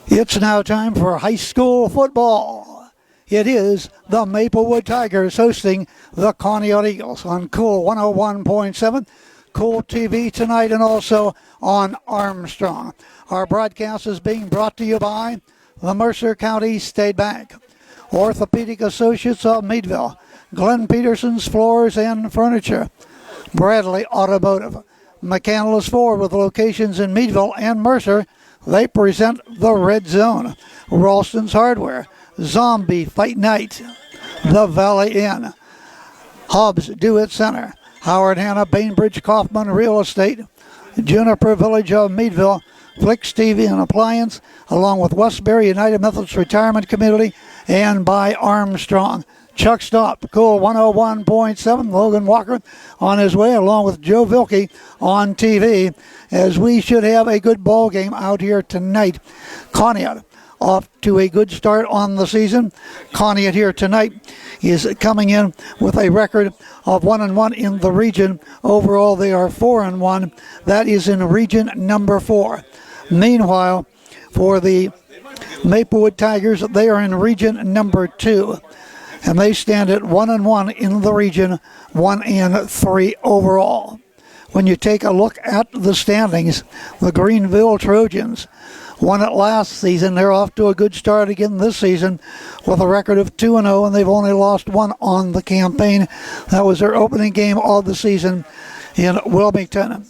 It's now time for high school football. It is the Maplewood Tigers hosting the Conneaut Eagles on Cool 101.7, Cool TV tonight, and also on Armstrong. Our broadcast is being brought to you by the Mercer County State Bank, Orthopedic Associates of Meadville, Glenn Peterson's Floors and Furniture, Bradley Automotive, McCandless Ford with locations in Meadville and Mercer. They present the Red Zone, Ralston's Hardware, Zombie Fight Night, the Valley Inn, Hobbs Do-It Center, Howard Hanna Bainbridge Kaufman Real Estate, Juniper Village of Meadville, Flicks TV and Appliance, along with Westbury United Methodist Retirement Community, and by Armstrong. Chuck Stop, Cool 101.7, Logan Walker on his way, along with Joe Vilke on TV, as we should have a good ball game out here tonight. Conneaut off to a good start on the season. Conneaut here tonight is coming in with a record of 1-1 in the region. Overall, they are 4-1. That is in region number 4. Meanwhile, for the Maplewood Tigers, they are in region number 2. And they stand at 1-1 in the region, 1-3 overall. When you take a look at the standings, the Greenville Trojans won it last season. They're off to a good start again this season with a record of 2-0, and they've only lost one on the campaign. That was their opening game of the season in Wilmington.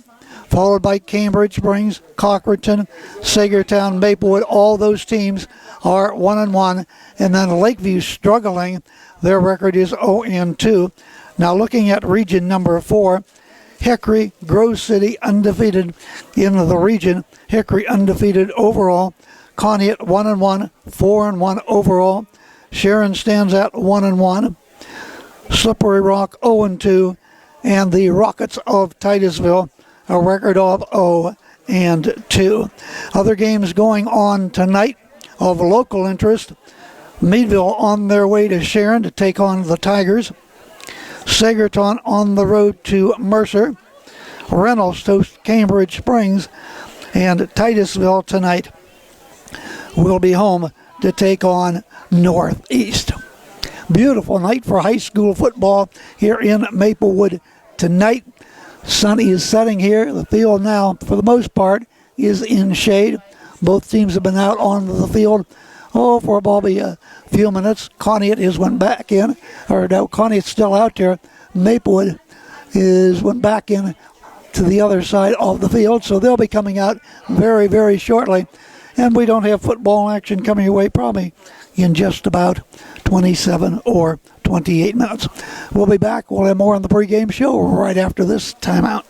Followed by Cambridge Springs, Cochranton, Sagertown, Maplewood. All those teams are 1-1. And then Lakeview struggling. Their record is 0-2. Now looking at region number 4, Hickory, Grove City undefeated in the region. Hickory undefeated overall. Conneaut 1-1, 4-1 overall. Sharon stands at 1-1. Slippery Rock 0-2. And the Rockets of Titusville, a record of 0-2. Other games going on tonight of local interest. Meadville on their way to Sharon to take on the Tigers. Sagerton on the road to Mercer. Reynolds hosts Cambridge Springs. And Titusville tonight will be home to take on Northeast. Beautiful night for high school football here in Maplewood tonight. Sun is setting here. The field now, for the most part, is in shade. Both teams have been out on the field, for probably a few minutes. Conneaut went back in, or no, Conneaut's still out there. Maplewood went back in to the other side of the field, so they'll be coming out very, very shortly. And we don't have football action coming your way probably in just about 27 or 28 minutes. We'll be back. We'll have more on the pregame show right after this timeout.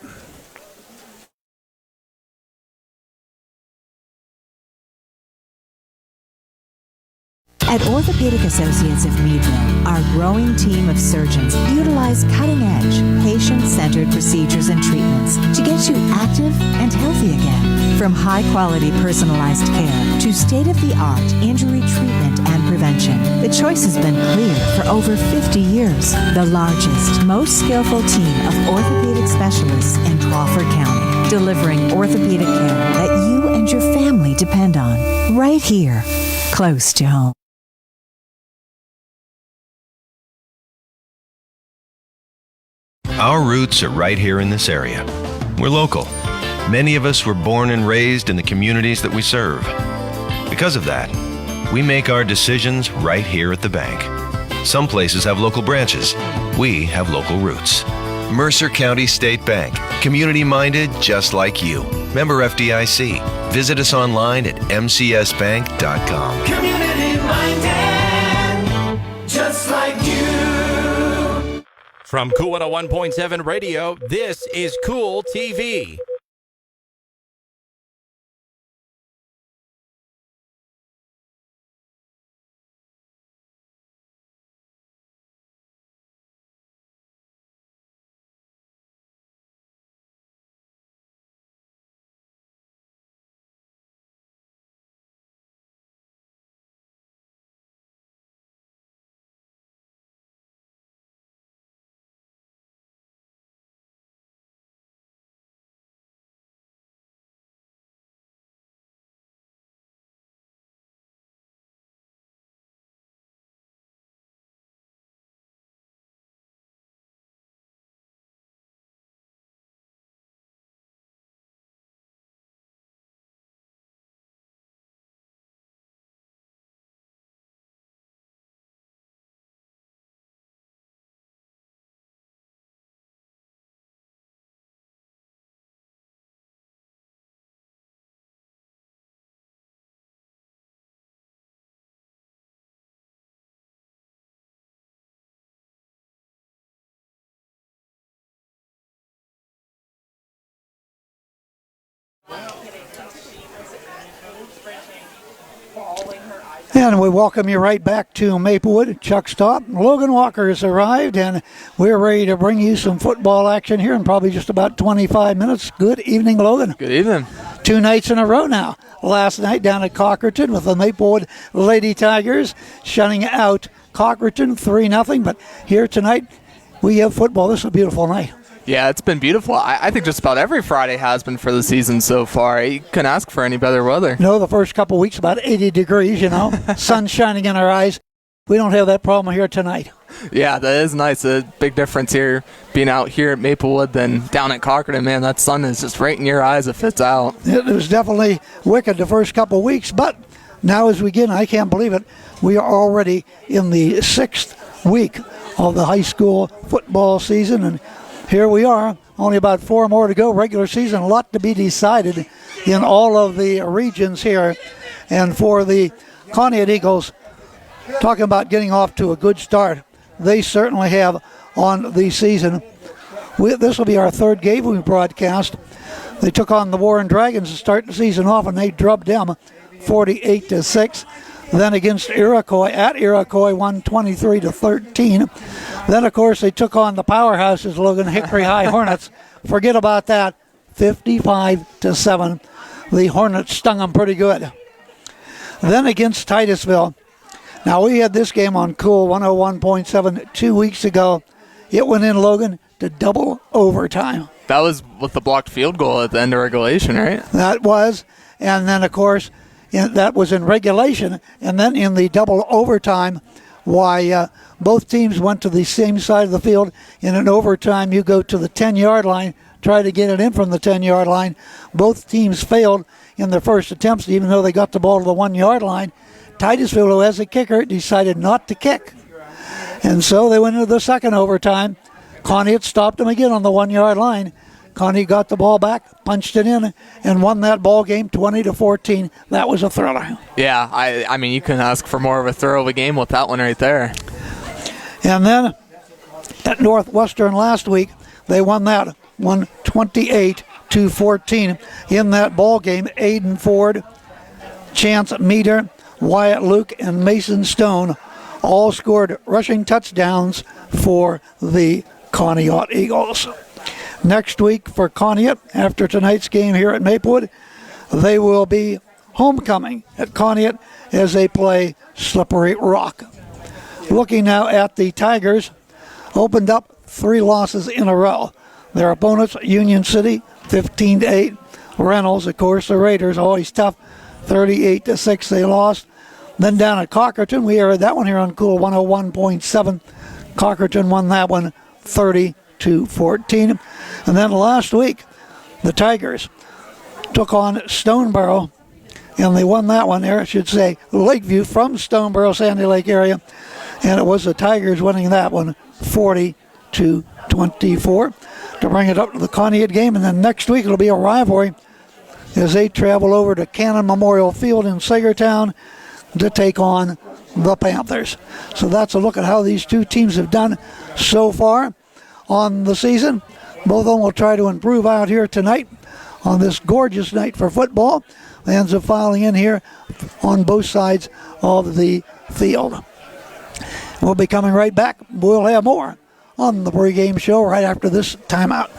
At Orthopedic Associates of Meadville, our growing team of surgeons utilize cutting-edge, patient-centered procedures and treatments to get you active and healthy again. From high-quality personalized care to state-of-the-art injury treatment and prevention, the choice has been clear for over 50 years. The largest, most skillful team of orthopedic specialists in Crawford County, delivering orthopedic care that you and your family depend on, right here, close to home. Our roots are right here in this area. We're local. Many of us were born and raised in the communities that we serve. Because of that, we make our decisions right here at the bank. Some places have local branches. We have local roots. Mercer County State Bank. Community-minded just like you. Member FDIC. Visit us online at mcsbank.com. Community-minded just like you. From Cool 101.7 Radio, this is Cool TV. And we welcome you right back to Maplewood. Chuck Stop. Logan Walker has arrived, and we're ready to bring you some football action here in probably just about 25 minutes. Good evening, Logan. Good evening. 2 nights in a row now. Last night down at Cockerton with the Maplewood Lady Tigers shutting out Cockerton 3-0. But here tonight, we have football. This is a beautiful night. Yeah, it's been beautiful. I think just about every Friday has been for the season so far. You couldn't ask for any better weather. No, the first couple of weeks, about 80 degrees, sun shining in our eyes. We don't have that problem here tonight. Yeah, that is nice. A big difference here being out here at Maplewood than down at Cockerton. Man, that sun is just right in your eyes if it's out. It was definitely wicked the first couple of weeks, but now as we get in, I can't believe it, we are already in the 6th week of the high school football season, and here we are, only about 4 more to go. Regular season, a lot to be decided in all of the regions here. And for the Conneaut Eagles, talking about getting off to a good start, they certainly have on the season. This will be our 3rd game we broadcast. They took on the Warren Dragons to start the season off, and they drubbed them 48-6. Then against Iroquois, at Iroquois, won 23-13. Then, of course, they took on the powerhouses, Logan Hickory High Hornets. Forget about that, 55-7. The Hornets stung them pretty good. Then against Titusville. Now, we had this game on Cool 101.7 2 weeks ago. It went in, Logan, to double overtime. That was with the blocked field goal at the end of regulation, right? That was. And then, of course, that was in regulation. And then in the double overtime, both teams went to the same side of the field. In an overtime, you go to the 10-yard line, try to get it in from the 10-yard line. Both teams failed in their first attempts, even though they got the ball to the 1-yard line. Titusville, who has a kicker, decided not to kick. And so they went into the second overtime. Conneaut stopped them again on the 1-yard line. Conneaut got the ball back, punched it in, and won that ball game 20-14. That was a thriller. Yeah, I mean, you couldn't ask for more of a throw of a game with that one right there. And then at Northwestern last week, they won that one 28-14. In that ball game, Aiden Ford, Chance Meter, Wyatt Luke, and Mason Stone all scored rushing touchdowns for the Conneaut Eagles. Next week for Conneaut, after tonight's game here at Maplewood, they will be homecoming at Conneaut as they play Slippery Rock. Looking now at the Tigers, opened up 3 losses in a row. Their opponents, Union City, 15-8. Reynolds, of course, the Raiders, always tough, 38-6 they lost. Then down at Cockerton, we heard that one here on Cool 101.7. Cockerton won that one 30-14. And then last week, the Tigers took on Stoneboro, and they won that one there, I should say, Lakeview from Stoneboro, Sandy Lake area. And it was the Tigers winning that one 40-24 to bring it up to the Conneaut game. And then next week it'll be a rivalry as they travel over to Cannon Memorial Field in Sagertown to take on the Panthers. So that's a look at how these two teams have done so far on the season. Both of them will try to improve out here tonight on this gorgeous night for football. Fans are filing in here on both sides of the field. We'll be coming right back. We'll have more on the pregame show right after this timeout.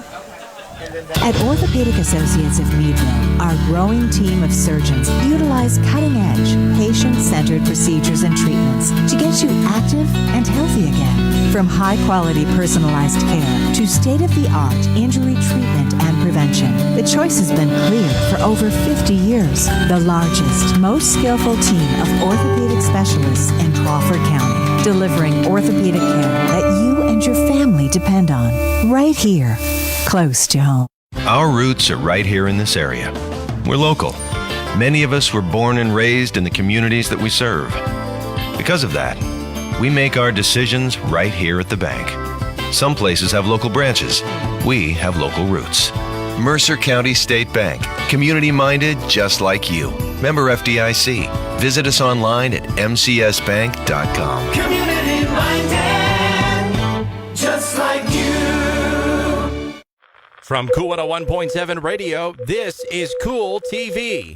At Orthopedic Associates of Meadville, our growing team of surgeons utilize cutting-edge, patient-centered procedures and treatments to get you active and healthy again. From high-quality personalized care to state-of-the-art injury treatment and prevention, the choice has been clear for over 50 years. The largest, most skillful team of orthopedic specialists in Crawford County, delivering orthopedic care that you and your family depend on, right here, close to home. Our roots are right here in this area. We're local. Many of us were born and raised in the communities that we serve. Because of that, we make our decisions right here at the bank. Some places have local branches. We have local roots. Mercer County State Bank. Community-minded just like you. Member FDIC. Visit us online at mcsbank.com. Community-minded, just like you. From Cool 101.7 Radio, this is Cool TV.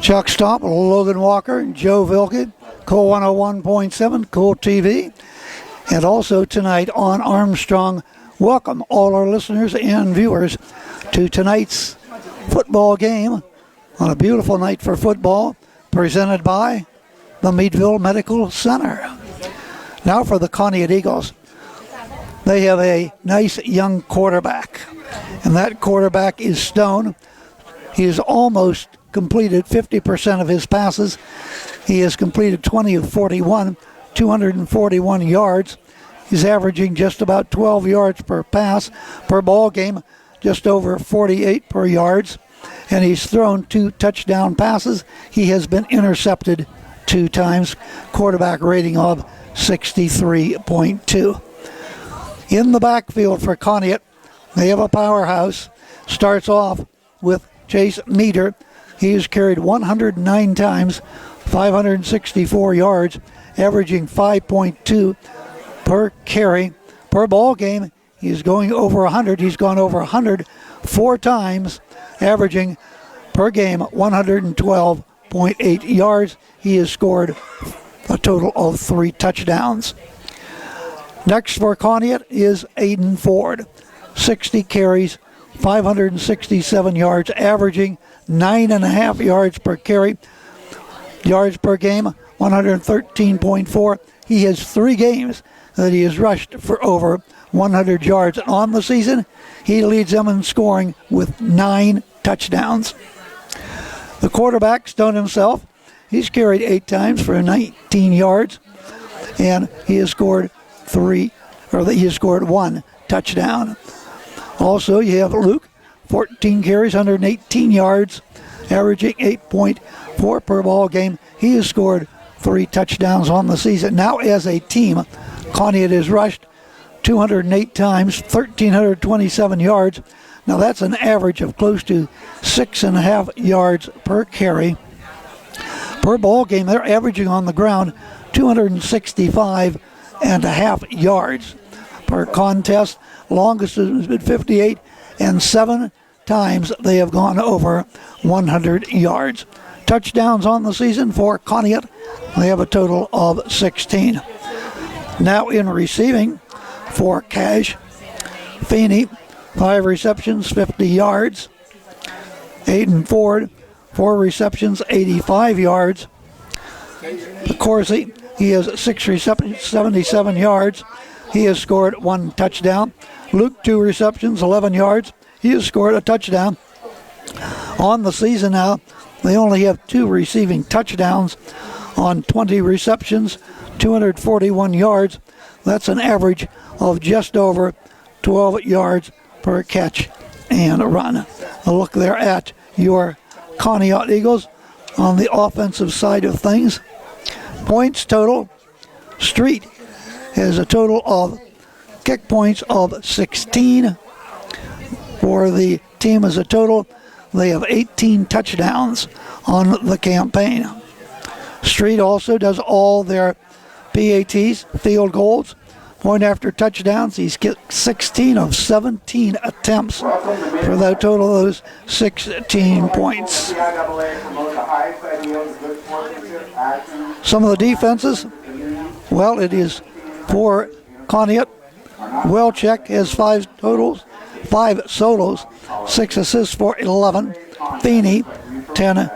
Chuck Stomp, Logan Walker, Joe Vilke, Cool 101.7, Cool TV. And also tonight on Armstrong, welcome all our listeners and viewers to tonight's football game on a beautiful night for football, presented by the Meadville Medical Center. Now for the Conneaut Eagles. They have a nice young quarterback, and that quarterback is Stone. He has almost completed 50% of his passes. He has completed 20 of 41, 241 yards. He's averaging just about 12 yards per pass per ball game, just over 48 per yards. And he's thrown 2 touchdown passes. He has been intercepted 2 times. Quarterback rating of 63.2. In the backfield for Conneaut, they have a powerhouse. Starts off with Chase Meter. He has carried 109 times, 564 yards, averaging 5.2 per carry. Per ball game, he's going over 100. He's gone over 100 4 times, averaging per game 112.8 yards. He has scored a total of 3 touchdowns. Next for Conneaut is Aiden Ford. 60 carries, 567 yards, averaging 9.5 yards per carry. Yards per game, 113.4. He has 3 games that he has rushed for over 100 yards. On the season, he leads them in scoring with 9 touchdowns. The quarterback, Stone himself, he's carried 8 times for 19 yards, and he has scored 1 touchdown. Also, you have Luke, 14 carries, 118 yards, averaging 8.4 per ball game. He has scored 3 touchdowns on the season. Now, as a team, Conneaut has rushed 208 times, 1,327 yards. Now, that's an average of close to 6.5 yards per carry. Per ball game, they're averaging on the ground 265.5 yards per contest. Longest has been 58, and 7 times they have gone over 100 yards. Touchdowns on the season for Conneaut, they have a total of 16. Now in receiving for Cash, Feeney, 5 receptions, 50 yards. Aiden Ford, 4 receptions, 85 yards. Corsi, he has 6 receptions, 77 yards. He has scored 1 touchdown. Luke, 2 receptions, 11 yards. He has scored a touchdown. On the season now, they only have 2 receiving touchdowns on 20 receptions, 241 yards. That's an average of just over 12 yards per catch and run. A look there at your Conneaut Eagles on the offensive side of things. Points total, Street has a total of kick points of 16. For the team as a total, they have 18 touchdowns on the campaign. Street also does all their PATs, field goals, point after touchdowns. He's kicked 16 of 17 attempts for that total of those 16 points. Some of the defenses, well, it is for Conneaut. Welchek has 5 totals, 5 solos, 6 assists for 11. Feeney, 10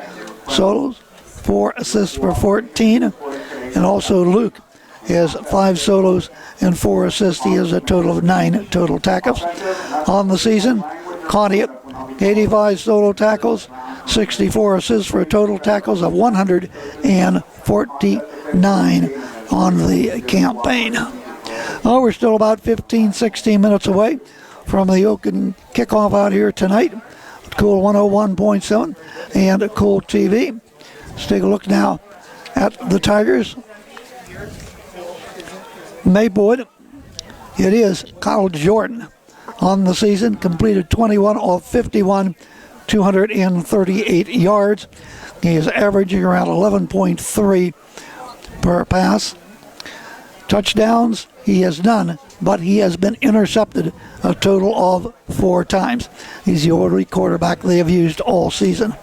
solos, 4 assists for 14. And also Luke has 5 solos and 4 assists. He has a total of 9 total tackles. On the season, Conneaut, 85 solo tackles, 64 assists for total tackles of 149 on the campaign. Oh, we're still about 15, 16 minutes away from the Oaken kickoff out here tonight. Cool 101.7 and Cool TV. Let's take a look now at the Tigers. Maplewood, it is Kyle Jordan on the season, completed 21 of 51, 238 yards. He is averaging around 11.3 per pass. Touchdowns, he has none, but he has been intercepted a total of 4 times. He's the only quarterback they have used all season.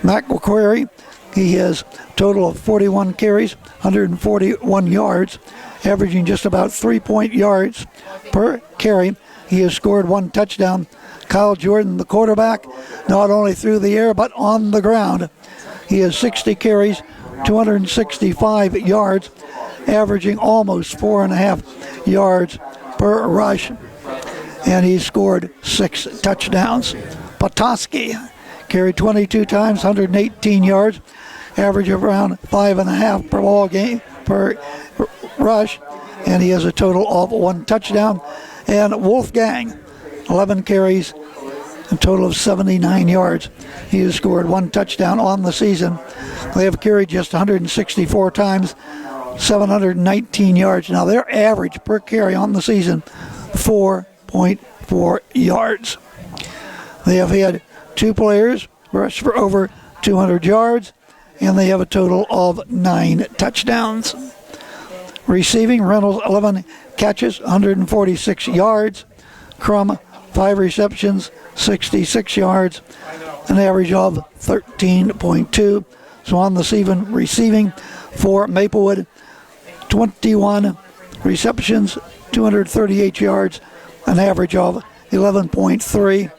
Mac McQuarrie, he has a total of 41 carries, 141 yards, averaging just about 3 yards per carry. He has scored 1 touchdown. Kyle Jordan, the quarterback, not only through the air but on the ground. He has 60 carries, 265 yards, averaging almost 4.5 yards per rush, and he scored 6 touchdowns. Petoskey carried 22 times, 118 yards, average of around 5.5 per ball game per rush, and he has a total of 1 touchdown. And Wolfgang, 11 carries, a total of 79 yards. He has scored 1 touchdown on the season. They have carried just 164 times, 719 yards. Now their average per carry on the season, 4.4 yards. They have had 2 players rush for over 200 yards, and they have a total of 9 touchdowns. Receiving, Reynolds 11 catches, 146 yards. Crum 5 receptions, 66 yards, an average of 13.2. So on the season, receiving for Maplewood, 21 receptions, 238 yards, an average of 11.3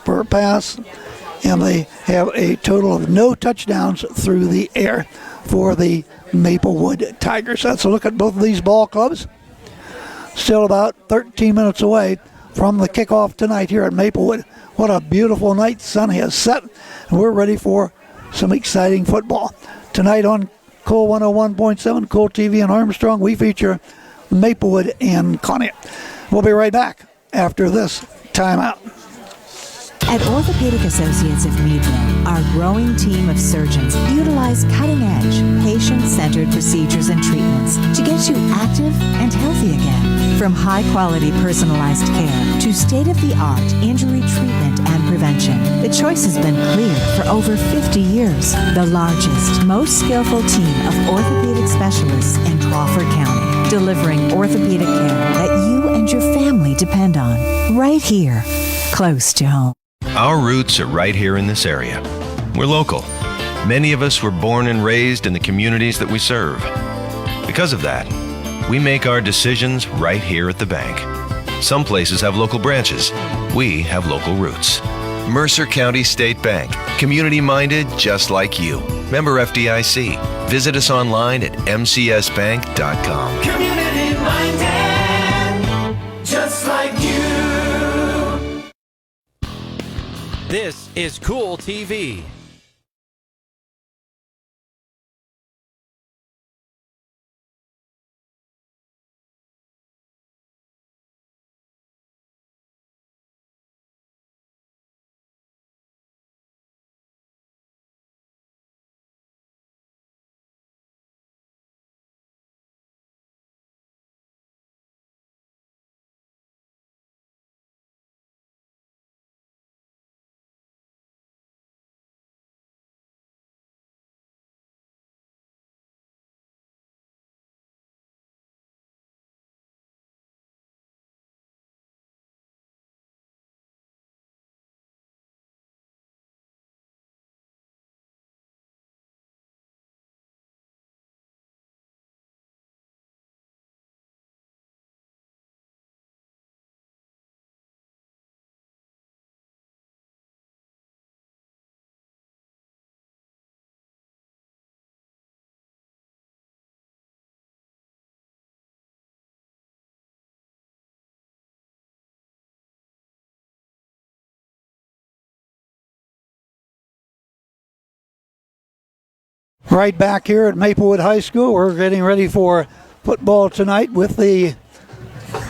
per pass, and they have a total of no touchdowns through the air for the Maplewood Tigers. That's a look at both of these ball clubs. Still about 13 minutes away from the kickoff tonight here at Maplewood. What a beautiful night. Sun has set, and we're ready for some exciting football. Tonight on Cool 101.7, Cool TV and Armstrong, we feature Maplewood and Conneaut. We'll be right back after this timeout. At Orthopedic Associates of Meadville, our growing team of surgeons utilize cutting-edge, patient-centered procedures and treatments to get you active and healthy again. From high-quality personalized care to state-of-the-art injury treatment and prevention, the choice has been clear for over 50 years. The largest, most skillful team of orthopedic specialists in Crawford County, delivering orthopedic care that you and your family depend on, right here, close to home. Our roots are right here in this area. We're local. Many of us were born and raised in the communities that we serve. Because of that, we make our decisions right here at the bank. Some places have local branches. We have local roots. Mercer County State Bank. Community-minded just like you. Member FDIC. Visit us online at mcsbank.com. Community-minded, just like you. This is Cool TV. Right back here at Maplewood High School, we're getting ready for football tonight with the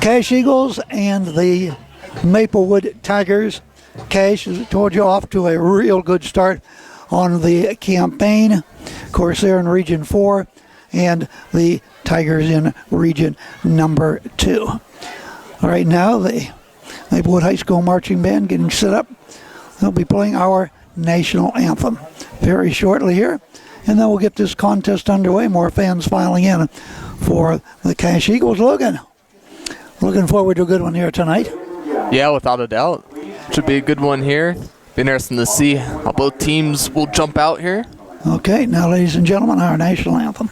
Cache Eagles and the Maplewood Tigers. Cache, as I told you, off to a real good start on the campaign. Of course, they're in Region 4, and the Tigers in Region number 2. All right, now the Maplewood High School Marching Band getting set up. They'll be playing our national anthem very shortly here. And then we'll get this contest underway. More fans filing in for the Cache Eagles. Logan, looking forward to a good one here tonight. Yeah, without a doubt. Should be a good one here. Be interesting to see how both teams will jump out here. Okay, now, ladies and gentlemen, our national anthem.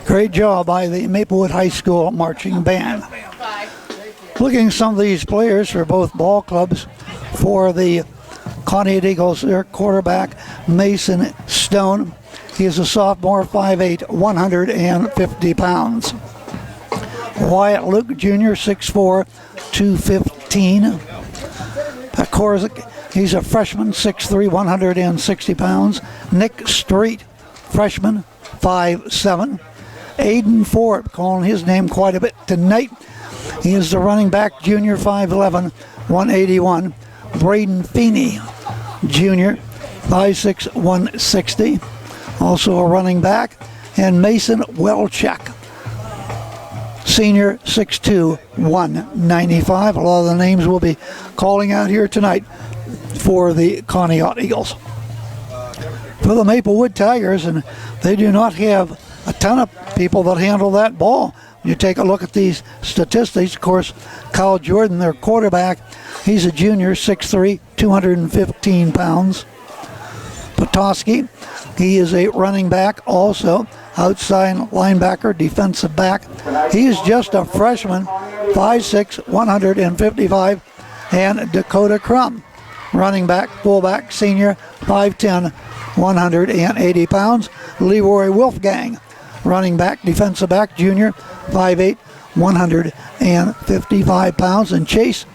Great job by the Maplewood High School Marching Band. Looking at some of these players for both ball clubs. For the Conneaut Eagles, their quarterback, Mason Stone. He is a sophomore, 5'8", 150 pounds. Wyatt Luke Jr., 6'4", 215. Korzik, he's a freshman, 6'3", 160 pounds. Nick Street, freshman, 5'7". Aiden Ford, calling his name quite a bit tonight. He is the running back, junior, 5'11", 181. Braden Feeney, junior, 5'6", 160. Also a running back. And Mason Welchek, senior, 6'2", 195. A lot of the names we'll be calling out here tonight for the Conneaut Eagles. For the Maplewood Tigers, and they do not have a ton of people that handle that ball. You take a look at these statistics. Of course, Kyle Jordan, their quarterback, he's a junior, 6'3", 215 pounds. Petoskey, he is a running back, also outside linebacker, defensive back. He is just a freshman, 5'6", 155. And Dakota Crum, running back, fullback, senior, 5'10", 180 pounds. Leroy Wolfgang, running back, defensive back, junior, 5'8", 155 pounds. And Chase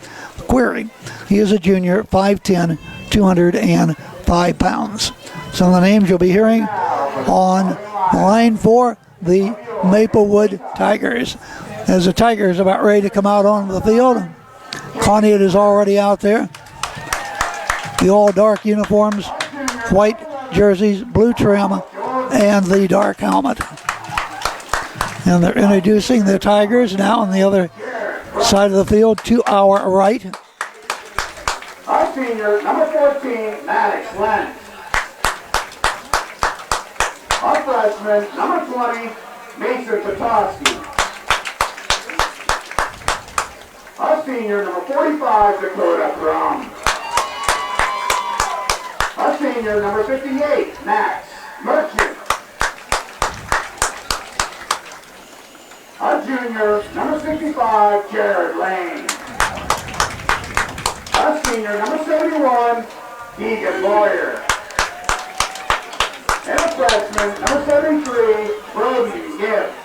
Query, he is a junior, 5'10", 205 pounds. Some of the names you'll be hearing on line for the Maplewood Tigers. As the Tigers are about ready to come out onto the field, Conneaut is already out there. The all-dark uniforms, white jerseys, blue trim, and the dark helmet. And they're introducing the Tigers now on the other side of the field to our right. Our senior, number 14, Maddox Lennox. Our freshman, number 20, Mason Petoskey. Our senior, number 45, Dakota Crum. Our senior, number 58, Max Merchant. Our junior, number 65, Jared Lane. Our senior, number 71, Keegan Lawyer. And a freshman, number 73, Brody Gibbs.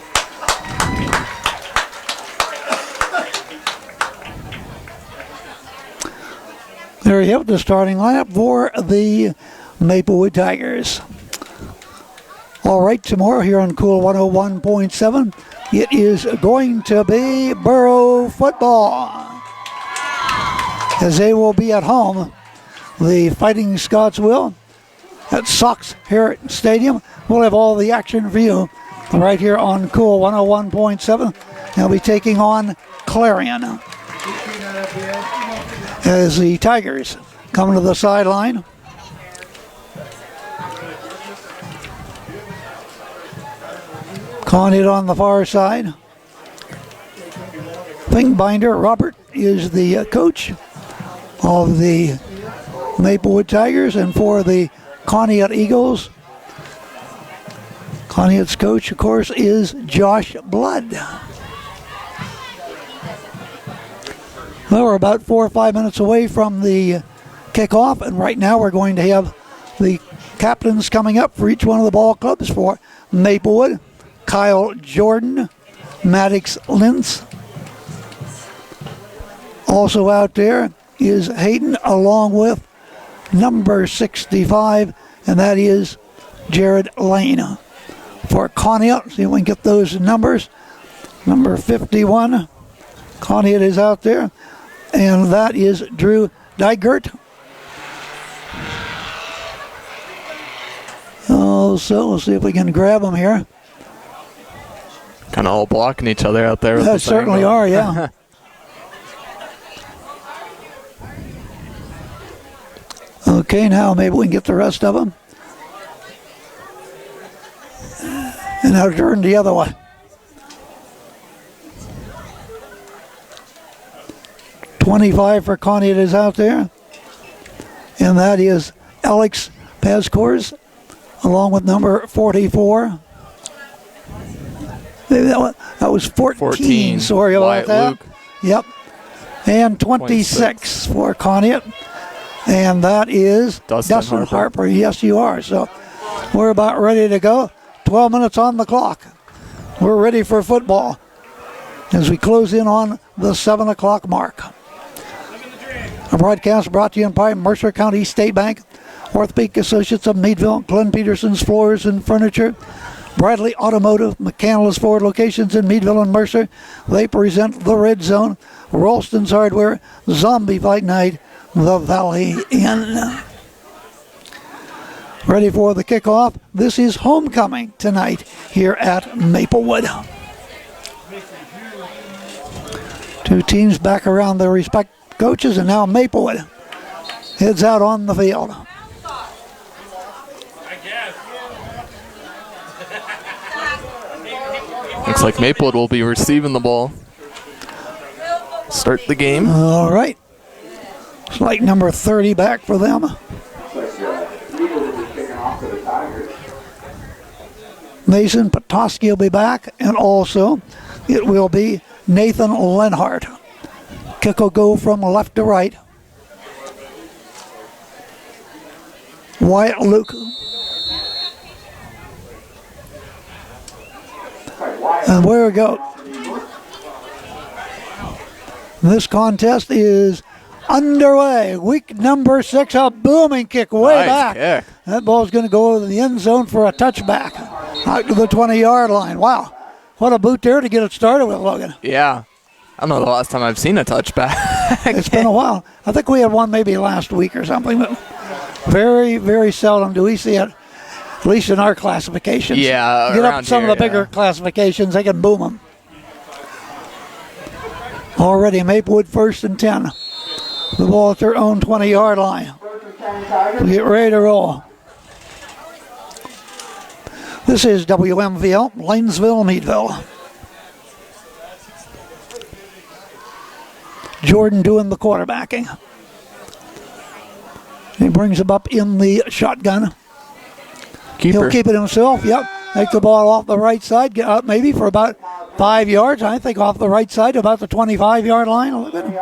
There you have the starting lineup for the Maplewood Tigers. All right, tomorrow here on Cool 101.7, it is going to be Borough football, as they will be at home. The Fighting Scots will at Sox here at Stadium. We'll have all the action for you right here on Cool 101.7. They'll be taking on Clarion as the Tigers come to the sideline. Conneaut on the far side. Finkbinder Robert is the coach of the Maplewood Tigers, and for the Conneaut Eagles, Conneaut's coach, of course, is Josh Blood. Well, we're about 4 or 5 minutes away from the kickoff, and right now we're going to have the captains coming up for each one of the ball clubs. For Maplewood, Kyle Jordan, Maddox Lintz. Also out there is Hayden, along with number 65, and that is Jared Lane. For Conneaut, see if we can get those numbers. Number 51, Conneaut is out there, and that is Drew Dygert. So we'll see if we can grab them here. Kind of all blocking each other out there. They certainly are, yeah. Okay, now maybe we can get the rest of them. And now turn the other way. 25 for Conneaut is out there. And that is Alex Pazkors, along with number 44. That was 14. Sorry about Wyatt that. Luke. Yep. And 26 for Conneaut. And that is Dustin Harper. Yes, you are. So we're about ready to go. 12 minutes on the clock. We're ready for football as we close in on the 7 o'clock mark. A broadcast brought to you by Mercer County State Bank, Orthopedic Associates of Meadville, Glenn Peterson's Floors and Furniture, Bradley Automotive, McCandless Ford locations in Meadville and Mercer. They present The Red Zone, Ralston's Hardware, Zombie Fight Night, The Valley Inn. Ready for the kickoff. This is homecoming tonight here at Maplewood. Two teams back around their respective coaches, and now Maplewood heads out on the field. Looks like Maplewood will be receiving the ball. Start the game. All right. It's like number 30 back for them. Mason Petoskey will be back, and also it will be Nathan Lenhart. Kick will go from left to right. Wyatt Luke. And where we go. This contest is underway. Week number 6, a booming kick way back. Kick. That ball's going to go to the end zone for a touchback out to the 20-yard line. Wow. What a boot there to get it started with, Logan. Yeah. I don't know the last time I've seen a touchback. It's been a while. I think we had one maybe last week or something, but very, very seldom do we see it, at least in our classifications. Yeah, get up around some here, of the bigger classifications, they can boom them. Already Maplewood 1st and 10. The ball at their own 20-yard line. We get ready to roll. This is WMVL, Lanesville, Meadville. Jordan doing the quarterbacking. He brings him up in the shotgun. Keeper. He'll keep it himself, yep. Take the ball off the right side, get up maybe for about 5 yards. I think off the right side, about the 25-yard line. Look at him.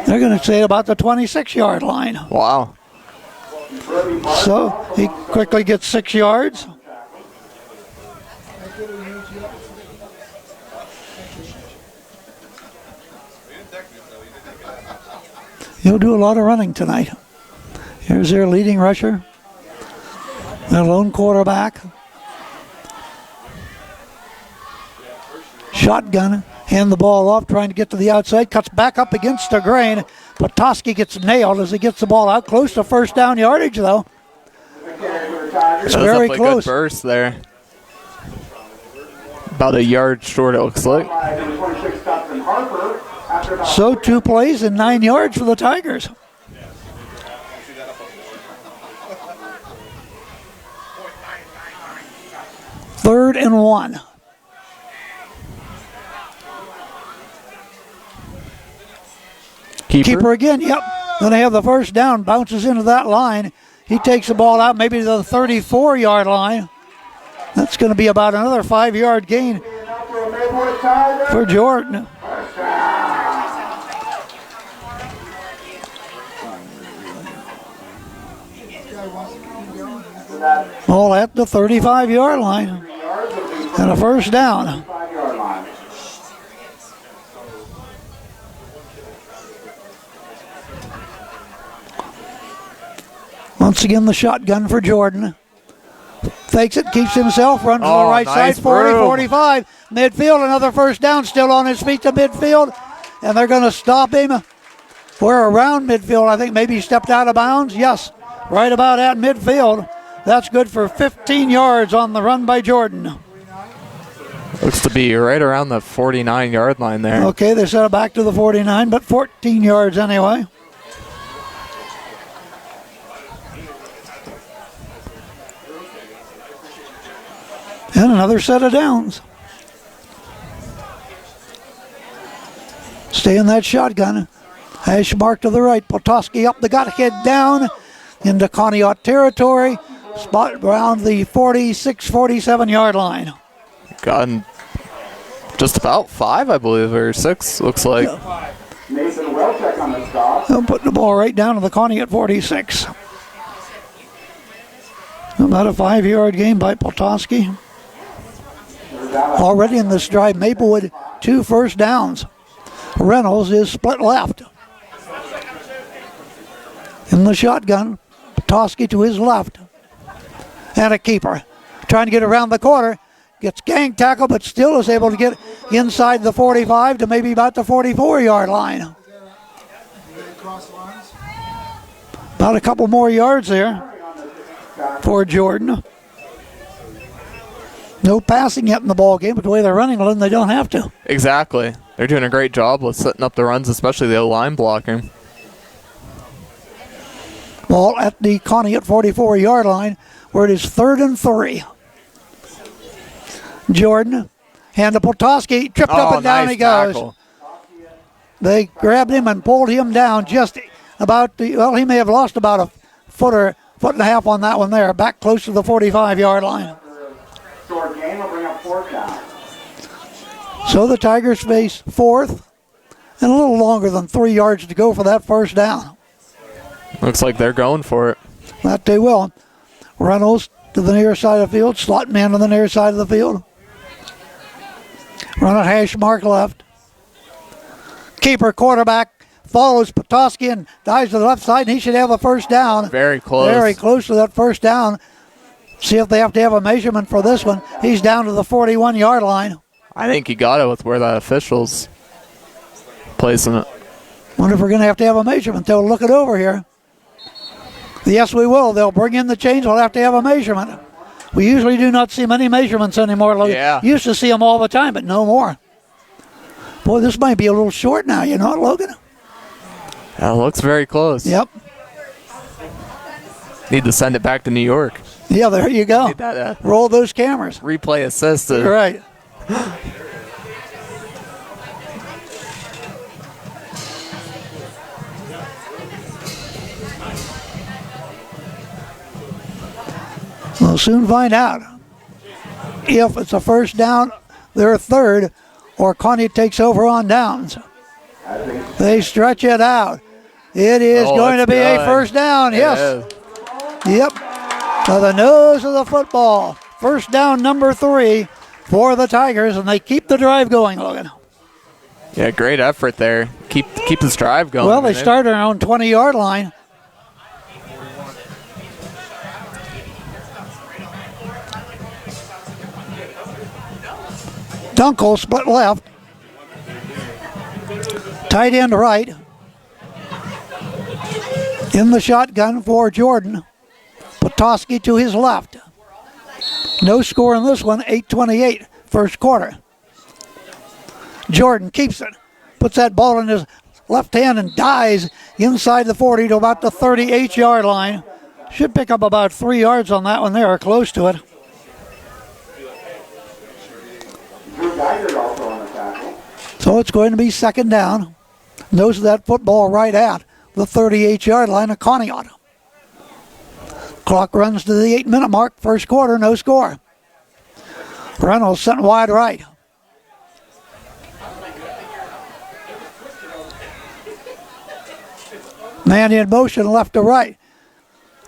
They're going to say about the 26-yard line. Wow. So he quickly gets 6 yards. He'll do a lot of running tonight. Here's their leading rusher, their lone quarterback. Shotgun, hand the ball off, trying to get to the outside, cuts back up against the grain. Petoskey gets nailed as he gets the ball out, close to first down yardage though. It's very close. Good burst there. About a yard short, it looks like. So 2 plays and 9 yards for the Tigers. Third and 1. Keeper again, yep. Going to have the first down, bounces into that line. He takes the ball out maybe to the 34-yard line. That's going to be about another 5-yard gain for Jordan. Ball at the 35-yard line. And a first down. Once again, the shotgun for Jordan. Fakes it, keeps himself, runs to the right side, 40, 45. Midfield, another first down, still on his feet to midfield. And they're going to stop him. We're around midfield. I think maybe he stepped out of bounds. Yes, right about at midfield. That's good for 15 yards on the run by Jordan. Looks to be right around the 49-yard line there. Okay, they set it back to the 49, but 14 yards anyway. And another set of downs. Stay in that shotgun. Hash mark to the right. Petoskey up the gut, head down into Conneaut territory. Spot around the 46, 47-yard line. Gotten just about 5, I believe, or 6, looks like. Nathan Welchek on the stop. They'll put the ball right down to the Conneaut 46. About a 5-yard gain by Petoskey. Already in this drive, Maplewood 2 first downs. Reynolds is split left. In the shotgun, Petoskey to his left. And a keeper. Trying to get around the corner. Gets gang tackled, but still is able to get inside the 45 to maybe about the 44-yard line. About a couple more yards there for Jordan. No passing yet in the ball game, but the way they're running, they don't have to. Exactly. They're doing a great job with setting up the runs, especially the line blocking. Ball at the Conneaut 44-yard line, where it is 3rd and 3. Jordan, hand to Petoskey, tripped up and down nice he goes. Tackle. They grabbed him and pulled him down just about he may have lost about a foot and a half on that one there, back close to the 45-yard line. Short game will bring up 4th down. So the Tigers face 4th and a little longer than 3 yards to go for that first down. Looks like they're going for it. That they will. Reynolds to the near side of the field, slot man to the near side of the field. Run at hash mark left. Keeper quarterback follows Petoskey and dives to the left side, and he should have a first down. Very close. Very close to that first down. See if they have to have a measurement for this one. He's down to the 41-yard line. I think he got it with where that official's placing it. Wonder if we're going to have a measurement. They'll look it over here. Yes, we will. They'll bring in the chains. We'll have to have a measurement. We usually do not see many measurements anymore, Logan. Yeah. Used to see them all the time, but no more. Boy, this might be a little short now, you know, Logan? That looks very close. Yep. Need to send it back to New York. Yeah, there you go. Need that, roll those cameras. Replay assisted. Right. We'll soon find out if it's a first down, their 3rd, or Conneaut takes over on downs. They stretch it out. It is going to be a first down. Yes. Yep. To the nose of the football. First down number 3 for the Tigers, and they keep the drive going, Logan. Yeah, great effort there. keep his drive going. Well, they started on their own 20-yard line. Dunkel split left. Tight end right. In the shotgun for Jordan. Petoskey to his left. No score in this one, 8:28, first quarter. Jordan keeps it. Puts that ball in his left hand and dives inside the 40 to about the 38-yard line. Should pick up about 3 yards on that one there, or close to it. So it's going to be second down. Nose that football right at the 38-yard line of Conneaut. Clock runs to the 8-minute mark. First quarter, no score. Reynolds sent wide right. Man in motion left to right.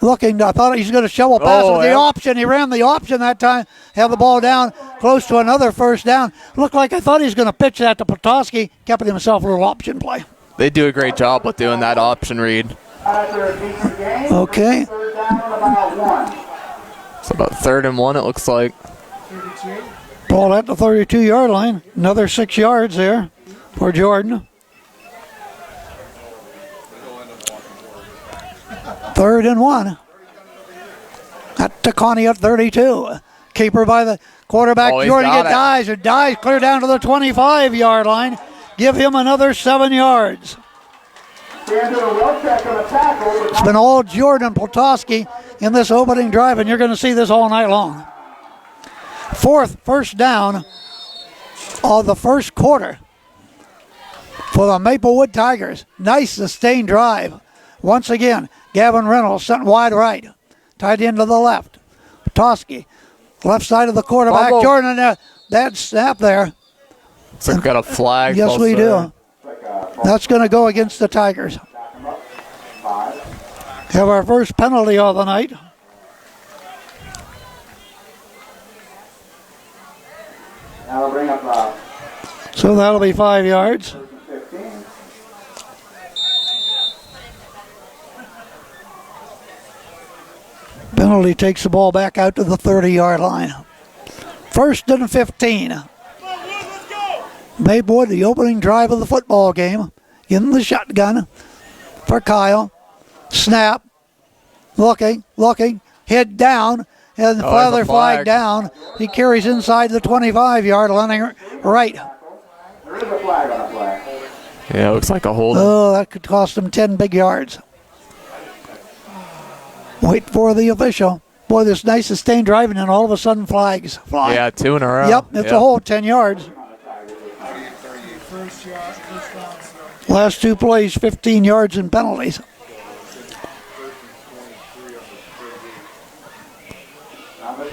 Looking, I thought he was going to shovel pass with the option. He ran the option that time. Had the ball down close to another first down. Looked like I thought he was going to pitch that to Petoskey. Kept himself a little option play. They do a great job with doing that option read. Okay. It's about 3rd and 1, it looks like. Ball at the 32-yard line. Another 6 yards there for Jordan. 3rd and 1. At the Conneaut 32. Keeper by the quarterback. Jordan dives clear down to the 25-yard line. Give him another 7 yards. It's been all Jordan and Petoskey in this opening drive, and you're going to see this all night long. First down of the first quarter for the Maplewood Tigers. Nice sustained drive. Once again, Gavin Reynolds sent wide right. Tight end to the left. Petoskey, left side of the quarterback. Fumble. Jordan, that snap there. So we've got a flag. Yes, we do. That's going to go against the Tigers. Have our first penalty of the night. So that'll be 5 yards. Penalty takes the ball back out to the 30-yard line. 1st and 15. Maplewood, the opening drive of the football game, in the shotgun for Kyle. Snap. Looking, head down, and the feather flag down. He carries inside the 25-yard line right. There is a flag on the flag. Yeah, it looks like a hold. Oh, that could cost him 10 big yards. Wait for the official. Boy, this nice sustained driving, and all of a sudden flags fly. Yeah, 2 in a row. Yep, it's a hold, 10 yards. Last 2 plays, 15 yards and penalties.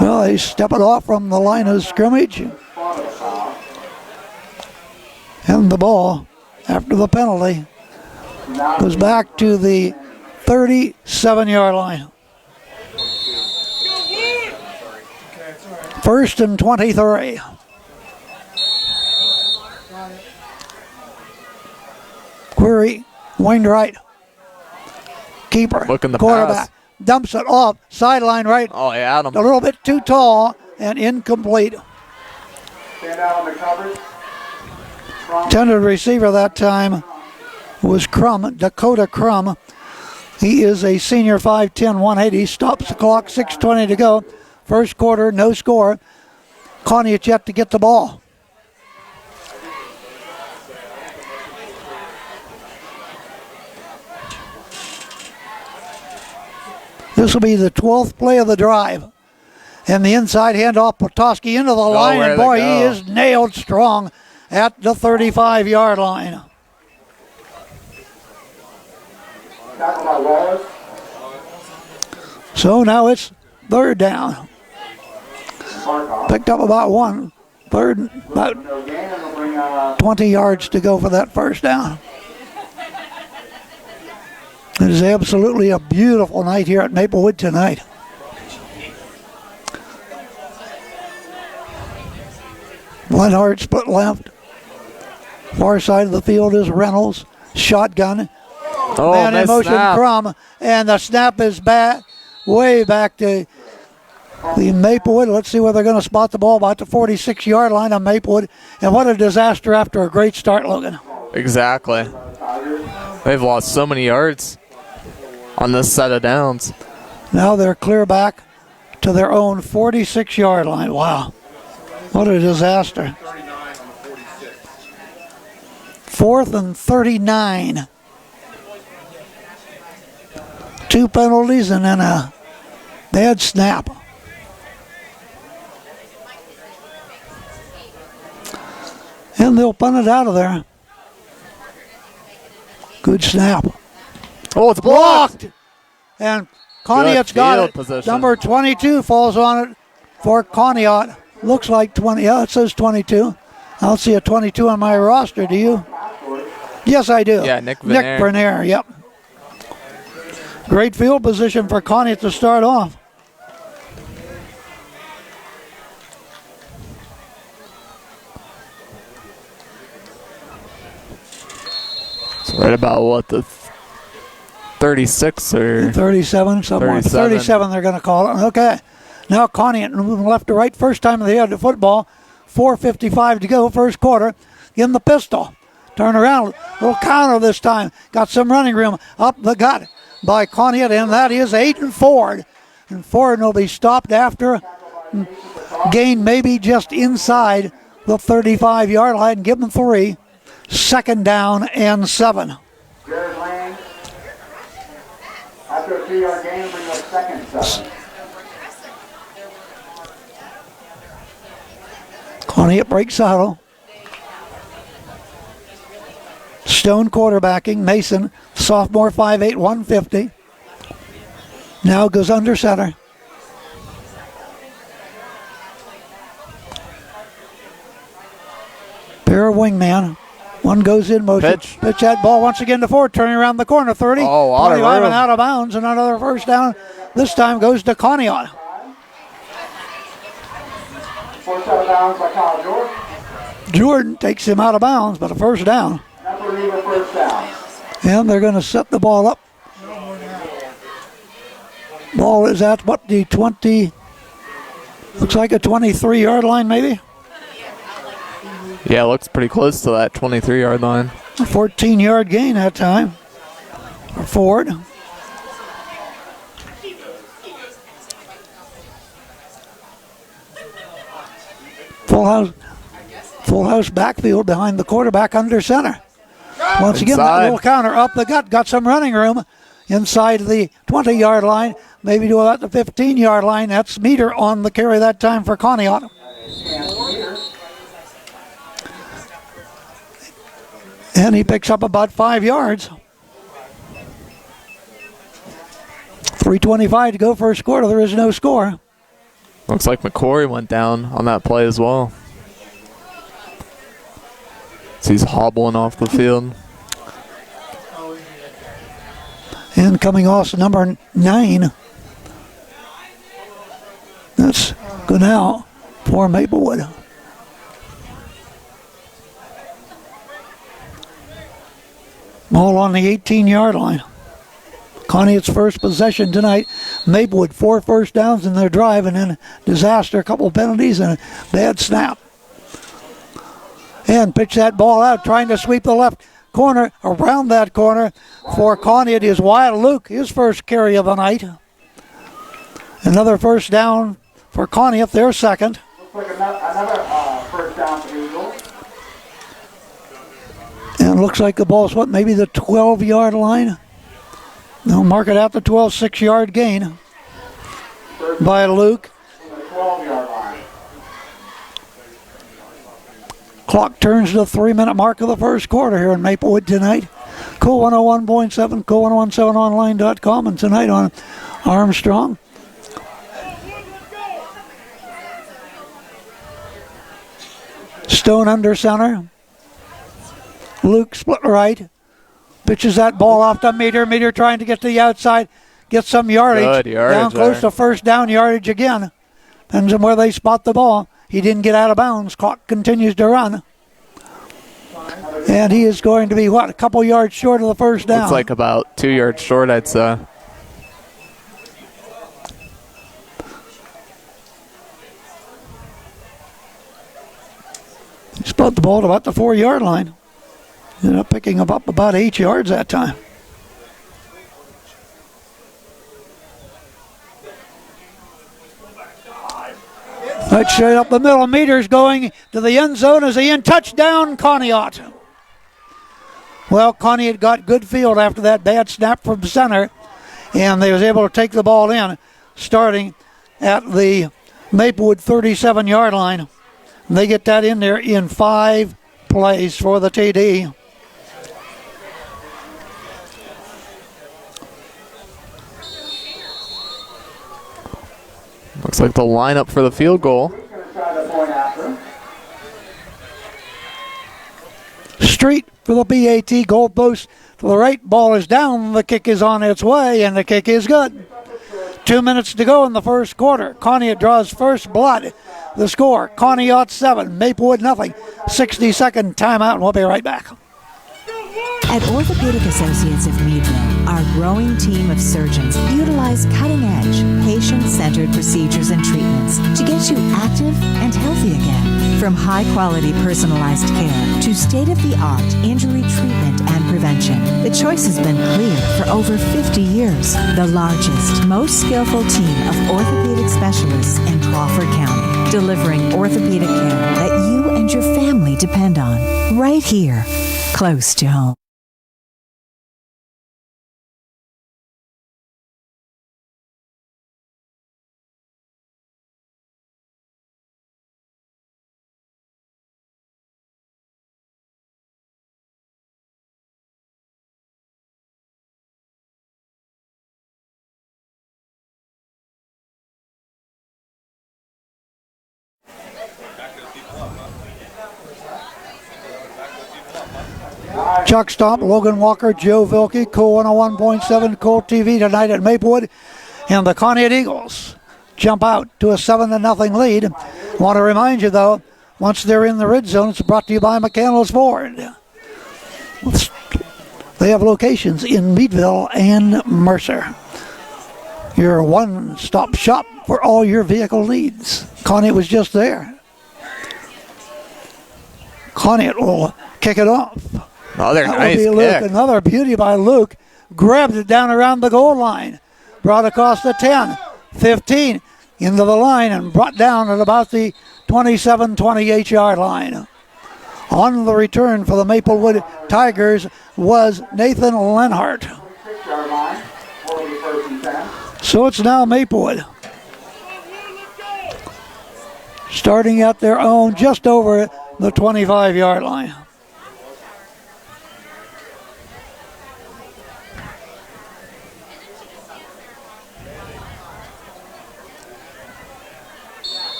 Well, they step it off from the line of scrimmage. And the ball, after the penalty, goes back to the 37-yard line. 1st and 23. Query, wind right. Keeper, Looking the quarterback, pass. dumps it off, sideline right. Oh, yeah, Adam. A little bit too tall and incomplete. Stand out on the coverage. Intended receiver that time was Dakota Crum. He is a senior 5'10", 180. Stops the clock, 6:20 to go. First quarter, no score. Conneaut yet to get the ball. This will be the 12th play of the drive. And the inside handoff, Petoskey into the line, and boy, he is nailed strong at the 35-yard line. Tackle by Wallace. So now it's 3rd down. Picked up about 1. Third, about No gain, and we'll bring 20 yards to go for that first down. It is absolutely a beautiful night here at Maplewood tonight. Lenhart split left. Far side of the field is Reynolds. shotgun. Oh, Man in nice motion, snap. Crum, and the snap is back, way back to the Maplewood. Let's see where they're going to spot the ball, about the 46-yard line on Maplewood. And what a disaster after a great start, Logan. Exactly. They've lost so many yards on this set of downs. Now they're clear back to their own 46-yard line. Wow. What a disaster. 4th and 39. 2 penalties and then a bad snap. And they'll punt it out of there. Good snap. Oh, it's blocked. And Conneaut's got field it. position. Number 22 falls on it for Conneaut. Looks like 20. Yeah, it says 22. I don't see a 22 on my roster, do you? Yes, I do. Yeah, Nick Nick Vernier. Vernier, yep. Great field position for Conneaut to start off. It's right about what, the 36 or 37, somewhere. 37 they're going to call it. Okay. Now Conneaut moving left to right. First time they had the football. 4:55 to go, first quarter. In the pistol. Turn around. Little counter this time. Got some running room up the gut by Conneaut, and that is Aiden Ford. And Ford will be stopped after gain maybe just inside the 35-yard line. Give them 3. 2nd down and 7. Jared Lane. After a 3-yard gain, bring up 2nd and 7. Conneaut breaks huddle. Stone quarterbacking. Mason, sophomore, 5'8", 150. Now goes under center. Pair of wingman. One goes in motion. Pitch. That ball once again to Ford, turning around the corner. 30, Oh, out of 25 room. and out of bounds. And another first down. This time goes to Conneaut. Forced out of bounds by Kyle Jordan. Jordan takes him out of bounds, but a first down. That's a legal first down. And they're going to set the ball up. Ball is at what, the 20, looks like a 23-yard line maybe. Yeah, it looks pretty close to that 23-yard line. A 14-yard gain that time for Ford. Full house backfield behind the quarterback under center. Once again, that Inside. little counter up the gut, got some running room inside the 20-yard line, maybe to about the 15-yard line. That's Meter on the carry that time for Conneaut. And he picks up about 5 yards. 3:25 to go first quarter. There is no score. Looks like McCory went down on that play as well. So he's hobbling off the field. And coming off number 9. That's Conneaut for Maplewood. Ball on the 18-yard line. Conneaut's first possession tonight. Maplewood 4 first downs in their drive, and then disaster, a couple of penalties and a bad snap. And pitch that ball out, trying to sweep the left corner. Around that corner for Conneaut is Wyatt Luke, his first carry of the night. Another first down for Conneaut, their second. Looks like another first down for the Eagles. And looks like the ball's what, maybe the 12-yard line? They'll mark it out the 12, 6-yard gain by Luke. The 12-yard line. Clock turns to the 3-minute mark of the first quarter here in Maplewood tonight. Cool 101.7, cool1017online.com, and tonight on Armstrong. Stone under center. Luke split right. Pitches that ball off to Meter. Meter trying to get to the outside. Get some yardage. Good yardage Down close there. to first down yardage again. Depends on where they spot the ball. He didn't get out of bounds. Clock continues to run. And he is going to be, what, a couple yards short of the first down? Looks like about 2 yards short, I'd say. He spot the ball at about the 4-yard line. Ended up picking him up about 8 yards that time. Right straight up the middle. Meters going to the end zone as he in. Touchdown, Conneaut. Well, Conneaut got good field after that bad snap from center, and they was able to take the ball in, starting at the Maplewood 37-yard line. And they get that in there in 5 plays for the TD. Looks like the lineup for the field goal. Street for the BAT goalpost to the right. Ball is down. The kick is on its way, and the kick is good. 2 minutes to go in the first quarter. Conneaut draws first blood. The score, Conneaut 7, Maplewood nothing. 60-second timeout, and we'll be right back. At Orthopedic Associates of Meadville, our growing team of surgeons utilize cutting-edge, patient-centered procedures and treatments to get you active and healthy again. From high-quality personalized care to state-of-the-art injury treatment and prevention, the choice has been clear for over 50 years. The largest, most skillful team of orthopedic specialists in Crawford County, delivering orthopedic care that you and your family depend on, right here, close to home. Chuck Stomp, Logan Walker, Joe Vilke, Cool 101.7, Cool TV tonight at Maplewood. And the Conneaut Eagles jump out to a 7-0 lead. Want to remind you, though, once they're in the red zone, it's brought to you by McCandless Ford. They have locations in Meadville and Mercer. Your one-stop shop for all your vehicle needs. Conneaut was just there. Conneaut will kick it off. Another nice Luke. kick. Another beauty by Luke. Grabbed it down around the goal line. Brought across the 10, 15, into the line and brought down at about the 27, 28-yard line. On the return for the Maplewood Tigers was Nathan Lenhart. So it's now Maplewood, starting at their own just over the 25-yard line.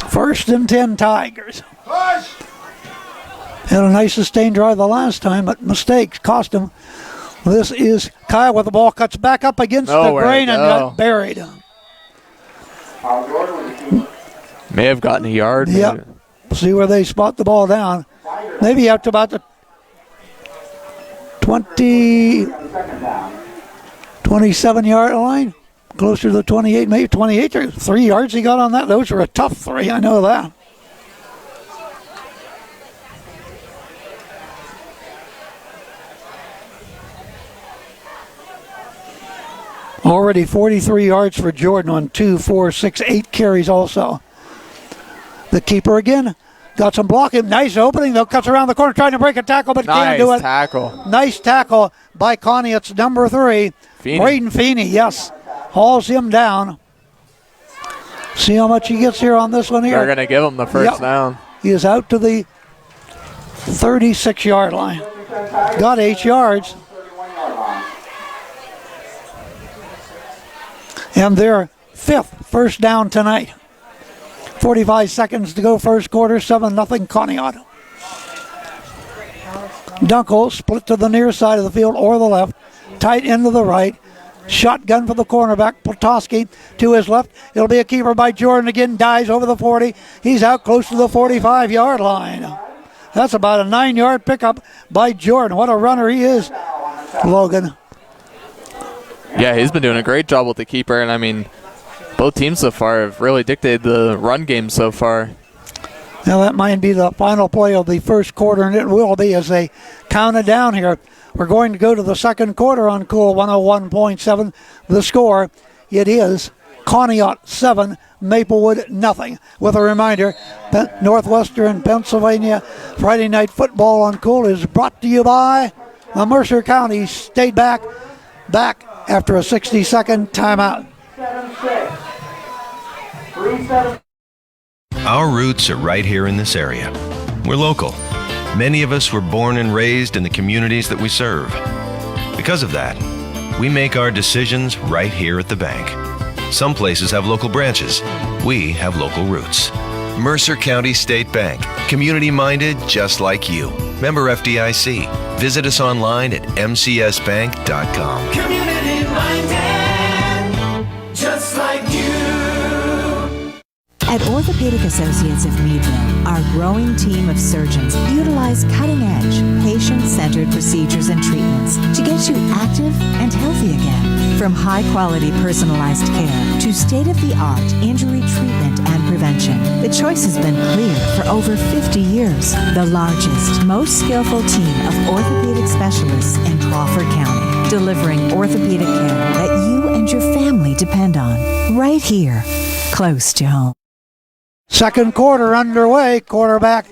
First and 10 Tigers. Had a nice sustained drive the last time, but mistakes cost him. This is Kyle with the ball, cuts back up against the grain and got buried. May have gotten a yard. Yep. See where they spot the ball down. Maybe up to about the 27-yard line. Closer to the 28, maybe 28 or 3 yards he got on that. Those were a tough 3, I know that. Already 43 yards for Jordan on 2, 4, 6, 8 carries also. The keeper again got some blocking. Nice opening, though. Cuts around the corner trying to break a tackle, but can't do it. Nice tackle by Conneaut's number 3. Braden Feeney, yes. Hauls him down. See how much he gets here on this one here. They're going to give him the first down. He is out to the 36-yard line. Got 8 yards. And their 5th first down tonight. 45 seconds to go first quarter, 7-0 Conneaut. Dunkel split to the near side of the field or the left. Tight end to the right. Shotgun for the cornerback, Platoski to his left. It'll be a keeper by Jordan again. Dives over the 40. He's out close to the 45-yard line. That's about a 9-yard pickup by Jordan. What a runner he is, Logan. Yeah, he's been doing a great job with the keeper, and I mean, both teams so far have really dictated the run game so far. Now that might be the final play of the first quarter, and it will be as they count it down here. We're going to go to the second quarter on Cool 101.7. The score, it is Conneaut 7, Maplewood nothing. With a reminder, Northwestern Pennsylvania Friday Night Football on Cool is brought to you by the Mercer County State back after a 60-second timeout. 7-6. 3-7. Our roots are right here in this area. We're local. Many of us were born and raised in the communities that we serve. Because of that, we make our decisions right here at the bank. Some places have local branches. We have local roots. Mercer County State Bank. Community-minded just like you. Member FDIC. Visit us online at mcsbank.com. Community minded, just like you. At Orthopedic Associates of Meadville, our growing team of surgeons utilize cutting-edge, patient-centered procedures and treatments to get you active and healthy again. From high-quality personalized care to state-of-the-art injury treatment and prevention, the choice has been clear for over 50 years. The largest, most skillful team of orthopedic specialists in Crawford County, delivering orthopedic care that you and your family depend on, right here, close to home. Second quarter underway. Quarterback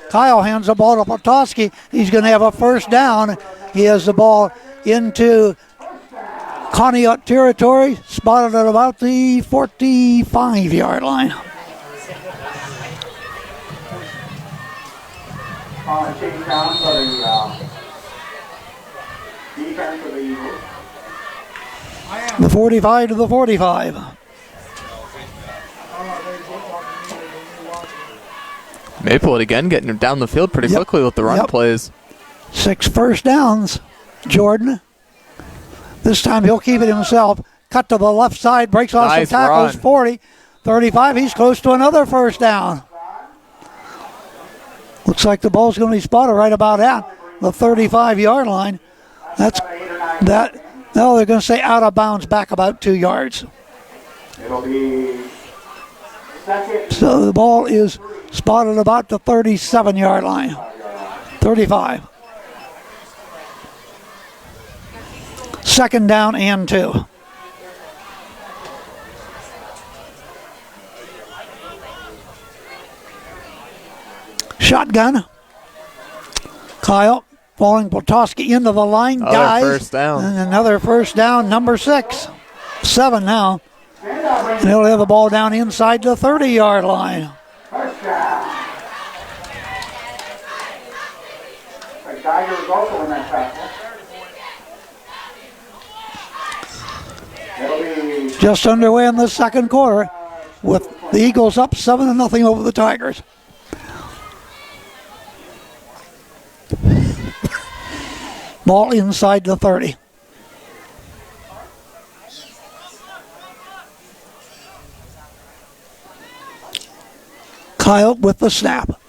Kyle hands the ball to Potosky. He's going to have a first down. He has the ball into Conneaut territory, spotted at about the 45-yard line. Chase down for the defense of the Eagles. The 45 to the 45. Maplewood again getting down the field pretty quickly with the run plays. 6 first downs. Jordan. This time he'll keep it himself. Cut to the left side, breaks off some tackles. Run. 40, 35. He's close to another first down. Looks like the ball's going to be spotted right about at the 35-yard line. That's that. No, they're going to say out of bounds, back about 2 yards. It'll be second. So the ball is spotted about the 37-yard line. 35. Second down and 2. Shotgun. Kyle falling Potosky into the line. Dies. First down. And another first down, number 6. 7 now. And he'll have the ball down inside the 30-yard line. First down. The Tiger is also in that tackle. It'll be Just underway in the second quarter with the Eagles up 7-0 over the Tigers. Ball inside the 30. Kyle with the snap.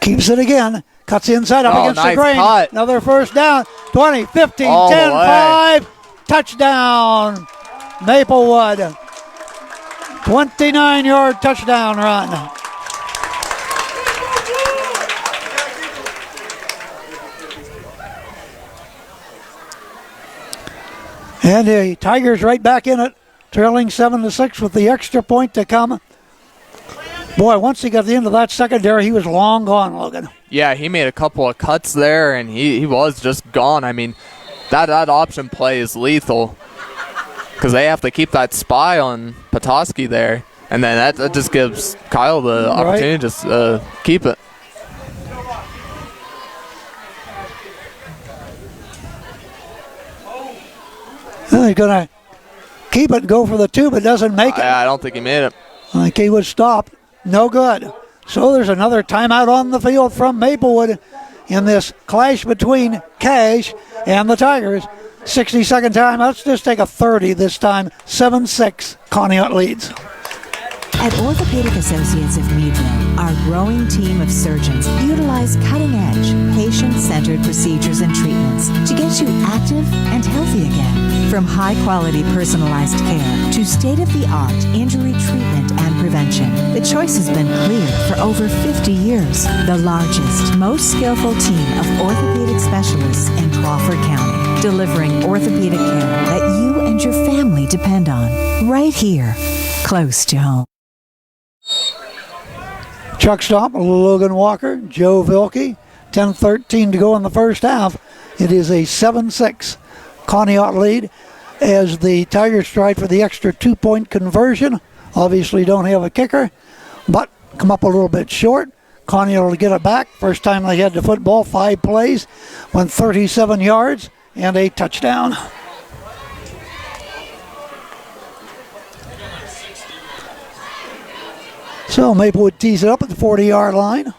Keeps it again. Cuts inside up against the grain. Cut. Another first down. 20, 15, All 10, the way. 5. Touchdown. Maplewood. 29-yard touchdown run. And the Tigers right back in it, trailing 7-6 with the extra point to come. Boy, once he got to the end of that secondary, he was long gone, Logan. Yeah, he made a couple of cuts there, and he was just gone. I mean, that option play is lethal because they have to keep that spy on Potosky there, and then that just gives Kyle the opportunity to just keep it. He's going to keep it and go for the 2, but doesn't make it. I don't think he made it. I think he was stopped. No good. So there's another timeout on the field from Maplewood in this clash between Cash and the Tigers. 60-second time. Let's just take a 30 this time. 7-6. Conneaut leads. At Orthopedic Associates of Meadville, Our growing team of surgeons utilize cutting-edge, patient-centered procedures and treatments to get you active and healthy again. From high-quality personalized care to state-of-the-art injury treatment and prevention, the choice has been clear for over 50 years. The largest, most skillful team of orthopedic specialists in Crawford County, delivering orthopedic care that you and your family depend on. Right here, close to home. Chuck Stomp, Logan Walker, Joe Vilke. 10:13 to go in the first half. It is a 7-6 Conneaut lead as the Tigers tried for the extra 2-point conversion. Obviously don't have a kicker, but come up a little bit short. Conneaut will get it back. First time they had the football, 5 plays, went 37 yards and a touchdown. So Maplewood tees it up at the 40-yard line.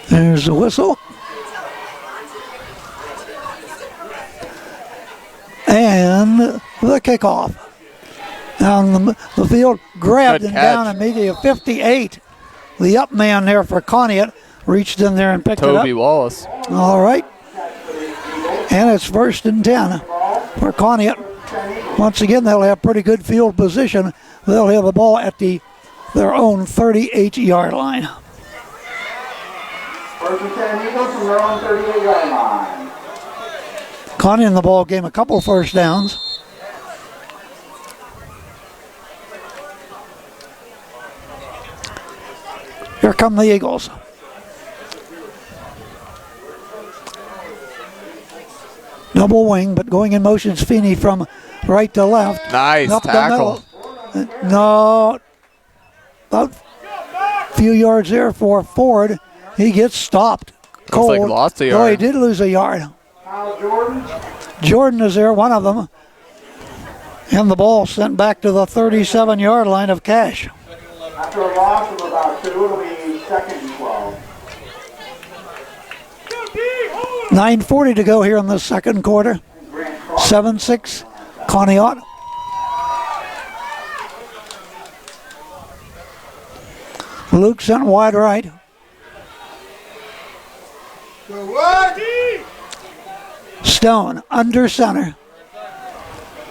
There's the whistle. And the kickoff. Down the field, grabbed and down immediately at 58. The up man there for Conneaut reached in there and picked it up. Toby Wallace. All right. And it's 1st and 10 for Conneaut. Once again, they'll have pretty good field position. They'll have the ball at their own 38-yard line. 1st and 10 Eagles from their own 38-yard line. Conneaut in the ball game, a couple first downs. Here come the Eagles. Double wing, but going in motion's Feeney from right to left. Nice up tackle. The middle. No, about a few yards there for Ford. He gets stopped. Looks like he lost a yard. Oh, he did lose a yard. Jordan is there, one of them. And the ball sent back to the 37-yard line of Cash. After a loss of about 2, it'll be 2nd and 12. 9:40 to go here in the second quarter. 7-6 Conneaut. Luke sent wide right. Stone under center.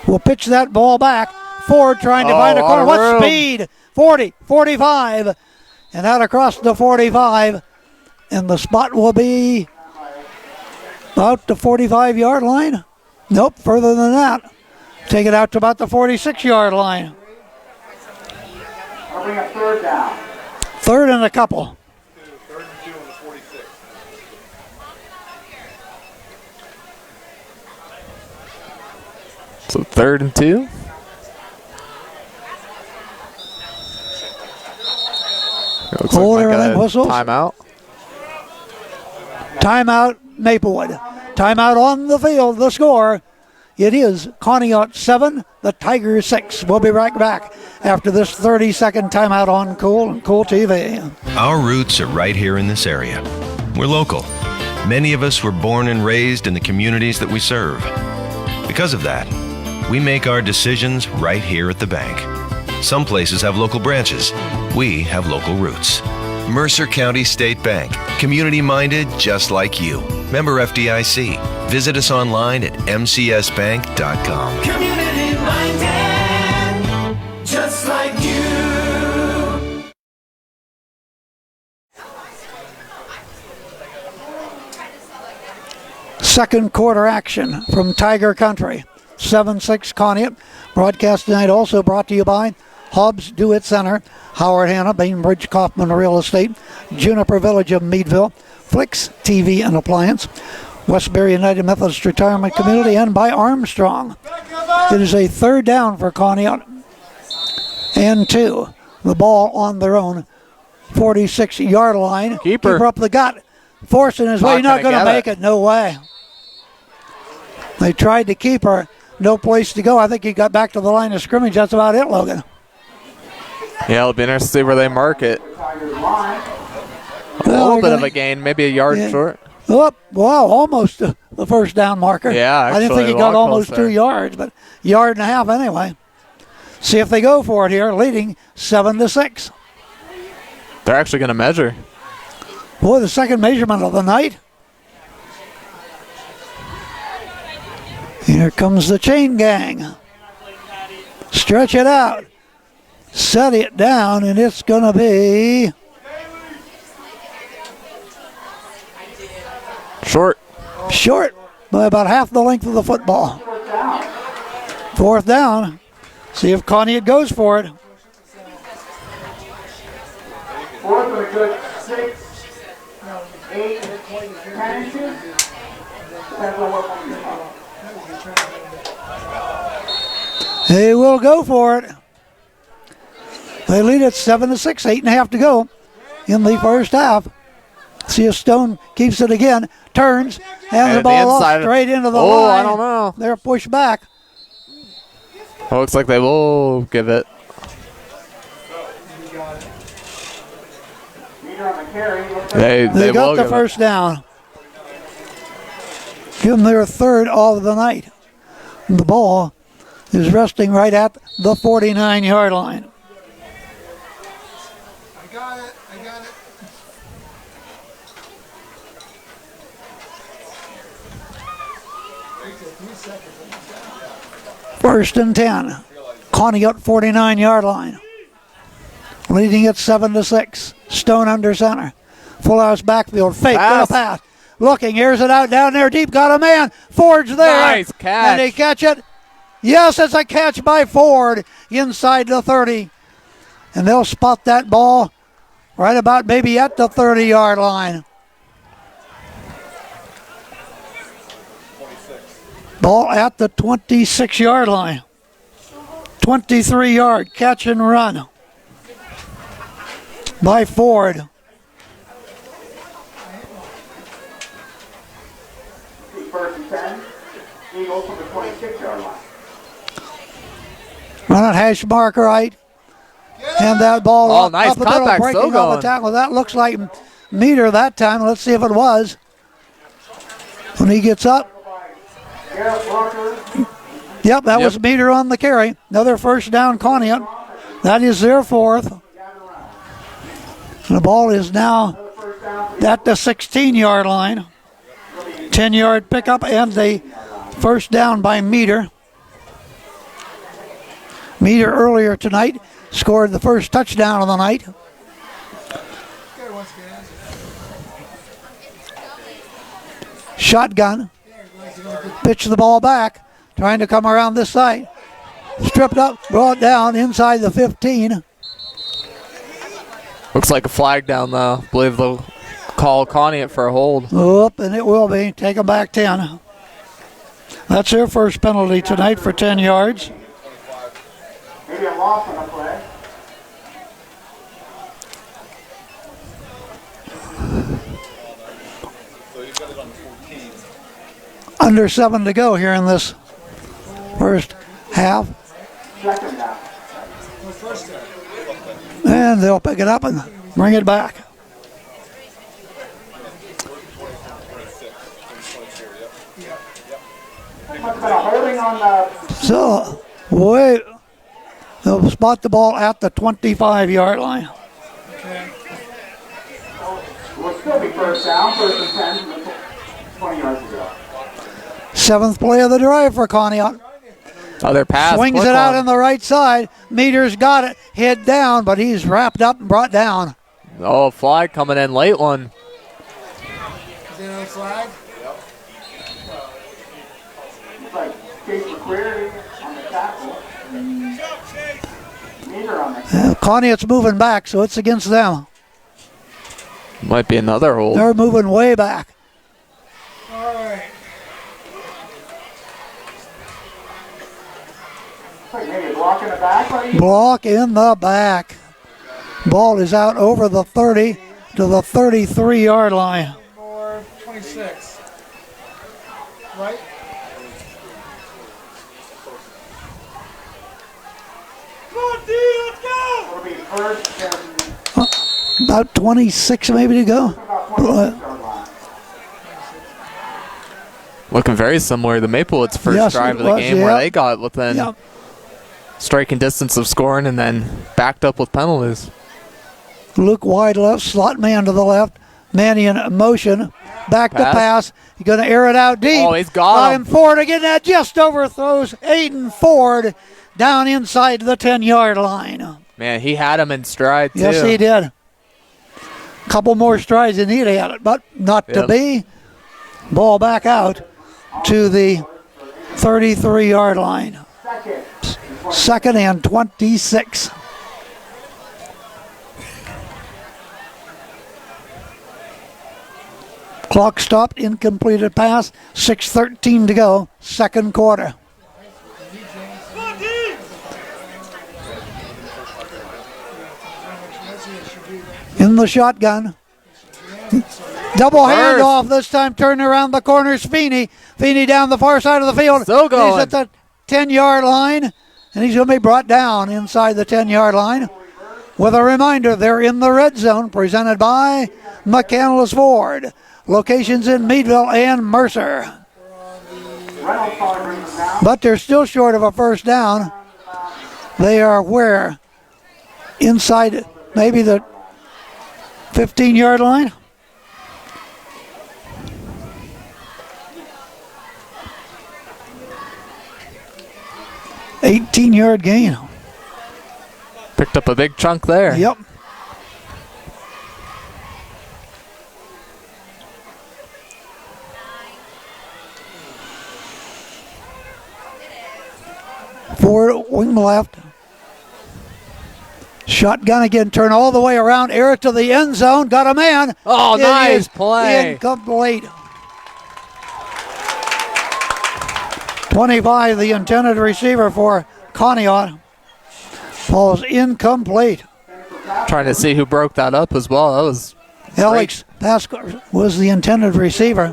Will pitch that ball back. Ford trying to find a corner. What speed? 40, 45. And out across the 45. And the spot will be about the 45-yard line. Nope, further than that. Take it out to about the 46-yard line. I'll bring up 3rd down. 3rd and a couple. 3rd and 2 on the 46. So 3rd and 2. Looks Hold like everything, whistles. Timeout. Timeout, Maplewood. Timeout on the field, the score. It is Conneaut 7, the Tigers 6. We'll be right back after this 30-second timeout on Cool and Cool TV. Our roots are right here in this area. We're local. Many of us were born and raised in the communities that we serve. Because of that, we make our decisions right here at the bank. Some places have local branches. We have local roots. Mercer County State Bank. Community-minded just like you. Member FDIC. Visit us online at mcsbank.com. Community minded, just like you. Second quarter action from Tiger Country. 7-6 Conneaut. Broadcast tonight also brought to you by Hobbs Do-It Center, Howard Hanna, Bainbridge Kaufman Real Estate, Juniper Village of Meadville, Flicks TV and Appliance, Westbury United Methodist Retirement Community, and by Armstrong. It is a 3rd down for Conneaut and 2. The ball on their own 46-yard line. Keeper up the gut, forcing his way. Not going to make it. No way. They tried to keep her. No place to go. I think he got back to the line of scrimmage. That's about it, Logan. Yeah, it'll be interesting to see where they mark it. A little bit of a gain, maybe a yard short. Oh, wow, almost the first down marker. Yeah, I didn't think he got almost 2 yards, but yard and a half anyway. See if they go for it here, leading 7-6. They're actually going to measure. Boy, the second measurement of the night. Here comes the chain gang. Stretch it out. Set it down, and it's going to be Short. short by about half the length of the football. Fourth down. See if Conneaut goes for it. Fourth and a good 6, 8, 10 inches. Depends on what one you're on. They will go for it. They lead at 7-6, 8.5 to go in the first half. See if Stone keeps it again, turns, and the ball off straight into the line. I don't know. They're pushed back. It looks like they will give it. They got the first down. Give them their third of the night. The ball is resting right at the 49-yard line. I got it. First and 10. Conneaut 49-yard line. Leading at 7-6. Stone under center. Full house backfield. Fake. Got a pass. Looking. Here's it out down there deep. Got a man. Ford's there. Nice catch. And they catch it. Yes, it's a catch by Ford inside the 30. And they'll spot that ball right about maybe at the 30-yard line. Ball at the 26-yard line. 23-yard catch and run by Ford. First and 10. Eagles from the 26-yard line. Run it hash mark right. And that ball nice up the middle, cutback, breaking so off going. the tackle. That looks like Meter that time. Let's see if it was. When he gets up. Yep, that was Meter on the carry. Another first down, Conneaut. That is their fourth. The ball is now at the 16-yard line. 10-yard pickup and the first down by Meter. Meter earlier tonight scored the first touchdown of the night. Shotgun. Pitch the ball back. Trying to come around this side. Stripped up, brought down inside the 15. Looks like a flag down though. I believe they'll call Conneaut for a hold. Up, and it will be. Take them back 10. That's their first penalty tonight for 10 yards. Maybe a loss on the play. Under 7 to go here in this first half. Second down. And they'll pick it up and bring it back. Must have been a holding on the So, wait. They'll spot the ball at the 25-yard line. will still be first down, first and 10 from 20 yards ago. Seventh play of the drive for Conneaut. Other pass. Swings it out on the right side. Meter's got it. Head down, but he's wrapped up and brought down. Oh, flag coming in late one. Is there another flag? Looks like Chase McQuarrie on the tackle. Meter on the Conneaut's moving back, so it's against them. Might be another hold. They're moving way back. All right. maybe a block in the back, buddy. Block in the back. Ball is out over the 30 to the 33-yard line. Or 26. Right? Come on, D, let's go! It'll be first and About 26 maybe to go. about 26-yard line. Looking very similar to Maplewood's first Yes, drive it of the was, game yeah. where they got within Yep. striking distance of scoring and then backed up with penalties. Luke wide left, slot man to the left. Manny in motion. Back to pass. He's going to air it out deep. Oh, he's got him. Ford again. That just overthrows Aiden Ford down inside the 10-yard line. Man, he had him in stride, too. Yes, he did. Couple more strides and he'd had it, but not to be. Ball back out to the 33-yard line. Second and 26. Clock stopped, incompleted pass, 6:13 to go, second quarter. In the shotgun. Double handoff this time, turning around the corners. Feeney down the far side of the field. Still going. He's at the 10-yard line, and he's going to be brought down inside the 10-yard line. With a reminder, they're in the red zone, presented by McCandless Ford. Locations in Meadville and Mercer. But they're still short of a first down. They are where? Inside maybe the 15-yard line? $18-yard gain. Picked up a big chunk there. Yep. Ford wing left. Shotgun again, turn all the way around, air it to the end zone, got a man. Oh, nice play. Incomplete. 25, the intended receiver for Conneaut. Falls incomplete. Trying to see who broke that up as well. That was Alex Pascal was the intended receiver.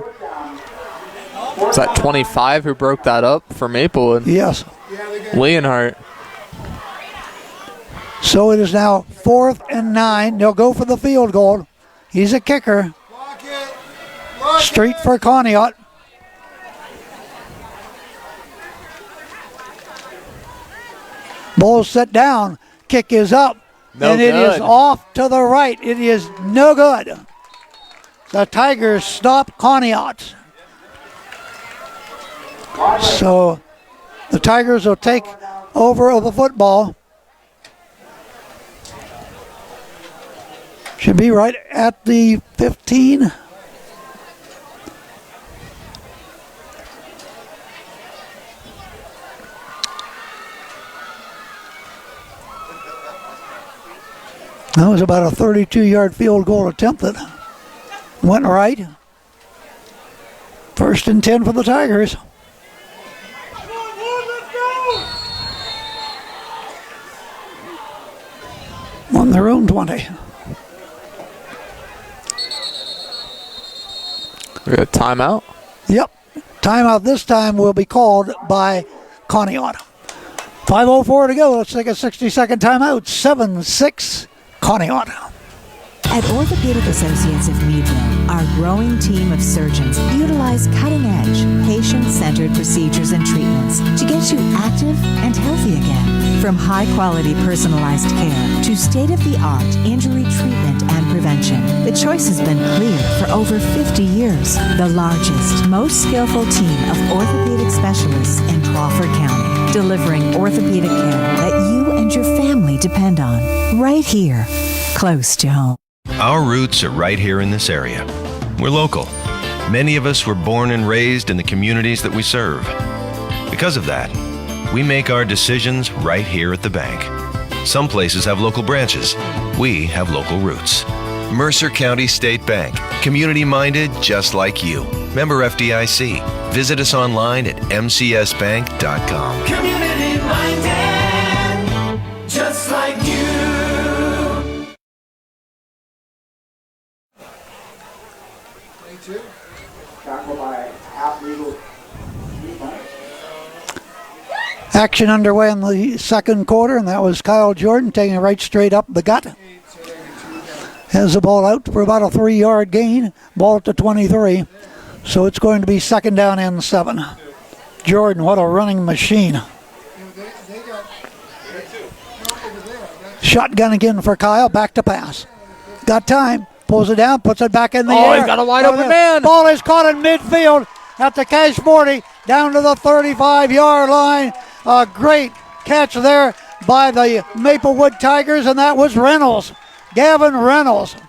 Was that 25 who broke that up for Maplewood? Yes. Leonhardt. So it is now 4th and 9. They'll go for the field goal. He's a kicker. Street for Conneaut. Ball set down. Kick is up. And it is off to the right. It is no good. The Tigers stop Conneaut. So the Tigers will take over the football. Should be right at the 15. That was about a 32-yard field goal attempt that went right. 1st and 10 for the Tigers. On their own 20. We got a timeout? Yep. Timeout this time will be called by Conneaut. 5:04 to go. Let's take a 60-second timeout. 7-6 Conneaut. At Orthopedic Associates of Meadville, our growing team of surgeons utilize cutting-edge, patient-centered procedures and treatments to get you active and healthy again. From high-quality personalized care to state-of-the-art injury treatment and prevention, the choice has been clear for over 50 years. The largest, most skillful team of orthopedic specialists in Crawford County, delivering orthopedic care that you and your family depend on. Right here, close to home. Our roots are right here in this area. We're local. Many of us were born and raised in the communities that we serve. Because of that, we make our decisions right here at the bank. Some places have local branches. We have local roots. Mercer County State Bank. Community-minded just like you. Member FDIC. Visit us online at mcsbank.com. Community-minded just like you. Action underway in the second quarter, and that was Kyle Jordan taking it right straight up the gut. Has the ball out for about a 3-yard gain. Ball at the 23. So it's going to be 2nd down and 7. Jordan, what a running machine. Shotgun again for Kyle. Back to pass. Got time. Pulls it down. Puts it back in the air. Oh, he's got a wide open man. Ball is caught in midfield at the Cache 40. Down to the 35-yard line. A great catch there by the Maplewood Tigers, and that was Reynolds. Gavin Reynolds. With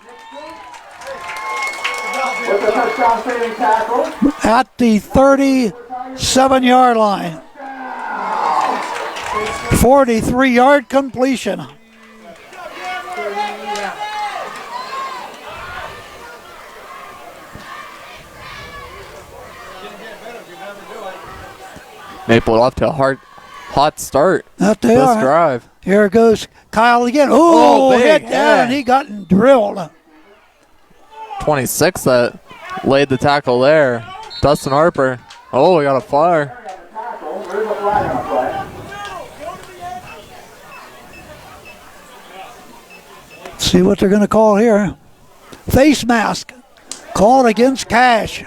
the touchdown saving tackle. At the 37-yard line. 43-yard completion. Maplewood off to a hot start That they this are. drive. Here goes Kyle again. Oh, big hit down, hit. and he got drilled. 26 that laid the tackle there. Dustin Harper. Oh, we got a flyer. There's a flag on the play. See what they're going to call here. Face mask. Called against Cache.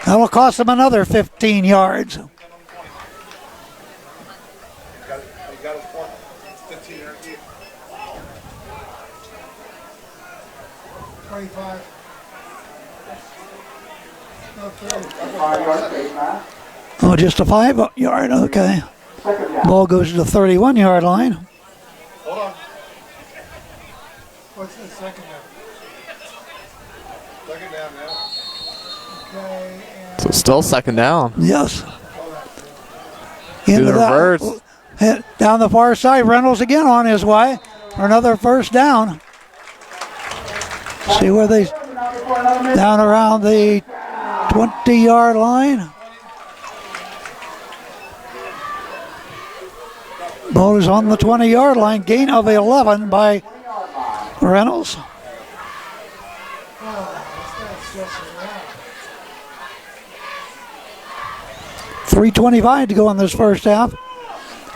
That'll cost them another 15 yards. Oh, just a 5-yard. Okay. Ball goes to the 31-yard line. Hold on. What's the second down? Second down now. Okay, and So still second down. Yes. Do Into the that. reverse. Hit down the far side. Reynolds again on his way for another first down. See where they down around the 20-yard line. Ball is on the 20-yard line. Gain of 11 by Reynolds. 3:25 to go in this first half.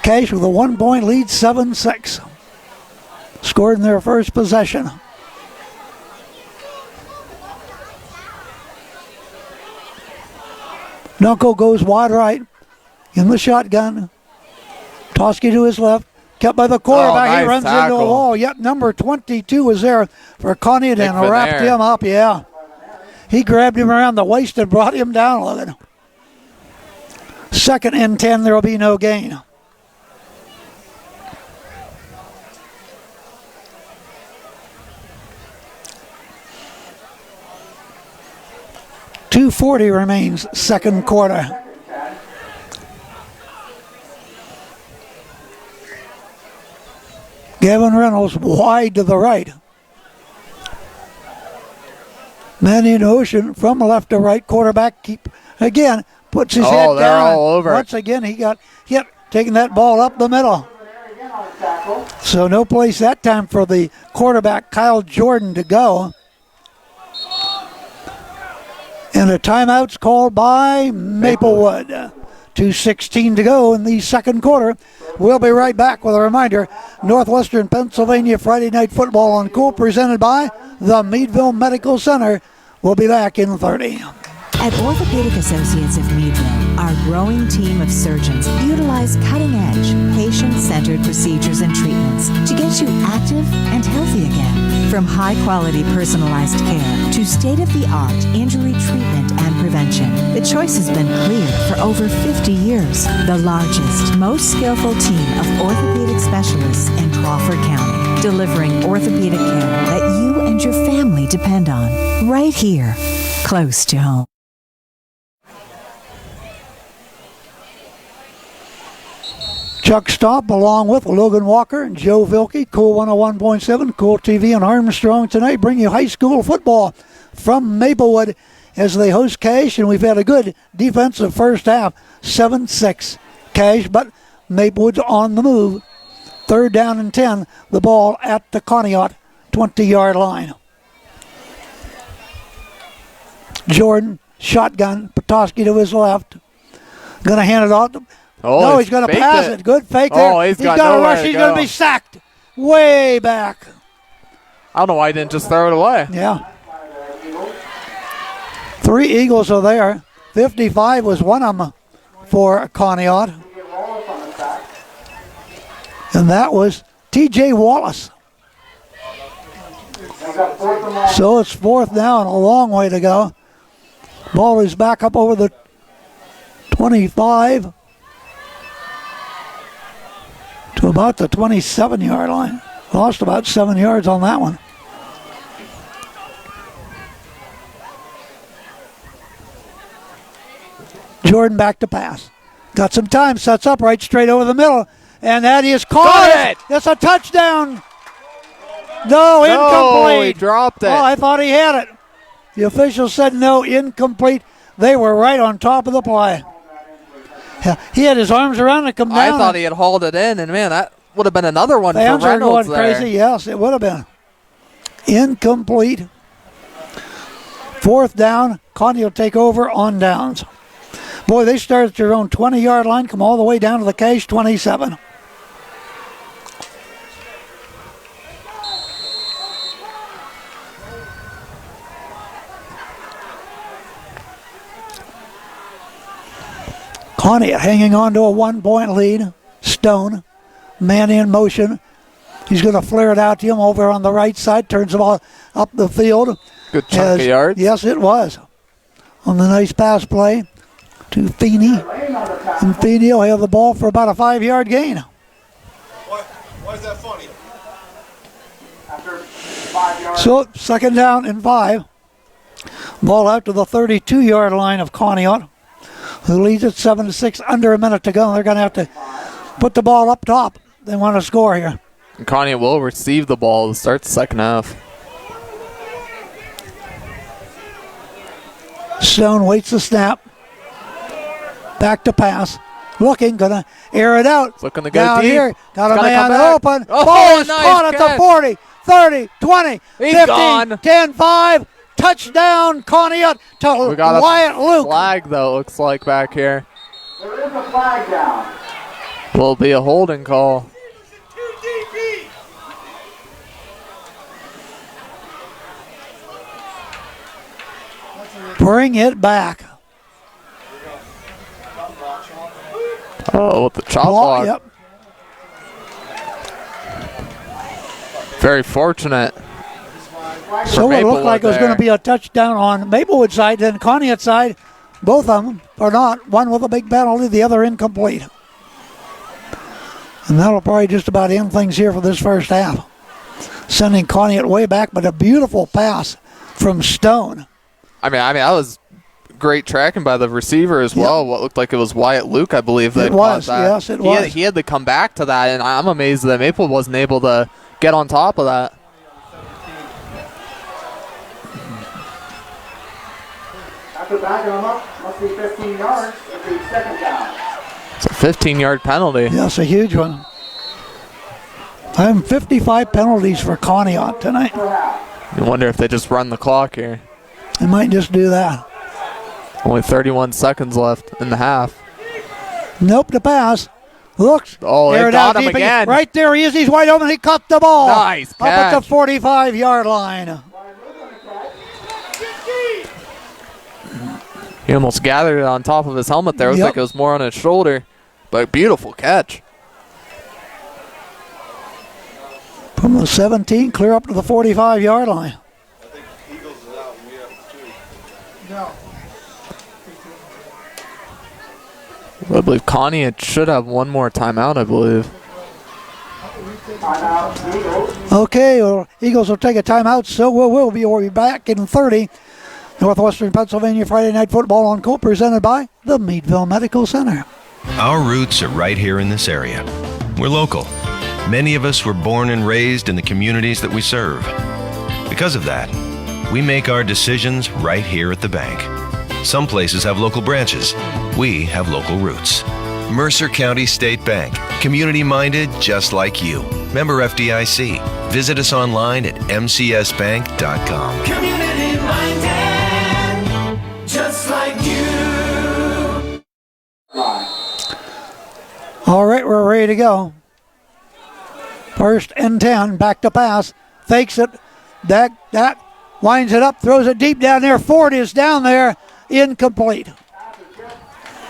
Cache with a 1-point lead, 7-6. Scored in their first possession. Knuckle goes wide right in the shotgun. Toski to his left. Kept by the quarterback. Nice He runs into tackle. a wall. Yep, number 22 was there for Conneaut and Big wrapped Benair. him up. Yeah. He grabbed him around the waist and brought him down. Look at him. 2nd and 10. There will be no gain. .240 remains second quarter. Gavin Reynolds wide to the right. Manny Ocean from left to right. Quarterback again puts his head they're down. all over it. Once again he got hit taking that ball up the middle. So no place that time for the quarterback Kyle Jordan to go. And a timeout's called by Maplewood. 2:16 to go in the second quarter. We'll be right back with a reminder. Northwestern Pennsylvania Friday Night Football on Cool, presented by the Meadville Medical Center. We'll be back in 30. At Orthopedic Associates of Meadville, our growing team of surgeons utilize cutting-edge, patient-centered procedures and treatments to get you active and healthy again. From high-quality personalized care to state-of-the-art injury treatment and prevention, the choice has been clear for over 50 years. The largest, most skillful team of orthopedic specialists in Crawford County, delivering orthopedic care that you and your family depend on, right here, close to home. Chuck Stopp along with Logan Walker and Joe Vilke, Cool 101.7, Cool TV and Armstrong tonight bring you high school football from Maplewood as they host Cache, and we've had a good defensive first half, 7-6 Cache, but Maplewood's on the move. 3rd down and 10, the ball at the Conneaut 20-yard line. Jordan, shotgun, Petoskey to his left. Going to hand it off. No, he's going to pass it. Good fake there. Oh, he's got to nowhere rush. to He's go. going to be sacked way back. I don't know why he didn't just throw it away. Yeah. 3 Eagles are there. 55 was one of them for Conneaut. And that was T.J. Wallace. So it's 4th down, a long way to go. Ball is back up over the 25 to about the 27-yard line. Lost about 7 yards on that one. Jordan back to pass. Got some time, sets up right straight over the middle, and that is caught. It's a touchdown. No, incomplete. He dropped it. Oh, I thought he had it. The official said no, incomplete. They were right on top of the play. He had his arms around it, come down. I thought he had hauled it in, and man, that would have been another one for Fans are Reynolds going there. crazy. Yes, it would have been. Incomplete. 4th down. Conneaut will take over on downs. Boy, they start at their own 20-yard line, come all the way down to the cash 27. Conneaut hanging on to a 1-point lead. Stone, man in motion. He's going to flare it out to him over on the right side. Turns the ball up the field. Good chunk of yards. Yes, it was. On the nice pass play to Feeney. And Feeney will have the ball for about a 5-yard gain. Why is that funny? So 2nd down and 5. Ball out to the 32-yard line of Conneaut, who leads it 7-6, under a minute to go. They're going to have to put the ball up top. They want to score here. And Conneaut will receive the ball to start the second half. Stone waits the snap. Back to pass. Looking, gonna air it out. Looking to go down deep. here. Got a Gotta man come back. open. Oh, Ball is nice caught at catch. the 40, 30, 20, He's 15, gone. 10, 5. Touchdown, Conneaut to We got Wyatt a Luke. flag, though, it looks like back here. There is a flag down. Will be a holding call. Bring it back. Oh, with the chop block. Yep. Very fortunate. So it looked like it was going to be. be a touchdown on Maplewood side, then Conneaut side. Both of them are not. One with a big penalty, the other incomplete. And that'll probably just about end things here for this first half. Sending Conneaut way back, but a beautiful pass from Stone. I mean, that was great tracking by the receiver as well. What looked like it was Wyatt Luke, I believe. That It was, caught that. yes, it was. He had to come back to that, and I'm amazed that Maplewood wasn't able to get on top of that. After backing him up, must be 15 yards. It'll be 2nd down. It's a 15-yard penalty. Yes, a huge one. I have 55 penalties for Conneaut tonight. You wonder if they just run the clock here. They might just do that. Only 31 seconds left in the half. Nope, the pass. Looks. Oh, they aired got out him deep again. Right there he is. He's wide open. He caught the ball. Nice Up at the catch. 45-yard line. He almost gathered it on top of his helmet there. It looked Yep. like it was more on his shoulder. But beautiful catch. From the 17, clear up to the 45-yard line. I think Eagles is out and we have 2. No. I believe Conneaut should have one more timeout, I believe. Timeout, Eagles. Okay, well, Eagles will take a timeout, so we'll be back in 30. Northwestern Pennsylvania Friday Night Football on Colt, presented by the Meadville Medical Center. Our roots are right here in this area. We're local. Many of us were born and raised in the communities that we serve. Because of that, we make our decisions right here at the bank. Some places have local branches. We have local roots. Mercer County State Bank. Community-minded just like you. Member FDIC. Visit us online at mcsbank.com. Community minded, just like you. All right, we're ready to go. First and 10, back to pass. Fakes it. That winds it up, throws it deep down there. Ford is down there. Incomplete.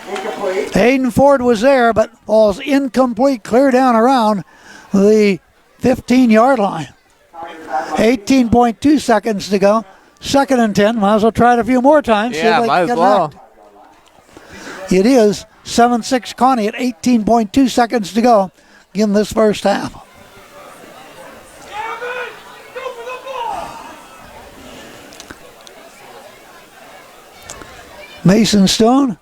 Incomplete. Hayden Ford was there, but falls incomplete, clear down around the 15-yard line. 18.2 seconds to go. 2nd and 10. Might as well try it a few more times. Yeah, might as well. It is 7-6 Connie at 18.2 seconds to go in this first half. Mason Stone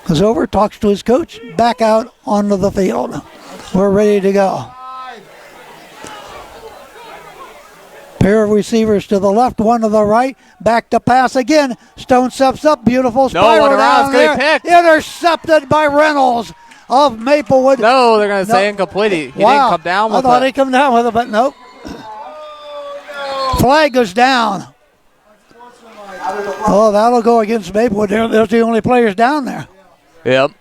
is over, talks to his coach, back out onto the field. We're ready to go. Pair of receivers to the left, one to the right. Back to pass again. Stone steps up. Beautiful spiral down there. Intercepted by Reynolds of Maplewood. No, they're going to say incomplete. He didn't come down with it. I thought he'd come down with it, but nope. Flag goes down. Oh, that'll go against Maplewood. They're the only players down there. Yep.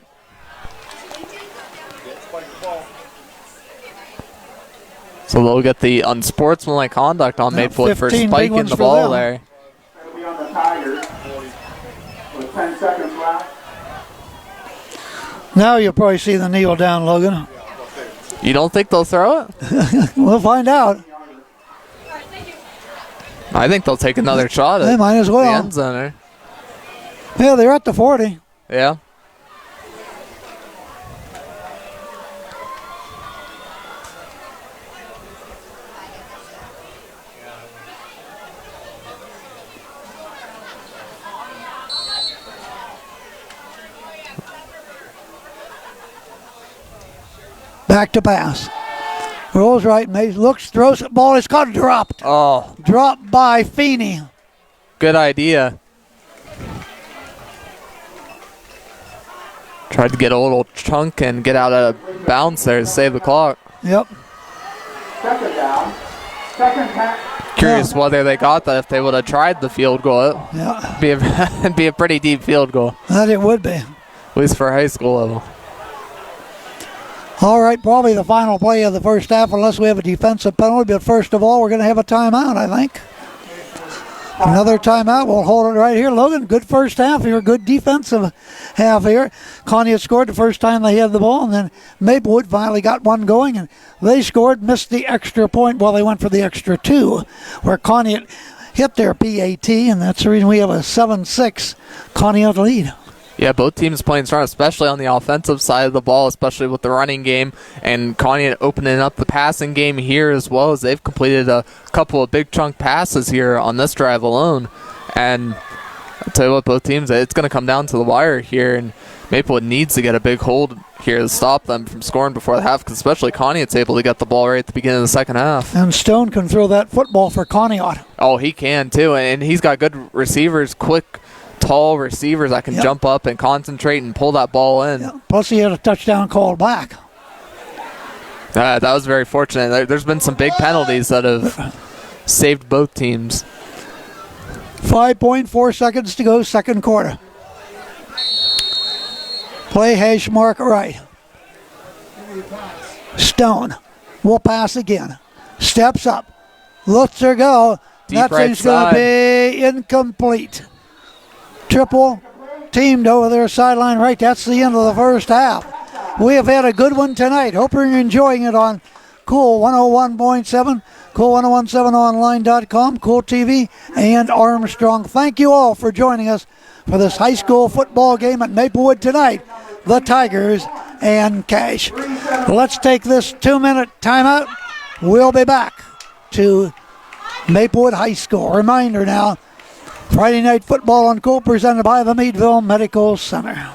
So they'll get the unsportsmanlike conduct on Maplewood for spiking the ball there. It'll be on the Tigers with 10 seconds left. Now you'll probably see the kneel down, Logan. You don't think they'll throw it? We'll find out. I think they'll take another shot at They might as well. the end zone. Yeah, they're at the 40. Yeah. Back to pass. Rolls right, Mays looks, throws it, ball is caught, dropped. Oh, Dropped by Feeney. good idea. Tried to get a little chunk and get out of bounds there to save the clock. Yep. Second down. Second pass. Curious whether they got that if they would have tried the field goal. Yeah, It'd be a pretty deep field goal, that it would be. at least for high school level. All right, probably the final play of the first half, unless we have a defensive penalty. But first of all, we're going to have a timeout, I think. Another timeout. We'll hold it right here. Logan, good first half here. Good defensive half here. Conneaut scored the first time they had the ball, and then Maplewood finally got one going, and they scored, missed the extra point. Well, they went for the extra two, where Conneaut hit their PAT, and that's the reason we have a 7-6 Conneaut lead. Yeah, both teams playing strong, especially on the offensive side of the ball, especially with the running game, and Conneaut opening up the passing game here as well, as they've completed a couple of big chunk passes here on this drive alone. And I'll tell you what, both teams, it's going to come down to the wire here, and Maplewood needs to get a big hold here to stop them from scoring before the half, because especially Conneaut's able to get the ball right at the beginning of the second half. And Stone can throw that football for Conneaut. Oh, he can too, and he's got good receivers, quick, tall receivers that can jump up and concentrate and pull that ball in. Yeah. Plus, he had a touchdown called back. That was very fortunate. There's been some big penalties that have saved both teams. 5.4 seconds to go, second quarter. Play hash mark right. Stone will pass again. Steps up. Lets her go. Deep That right thing's going to be incomplete. Triple teamed over their sideline right. That's the end of the first half. We have had a good one tonight. Hope you're enjoying it on Cool 101.7, Cool1017online.com, Cool TV, and Armstrong. Thank you all for joining us for this high school football game at Maplewood tonight. The Tigers and Cash. Let's take this 2-minute timeout. We'll be back to Maplewood High School. Reminder now, Friday Night Football on Cool presented by the Meadville Medical Center.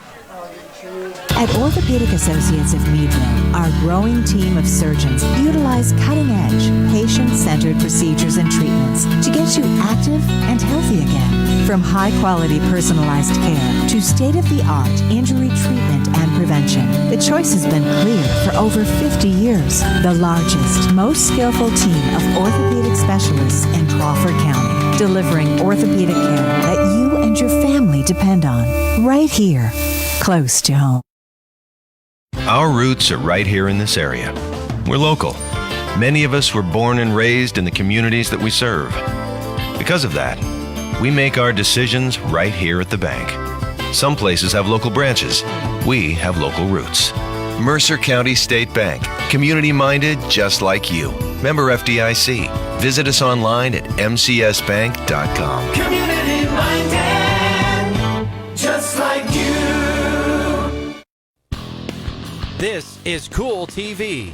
At Orthopedic Associates of Meadville, our growing team of surgeons utilize cutting-edge, patient-centered procedures and treatments to get you active and healthy again. From high-quality personalized care to state-of-the-art injury treatment and prevention, the choice has been clear for over 50 years. The largest, most skillful team of orthopedic specialists in Crawford County, delivering orthopedic care that you and your family depend on, right here, close to home. Our roots are right here in this area. We're local. Many of us were born and raised in the communities that we serve. Because of that, we make our decisions right here at the bank. Some places have local branches. We have local roots. Mercer County State Bank. Community-minded just like you. Member FDIC. Visit us online at mcsbank.com. Community minded, just like you. This is Cool TV.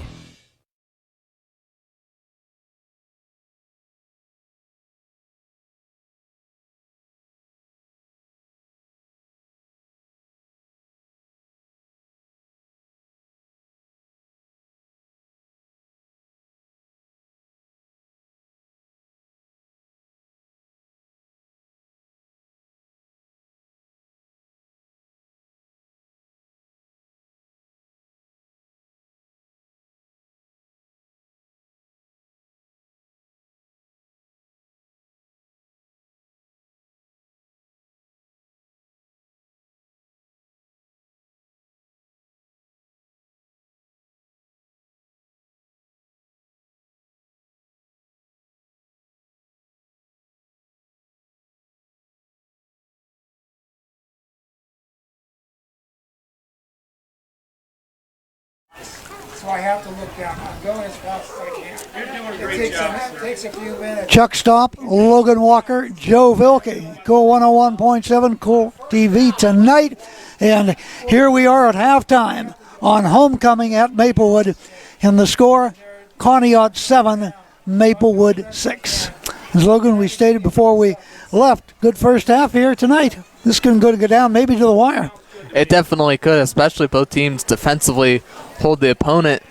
So I have to look down. I'm going as fast as I can. You're doing a great job. It takes a few minutes. Chuck Stop, Logan Walker, Joe Vilke. Cool 101.7, Cool TV tonight. And here we are at halftime on homecoming at Maplewood. In the score, Conneaut 7, Maplewood 6. As Logan, we stated before we left, good first half here tonight. This can go down maybe to the wire. It definitely could, especially both teams defensively hold the opponent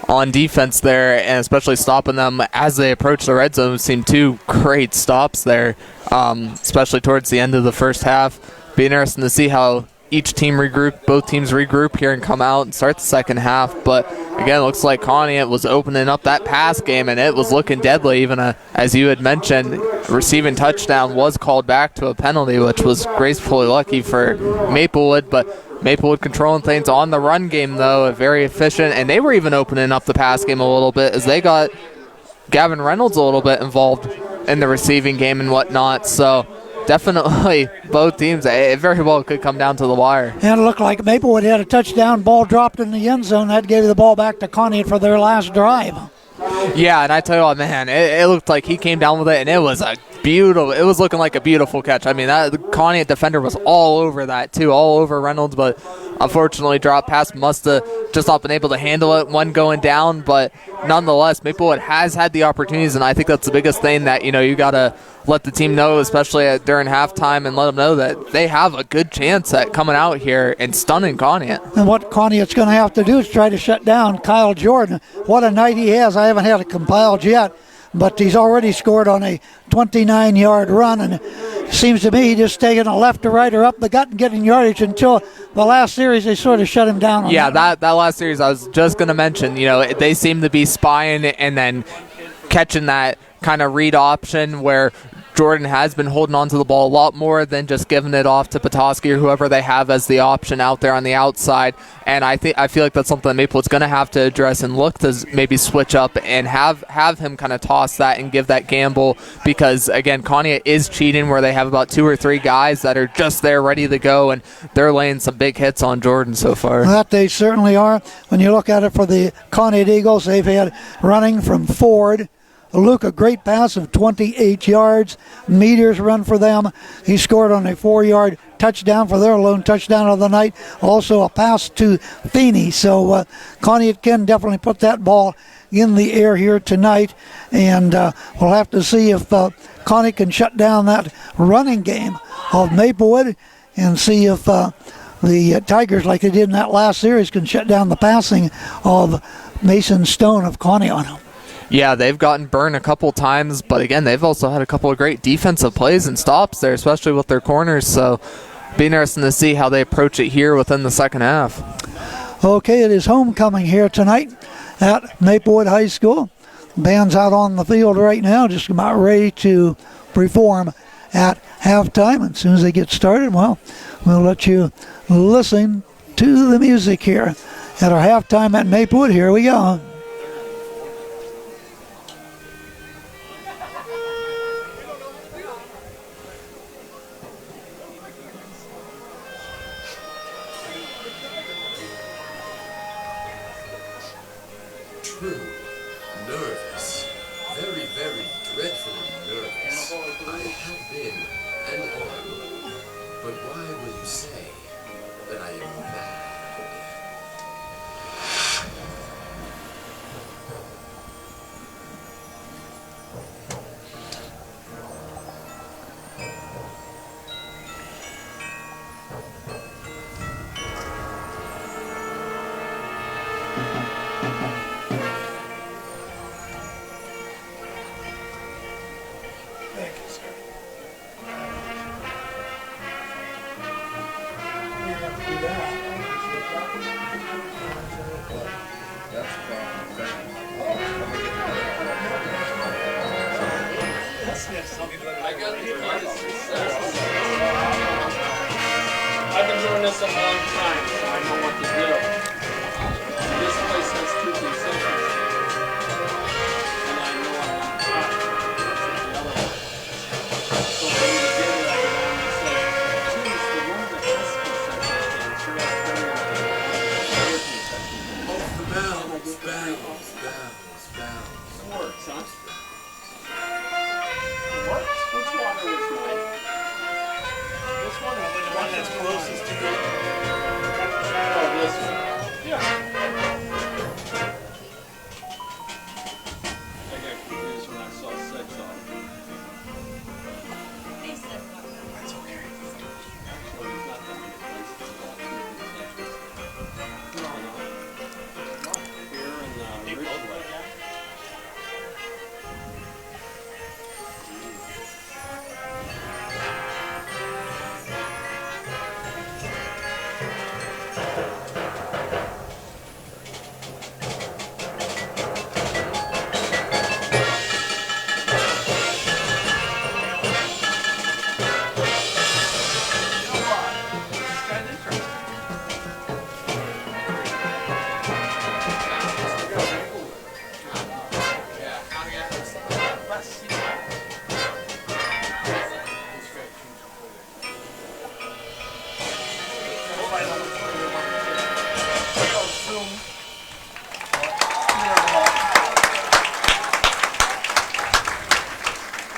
on defense there, and especially stopping them as they approach the red zone. We've seen two great stops there, especially towards the end of the first half. Be interesting to see how both teams regroup here and come out and start the second half. But again, it looks like Conneaut was opening up that pass game, and it was looking deadly. Even as you had mentioned, receiving touchdown was called back to a penalty, which was gracefully lucky for Maplewood. But Maplewood controlling things on the run game, though, very efficient, and they were even opening up the pass game a little bit as they got Gavin Reynolds a little bit involved in the receiving game and whatnot. So definitely both teams, it very well could come down to the wire. And it looked like Maplewood had a touchdown, ball dropped in the end zone. That gave the ball back to Conneaut for their last drive. Yeah, and I tell you what, man, it looked like he came down with it, and it was looking like a beautiful catch. I mean, the Conneaut defender was all over that, too, all over Reynolds, but unfortunately dropped pass, must have just not been able to handle it, one going down, but nonetheless, Maplewood has had the opportunities, and I think that's the biggest thing that, you got to let the team know, especially during halftime, and let them know that they have a good chance at coming out here and stunning Conneaut. And what Conneaut's going to have to do is try to shut down Kyle Jordan. What a night he has. I haven't had it compiled yet, but he's already scored on a 29-yard run, and it seems to me he's just taking a left to right or up the gut and getting yardage until the last series they sort of shut him down on that last series I was just going to mention. They seem to be spying and then catching that kind of read option where Jordan has been holding on to the ball a lot more than just giving it off to Petoskey or whoever they have as the option out there on the outside. And I feel like that's something that Maplewood's going to have to address and look to maybe switch up and have him kind of toss that and give that gamble, because again, Conneaut is cheating where they have about 2 or 3 guys that are just there ready to go, and they're laying some big hits on Jordan so far. That they certainly are. When you look at it for the Conneaut Eagles, they've had running from Ford. Luke, a great pass of 28 yards. Meters run for them. He scored on a 4-yard touchdown for their lone touchdown of the night. Also a pass to Feeney. So Conneaut can definitely put that ball in the air here tonight. And we'll have to see if Conneaut can shut down that running game of Maplewood and see if the Tigers, like they did in that last series, can shut down the passing of Mason Stone of Conneaut. Yeah, they've gotten burned a couple times, but again, they've also had a couple of great defensive plays and stops there, especially with their corners. So be interesting to see how they approach it here within the second half. Okay, it is homecoming here tonight at Maplewood High School. The band's out on the field right now, just about ready to perform at halftime. And as soon as they get started, well, we'll let you listen to the music here at our halftime at Maplewood. Here we go. this a long time, so I know what to do. This place has 2 concessions. And I know I'm on top. The other one. So for me to get it, I go down and say, geez, the one that has concession stand sure has better than the other concession stand. Bounce. It works, huh? It works? Which water is mine? This one is the one that's closest to you. Oh, this one. Yeah. I got confused when I saw 6 on it. That's okay. Actually, there's not that many places that have 2 concessions. No. Here in Ridgeway.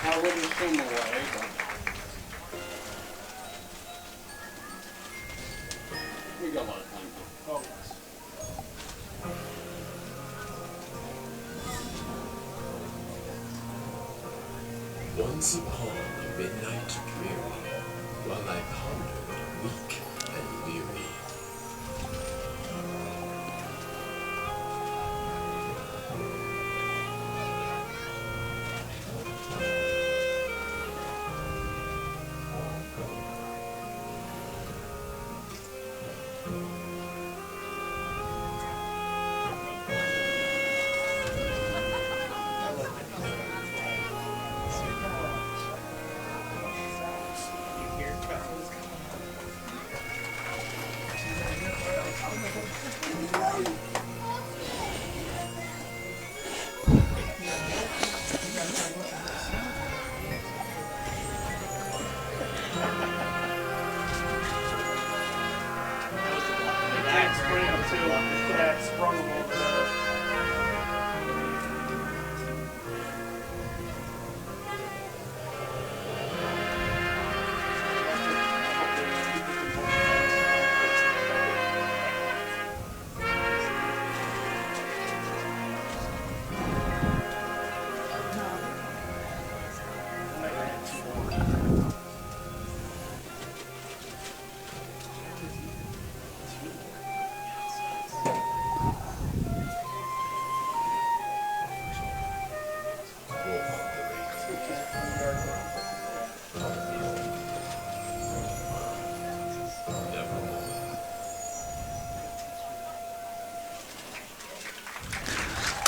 I wouldn't assume away, but we got a lot of time though. Oh, yes. Once upon a midnight dreary, while I pondered weak and weary.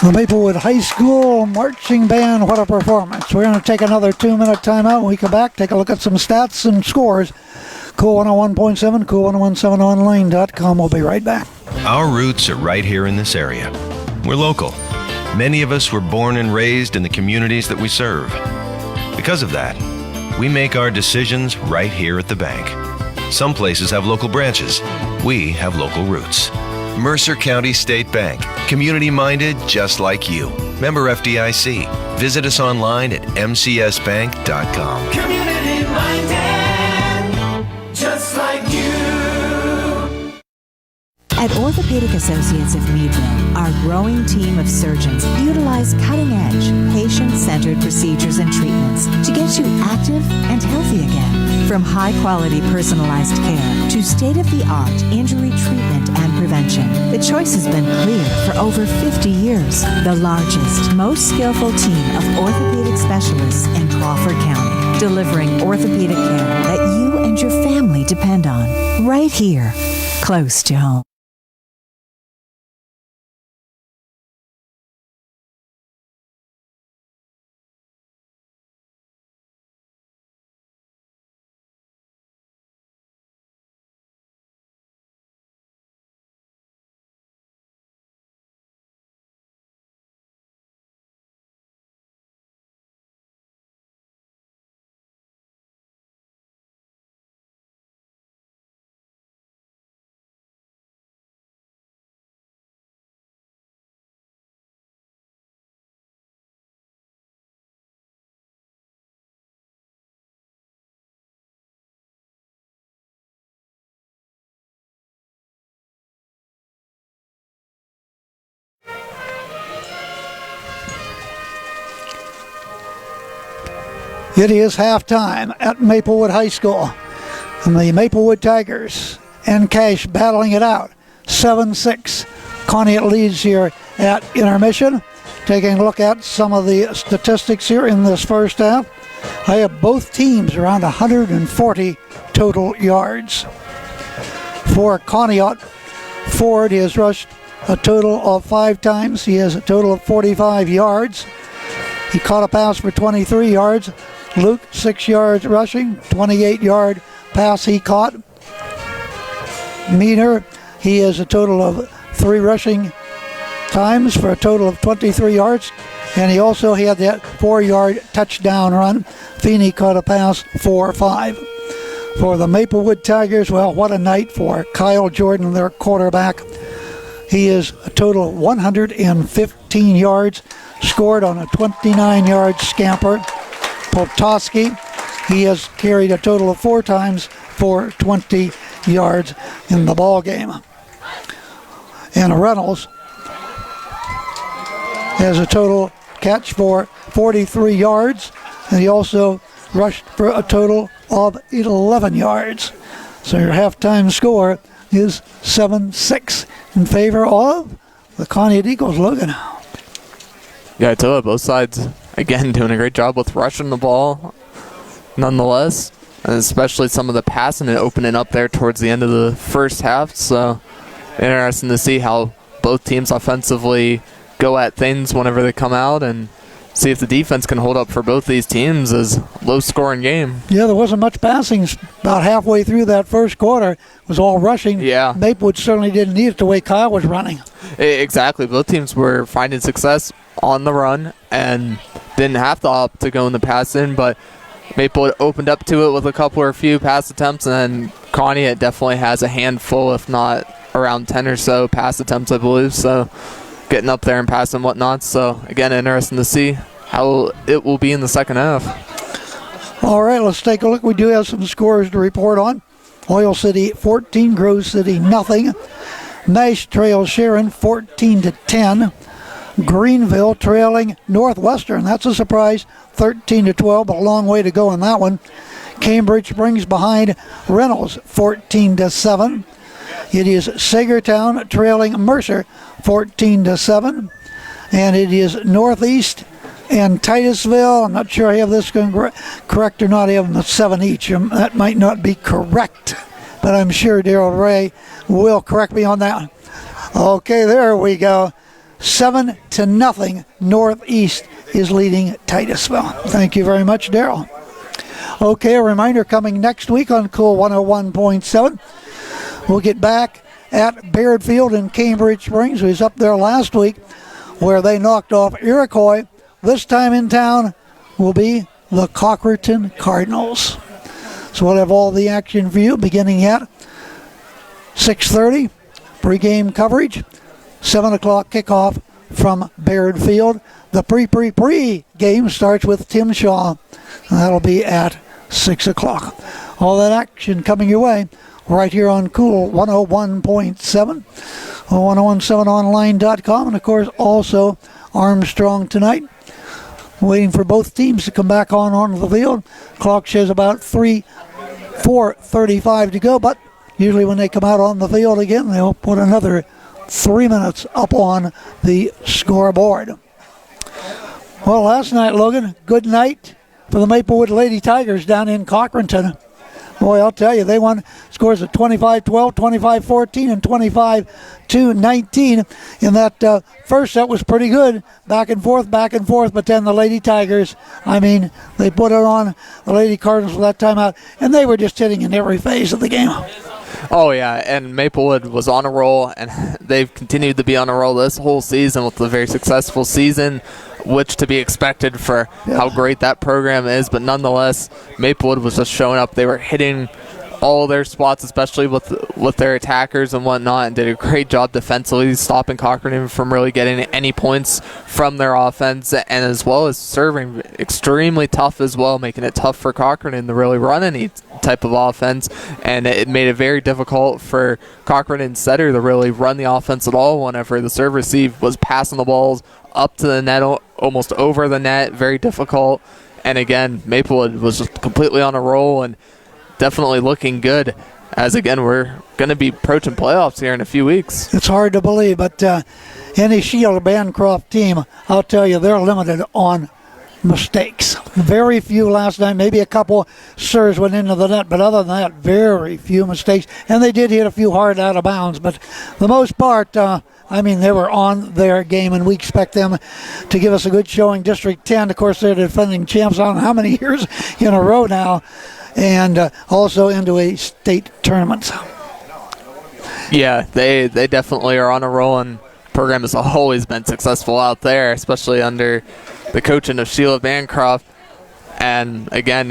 The Maplewood High School Marching Band, what a performance. We're going to take another 2-minute timeout. When we come back, take a look at some stats and scores. Cool 101.7, cool1017online.com. We'll be right back. Our roots are right here in this area. We're local. Many of us were born and raised in the communities that we serve. Because of that, we make our decisions right here at the bank. Some places have local branches. We have local roots. Mercer County State Bank. Community-minded just like you. Member FDIC. Visit us online at mcsbank.com. Community minded, just like you. At Orthopedic Associates of Meadville, our growing team of surgeons utilize cutting-edge, patient-centered procedures and treatments to get you active and healthy again. From high-quality personalized care to state-of-the-art injury treatment and prevention, the choice has been clear for over 50 years. The largest, most skillful team of orthopedic specialists in Crawford County, delivering orthopedic care that you and your family depend on, right here, close to home. It is halftime at Maplewood High School. And the Maplewood Tigers and Cash battling it out. 7-6. Conneaut leads here at intermission. Taking a look at some of the statistics here in this first half. I have both teams around 140 total yards. For Conneaut, Ford has rushed a total of 5 times. He has a total of 45 yards. He caught a pass for 23 yards. Luke, 6 yards rushing, 28-yard pass he caught. Meaner, he has a total of 3 rushing times for a total of 23 yards. And he also had that 4-yard touchdown run. Feeney caught a pass for 5. For the Maplewood Tigers, well, what a night for Kyle Jordan, their quarterback. He is a total of 115 yards, scored on a 29-yard scamper. Poltoski, he has carried a total of 4 times for 20 yards in the ball game. And Reynolds has a total catch for 43 yards, and he also rushed for a total of 11 yards. So your halftime score is 7-6 in favor of the Conneaut Eagles. Logan. Yeah, I tell you, both sides, again, doing a great job with rushing the ball, nonetheless, and especially some of the passing and opening up there towards the end of the first half. So interesting to see how both teams offensively go at things whenever they come out, and see if the defense can hold up for both these teams as low-scoring game. Yeah, there wasn't much passing. About halfway through that first quarter, it was all rushing. Yeah. Maplewood certainly didn't need it the way Kyle was running. Exactly. Both teams were finding success on the run and didn't have to opt to go in the pass in, but Maplewood opened up to it with a couple or a few pass attempts, and then Conneaut definitely has a handful, if not around 10 or so pass attempts, I believe. So getting up there and passing and whatnot. So, again, interesting to see how it will be in the second half. All right, let's take a look. We do have some scores to report on. Oil City 14, Grove City nothing. Nash trails Sharon 14-10. Greenville trailing Northwestern. That's a surprise, 13-12, but a long way to go in that one. Cambridge Springs behind Reynolds 14-7. It is Sagertown trailing Mercer 14-7, and it is Northeast and Titusville. I'm not sure I have this correct or not. I have them at 7 each. That might not be correct, but I'm sure Daryl Ray will correct me on that. Okay, there we go. 7-0. Northeast is leading Titusville. Thank you very much, Daryl. Okay, a reminder coming next week on Cool 101.7. We'll get back at Baird Field in Cambridge Springs. We was up there last week where they knocked off Iroquois. This time in town will be the Cochraton Cardinals. So we'll have all the action for you beginning at 6:30. Pre-game coverage. 7 o'clock kickoff from Baird Field. The pre-game starts with Tim Shaw. And that'll be at 6 o'clock. All that action coming your way right here on Cool 101.7, 1017online.com, and of course also Armstrong tonight. Waiting for both teams to come back onto the field. Clock shows about 4:35 to go, but usually when they come out on the field again, they'll put another 3 minutes up on the scoreboard. Well, last night, Logan, good night for the Maplewood Lady Tigers down in Cochraton. Boy, I'll tell you, they won scores of 25-12, 25-14, and 25-19. In that first set was pretty good, back and forth, but then the Lady Tigers, I mean, they put it on the Lady Cardinals for that timeout, and they were just hitting in every phase of the game. Oh, yeah, and Maplewood was on a roll, and they've continued to be on a roll this whole season with a very successful season, which to be expected for how great that program is. But nonetheless, Maplewood was just showing up. They were hitting all their spots, especially with their attackers and whatnot, and did a great job defensively, stopping Cochraton from really getting any points from their offense, and as well as serving extremely tough as well, making it tough for Cochraton to really run any type of offense, and it made it very difficult for Cochraton's setter to really run the offense at all whenever the serve receive was passing the balls up to the net, almost over the net, very difficult. And again, Maplewood was just completely on a roll and definitely looking good. As again, we're going to be approaching playoffs here in a few weeks. It's hard to believe, but any Sheila Bancroft team, I'll tell you, they're limited on mistakes. Very few last night, maybe a couple serves went into the net, but other than that, very few mistakes. And they did hit a few hard out of bounds, but for the most part, they were on their game, and we expect them to give us a good showing. District 10, of course, they're defending champs on how many years in a row now, and also into a state tournament. Yeah, they definitely are on a roll, and the program has always been successful out there, especially under the coaching of Sheila Bancroft. And again,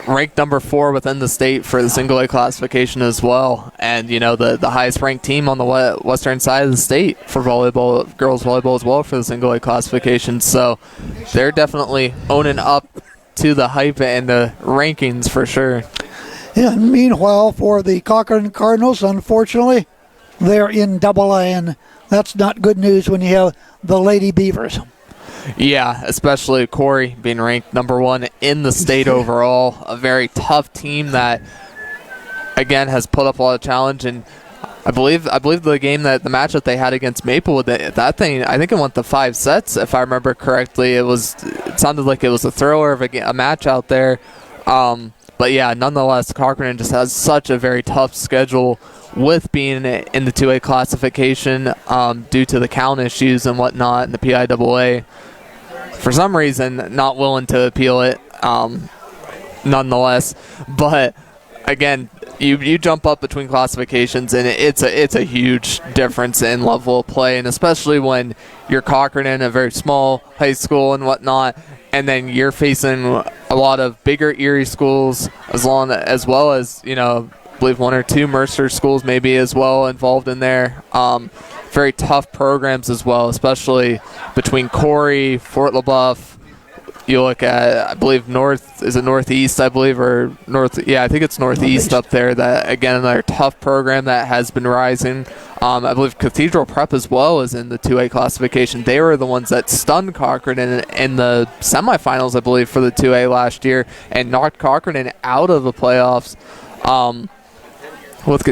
ranked number 4 within the state for the single A classification as well. And, the highest ranked team on the western side of the state for volleyball, girls volleyball as well for the single A classification. So they're definitely owning up to the hype and the rankings for sure. Yeah, meanwhile, for the Cochrane Cardinals, unfortunately, they're in AA, and that's not good news when you have the Lady Beavers. Yeah, especially Corey being ranked number 1 in the state overall. A very tough team that, again, has put up a lot of challenge. And I believe the game the match that they had against Maplewood, that thing, I think it went to 5 sets, if I remember correctly. It sounded like it was a thriller of a match out there. But yeah, nonetheless, Cochrane just has such a very tough schedule with being in the 2A classification due to the count issues and whatnot and the PIAA. For some reason, not willing to appeal it nonetheless. But again, you jump up between classifications, and it's a huge difference in level of play, and especially when you're Cochrane in a very small high school and whatnot, and then you're facing a lot of bigger Erie schools as well as I believe 1 or 2 Mercer schools maybe as well involved in there. Very tough programs as well, especially between Corey, Fort LaBeouf. You look at, I believe, Northeast, I believe, or North, yeah, I think it's Northeast up there. That, again, another tough program that has been rising. I believe Cathedral Prep as well is in the 2A classification. They were the ones that stunned Cochrane in the semifinals, I believe, for the 2A last year and knocked Cochrane out of the playoffs. With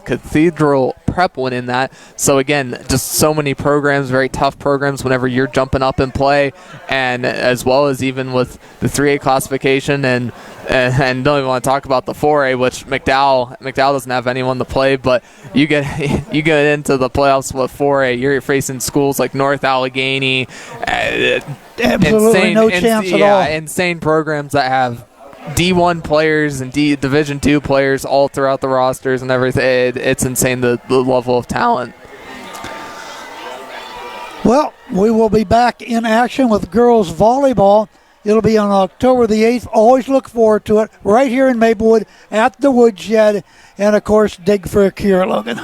Cathedral Prep winning that. So again, just so many programs, very tough programs whenever you're jumping up and play, and as well as even with the 3A classification and don't even want to talk about the 4A, which McDowell doesn't have anyone to play, but you get into the playoffs with 4A, you're facing schools like North Allegheny, absolutely no chance at all. Insane programs that have D1 players and Division II players all throughout the rosters and everything. It's insane, the level of talent. Well, we will be back in action with girls volleyball. It'll be on October the 8th. Always look forward to it right here in Maplewood at the Woodshed. And, of course, dig for a cure, Logan.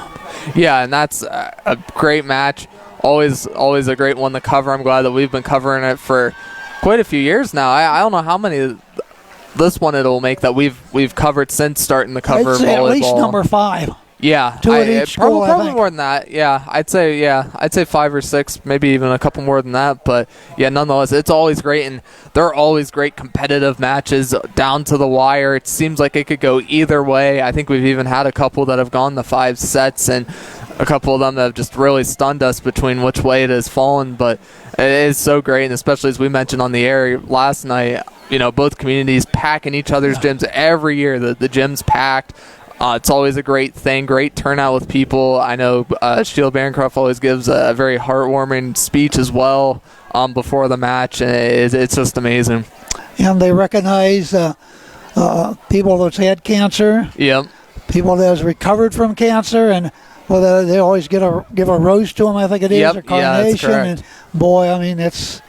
Yeah, and that's a great match. Always a great one to cover. I'm glad that we've been covering it for quite a few years now. I don't know how many this one it'll make that we've covered since starting the cover I'd say volleyball. At least number 5. Yeah, 2 at each school, probably more than that. Yeah, I'd say 5 or 6, maybe even a couple more than that. But yeah, nonetheless, it's always great, and there are always great competitive matches down to the wire. It seems like it could go either way. I think we've even had a couple that have gone the 5 sets, and a couple of them that have just really stunned us between which way it has fallen. But it is so great, and especially as we mentioned on the air last night, both communities packing each other's gyms every year. The gym's packed. It's always a great thing, great turnout with people. I know Sheila Bancroft always gives a very heartwarming speech as well before the match, and it's just amazing. And they recognize people that's had cancer, yep, people that has recovered from cancer, and they always give a rose to them, I think it is, or carnation. Yeah, and boy, it's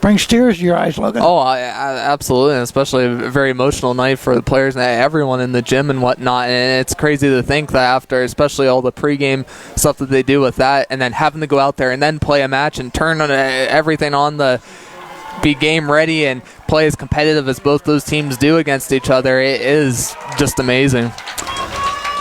brings tears to your eyes, Logan. Oh, absolutely, and especially a very emotional night for the players and everyone in the gym and whatnot. And it's crazy to think that after, especially all the pregame stuff that they do with that, and then having to go out there and then play a match and turn on everything on be game ready and play as competitive as both those teams do against each other. It is just amazing.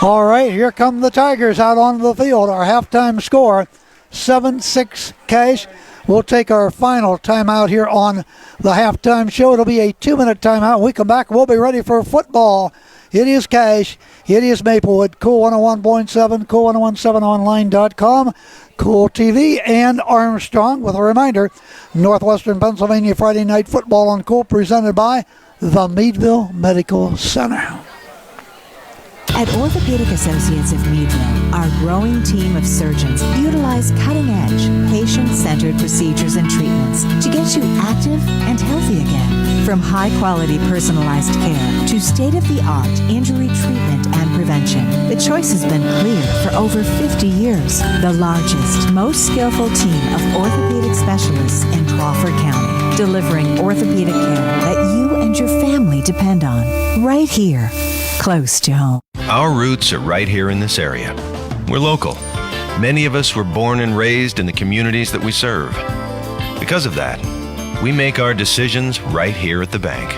All right, here come the Tigers out onto the field. Our halftime score, 7-6 Cache. We'll take our final timeout here on the halftime show. It'll be a 2-minute timeout. When we come back, we'll be ready for football. It is Cache. It is Maplewood. Cool 101.7, cool1017online.com, Cool TV, and Armstrong. With a reminder, Northwestern Pennsylvania Friday Night Football on Cool, presented by the Meadville Medical Center. At Orthopedic Associates of Meadville, our growing team of surgeons utilize cutting-edge, patient-centered procedures and treatments to get you active and healthy again. From high-quality personalized care to state-of-the-art injury treatment and prevention, the choice has been clear for over 50 years. The largest, most skillful team of orthopedic specialists in Crawford County, delivering orthopedic care that you and your family depend on. Right here, close to home. Our roots are right here in this area. We're local. Many of us were born and raised in the communities that we serve. Because of that, we make our decisions right here at the bank.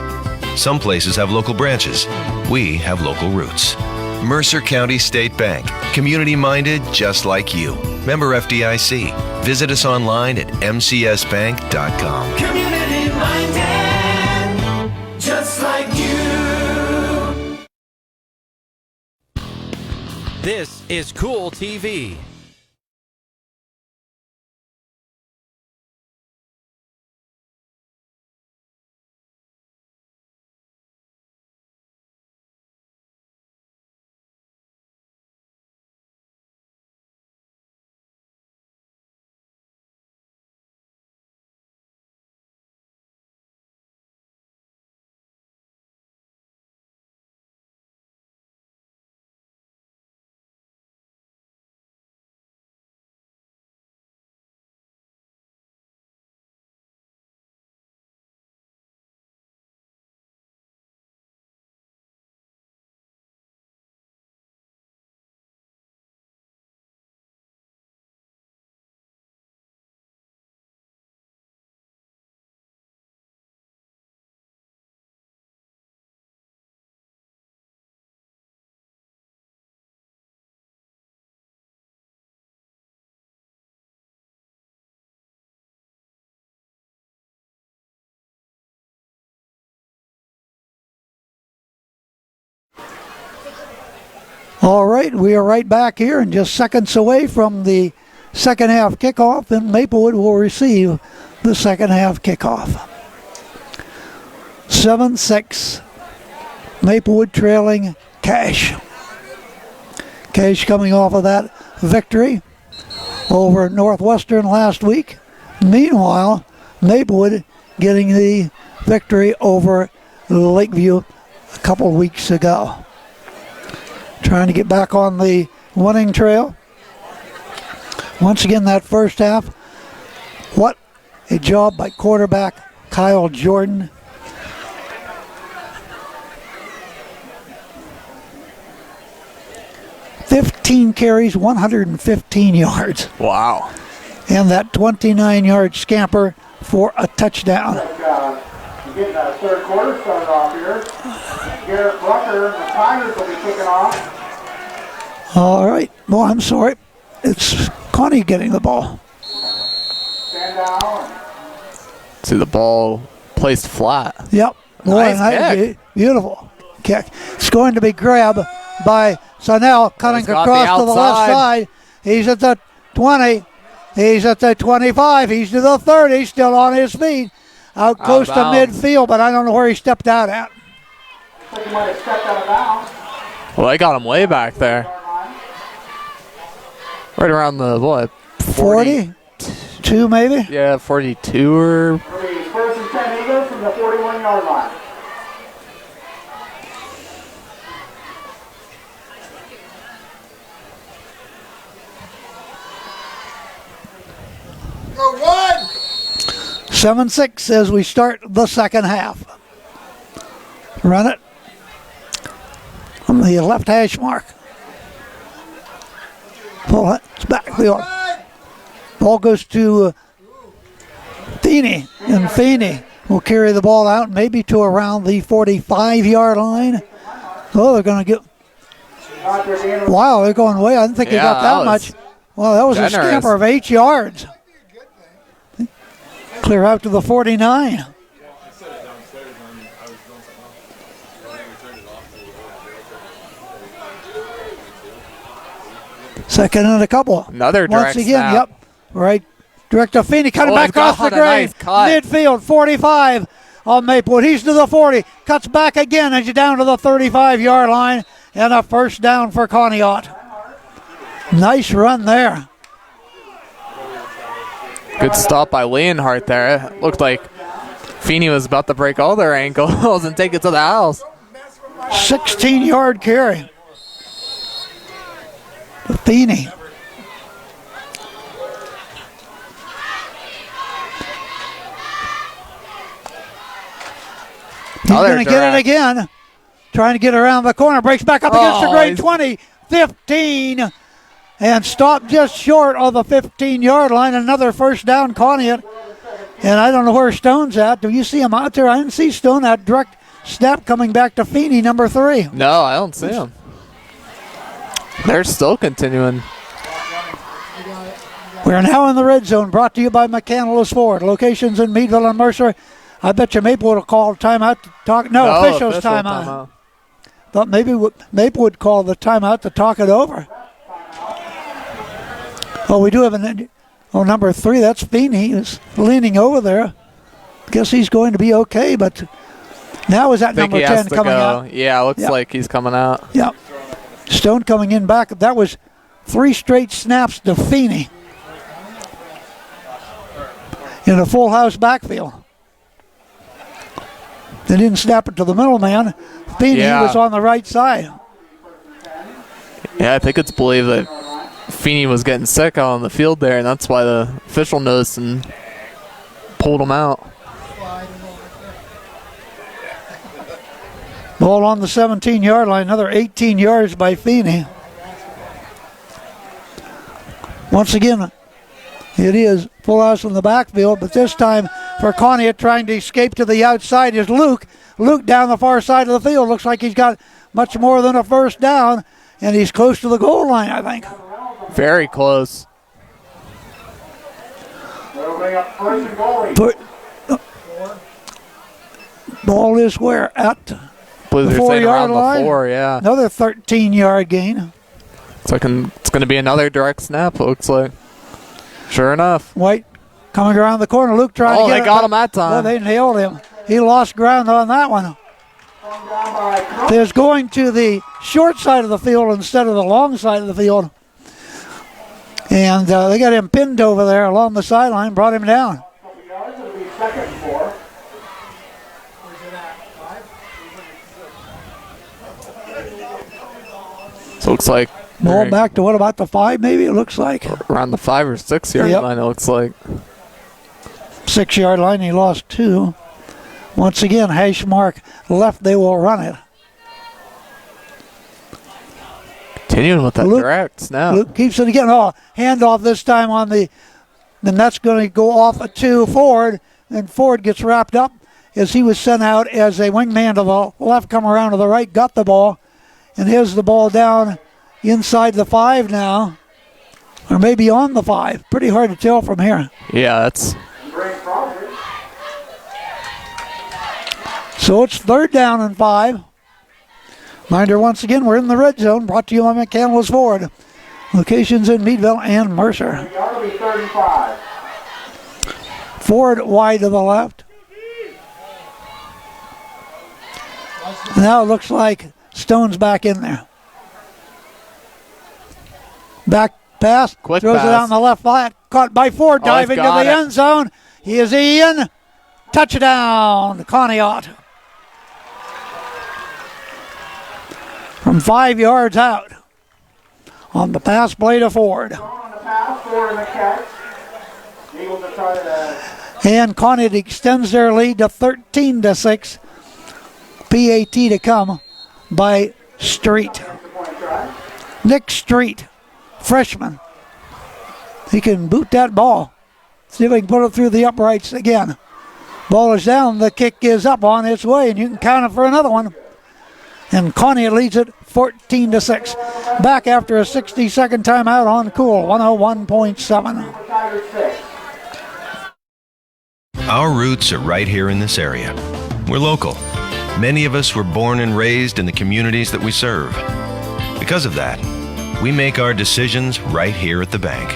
Some places have local branches. We have local roots. Mercer County State Bank. Community-minded just like you. Member FDIC. Visit us online at mcsbank.com. Community-minded, just like you. This is Cool TV. All right, we are right back here and just seconds away from the second half kickoff, and Maplewood will receive the second half kickoff. 7-6, Maplewood trailing Cache. Cache coming off of that victory over Northwestern last week. Meanwhile, Maplewood getting the victory over Lakeview a couple weeks ago. Trying to get back on the winning trail. Once again, that first half, what a job by quarterback Kyle Jordan. "15 carries, 115 yards. Wow. And that 29-yard scamper for a touchdown. Getting that third quarter started off here. Garrett Brucker and the Tigers will be kicking off. All right. Well, I'm sorry. It's Connie getting the ball. Stand down. See the ball placed flat. Yep. Boy, Nice kick. Beautiful kick. It's going to be grabbed by Sanel, cutting He's got across the to the left outside. side. He's at the 20. He's at the 25. He's to the 30. Still on his feet. Out close to bounds. midfield, but I don't know where he stepped out at. I think he might have stepped out of bounds. Well, they got him way back there. Right around the, what? 42 maybe? Yeah, 42 or... It'll be first and 10 Eagles from the 41-yard line. Go one! 7-6 as we start the second half. Run it on the left hash mark. Pull it. It's backfield. Ball goes to Feeney, and Feeney will carry the ball out maybe to around the 45-yard line. Oh, they're going to get... Wow, they're going way. I didn't think they got that much. Well, that was generous. a scamper of 8 yards. Clear out to the 49. Second and a couple. Another direct Once again, snap. yep. Right. Direct to Feeney. Cutting Oh, back he's got off the a nice grade. cut. Midfield, 45 on Maplewood. He's to the 40. Cuts back again as you're down to the 35-yard line. And a first down for Conneaut. Nice run there. Good stop by Leonhardt there. It looked like Feeney was about to break all their ankles and take it to the house. 16-yard carry. To Feeney. He's Another going to get it direct. again. Trying to get around the corner. Breaks back up against the Oh, grade he's- 20. 15. And stopped just short of the 15-yard line. Another first down, Conneaut. And I don't know where Stone's at. Do you see him out there? I didn't see Stone. That direct snap coming back to Feeney, number 3. No, I don't see him. They're still continuing. We're now in the red zone, brought to you by McCandless Ford. Locations in Meadville and Mercer. I bet you Maplewood will call timeout to talk. No, officials official timeout. Thought maybe Maplewood called the timeout to talk it over. Oh, we do have number 3. That's Feeney. He's leaning over there. Guess he's going to be okay, but now is that I think number he 10 has to coming go. out? Yeah, looks Yep. like he's coming out. Yep. Stone coming in back. That was 3 straight snaps to Feeney in a full house backfield. They didn't snap it to the middle man. Feeney was on the right side. Yeah, I think it's believed that Feeney was getting sick out on the field there, and that's why the official noticed and pulled him out. Ball on the 17-yard line. Another 18 yards by Feeney. Once again, it is full house in the backfield, but this time for Conneaut trying to escape to the outside is Luke. Luke down the far side of the field. Looks like he's got much more than a first down, and he's close to the goal line, I think. Very close. That'll bring up first and goal. Ball is where? At I believe the they're saying 4-yard around line. the 4, yeah. Another 13-yard gain. So it's going to be another direct snap, it looks like. Sure enough. White coming around the corner. Luke trying to get they got him that time. Well, they nailed him. He lost ground on that one. There's going to the short side of the field instead of the long side of the field. And they got him pinned over there along the sideline, brought him down. It'll be second and 4. So it looks like Ball back to what about the 5 maybe it looks like. around the 5 or 6 yard Yep. line, it looks like. 6-yard line, he lost 2. Once again, hash mark left, they will run it. Continuing with that Luke- direct snap. Luke keeps it again. Oh, handoff this time on then that's going to go off to Ford, and Ford gets wrapped up as he was sent out as a wingman to the left, come around to the right, got the ball, and here's the ball down inside the 5 now, or maybe on the 5. Pretty hard to tell from here. Yeah, that's So it's 3rd down and 5. Reminder once again, we're in the red zone, brought to you by McCandless Ford. Locations in Meadville and Mercer. That'll be 35. Ford wide to the left. Now it looks like Stone's back in there. Back pass, Quick throws it pass. out on the left flat. Caught by Ford, Oh, he's diving to got the it. end zone. He is in. Touchdown, Conneaut. From 5 yards out on the pass play to Ford. On the pass, 4 in the catch. Eagles are trying to. And Conneaut extends their lead to 13-6. PAT to come by Street. Nick Street, freshman. He can boot that ball. See if he can put it through the uprights again. Ball is down. The kick is up on its way, and you can count it for another one. And Conneaut leads it 14-6. Back after a 60-second timeout on Cool 101.7. Tiger 6. Our roots are right here in this area. We're local. Many of us were born and raised in the communities that we serve. Because of that, we make our decisions right here at the bank.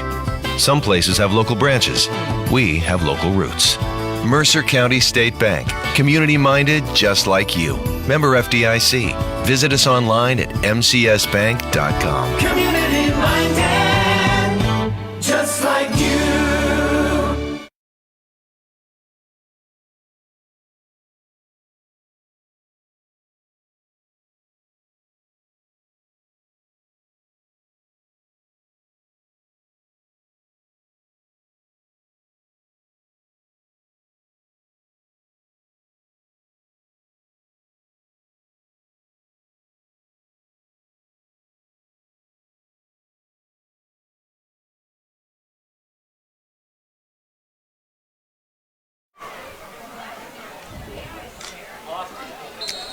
Some places have local branches. We have local roots. Mercer County State Bank. Community-minded just like you. Member FDIC. Visit us online at mcsbank.com. Community minded, just like you.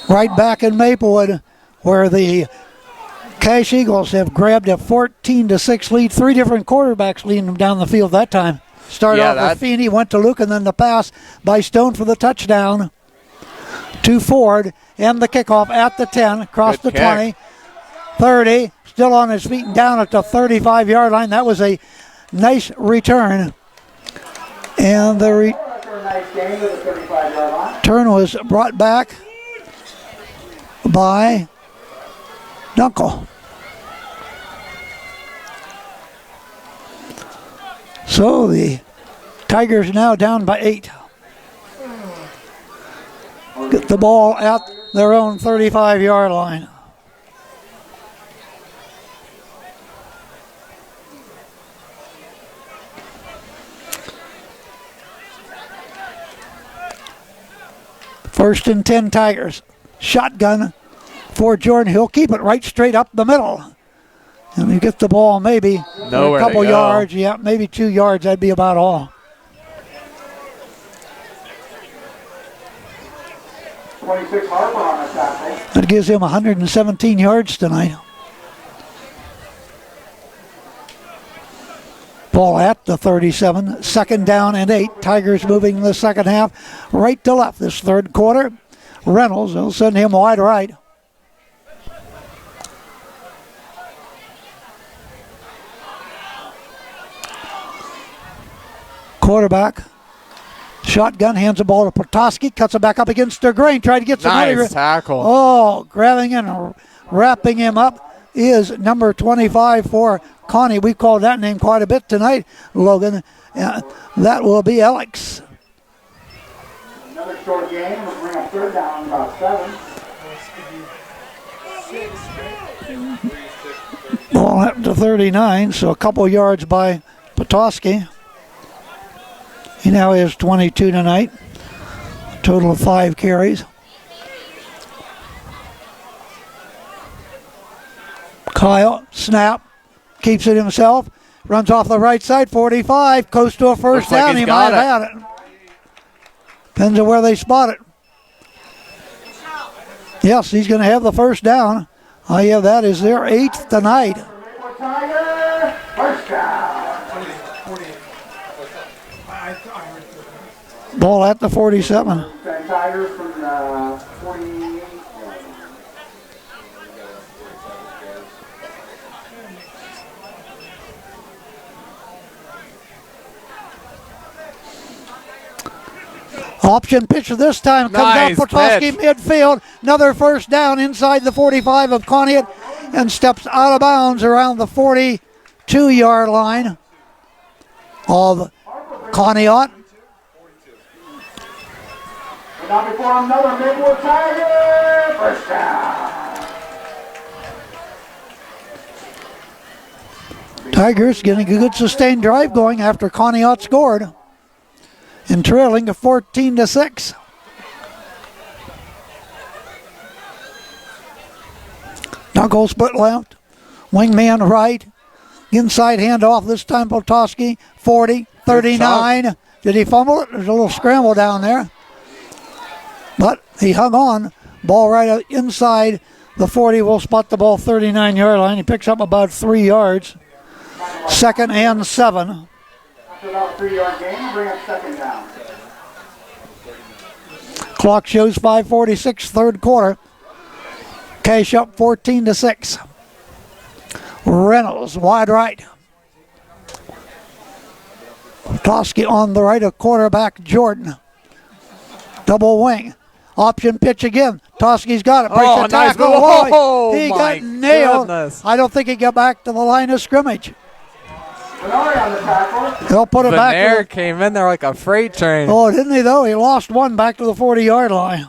Right back in Maplewood, where the Cash Eagles have grabbed a 14-6 lead. Three different quarterbacks leading them down the field that time. Started off with Feeney, went to Luke, and then the pass by Stone for the touchdown to Ford. And the kickoff at the 10, across the 20, 30, still on his feet and down at the 35-yard line. That was a nice return. And the return was brought back by Dunkel. So the Tigers now down by 8. Get the ball at their own 35-yard line. First and 10 Tigers. Shotgun for Jordan. He'll keep it right straight up the middle. And we get the ball maybe a couple yards. Yeah, maybe 2 yards. That'd be about all. 26 Harper on the tackle. That gives him 117 yards tonight. Ball at the 37. Second down and 8. Tigers moving in the second half right to left this third quarter. Reynolds will send him wide right. Quarterback. Shotgun, hands the ball to Petoskey, cuts it back up against DeGrain, tried to get some nice tackle. Oh, grabbing and wrapping him up is number 25 for Connie. We've called that name quite a bit tonight, Logan. That will be Alex. Another short game. We'll bring up third down about 7. Ball up to 39, so a couple yards by Petoskey. He now has 22 tonight. Total of 5 carries. Kyle, snap, keeps it himself, runs off the right side, 45, coast to a first down. He might have had it. Depends on where they spot it. Yes, he's going to have the first down. Oh, yeah, that is their 8th tonight. First down. Ball at the 47. Tigers from the 48. Option pitch this time comes Nice out Petoskey midfield. Another first down inside the 45 of Conneaut and steps out of bounds around the 42-yard line of Conneaut. Now before another Maplewood Tiger, first down. Tigers getting a good sustained drive going after Conneaut scored and trailing to 14-6. Knuckles split left, wingman right, inside handoff this time Petoskey, 40, 39. Did he fumble it? There's a little scramble down there. But he hung on. Ball right inside the 40. Will spot the ball 39-yard line. He picks up about 3 yards. Second and 7. After about a 3-yard gain, bring up second down. Clock shows 5:46, third quarter. Cash up 14-6. Reynolds wide right. Toski on the right of quarterback Jordan. Double wing. Option pitch again. Toski's got it. Breaks Oh, the nice. tackle. Oh, He my got nailed. goodness. I don't think he got back to the line of scrimmage. Bernard on the tackle. He'll put it back. Veneer came in there like a freight train. Oh, didn't he though? He lost one back to the 40-yard line.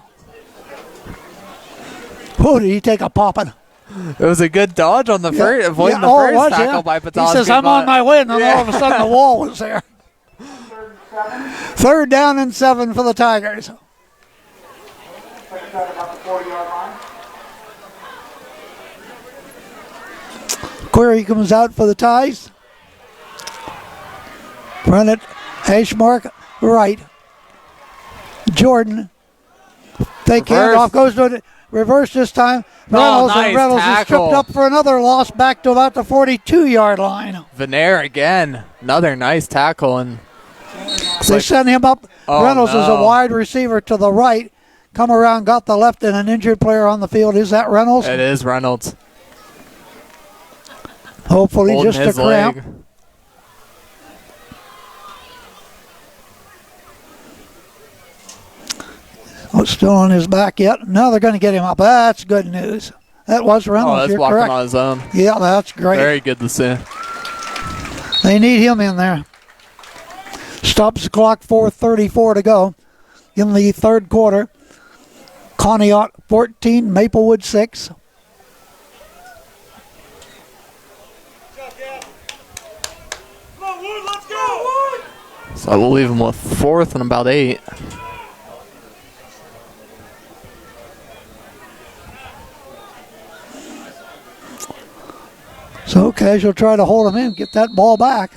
Oh, did he take a popping? It was a good dodge on the first, avoiding the it first was, tackle by Petoskey. He says, I'm on my way, and then all of a sudden the wall was there. Third down and 7 for the Tigers. Second down about the 40-yard line. Query comes out for the Ties. Run it. Ashmark right. Jordan. Take hand off. Goes to it. Reverse this time. Reynolds, nice and Reynolds is tackle. tripped up for another loss back to about the 42-yard line. Veneer again. Another nice tackle. And They sent him up. Oh, Reynolds is a no. wide receiver to the right. Come around, got the left, and an injured player on the field. Is that Reynolds? it is Reynolds. Hopefully Holding just a his cramp. leg. Oh, still on his back yet. Now they're going to get him up. That's good news. That was Reynolds. Oh, that's You're walking correct. on his own. Yeah, that's great. Very good to see. They need him in there. Stops the clock, 4:34 to go in the third quarter. Conneaut 14, Maplewood 6. So we'll leave him with 4th and about 8. So Cash will try to hold him in, get that ball back.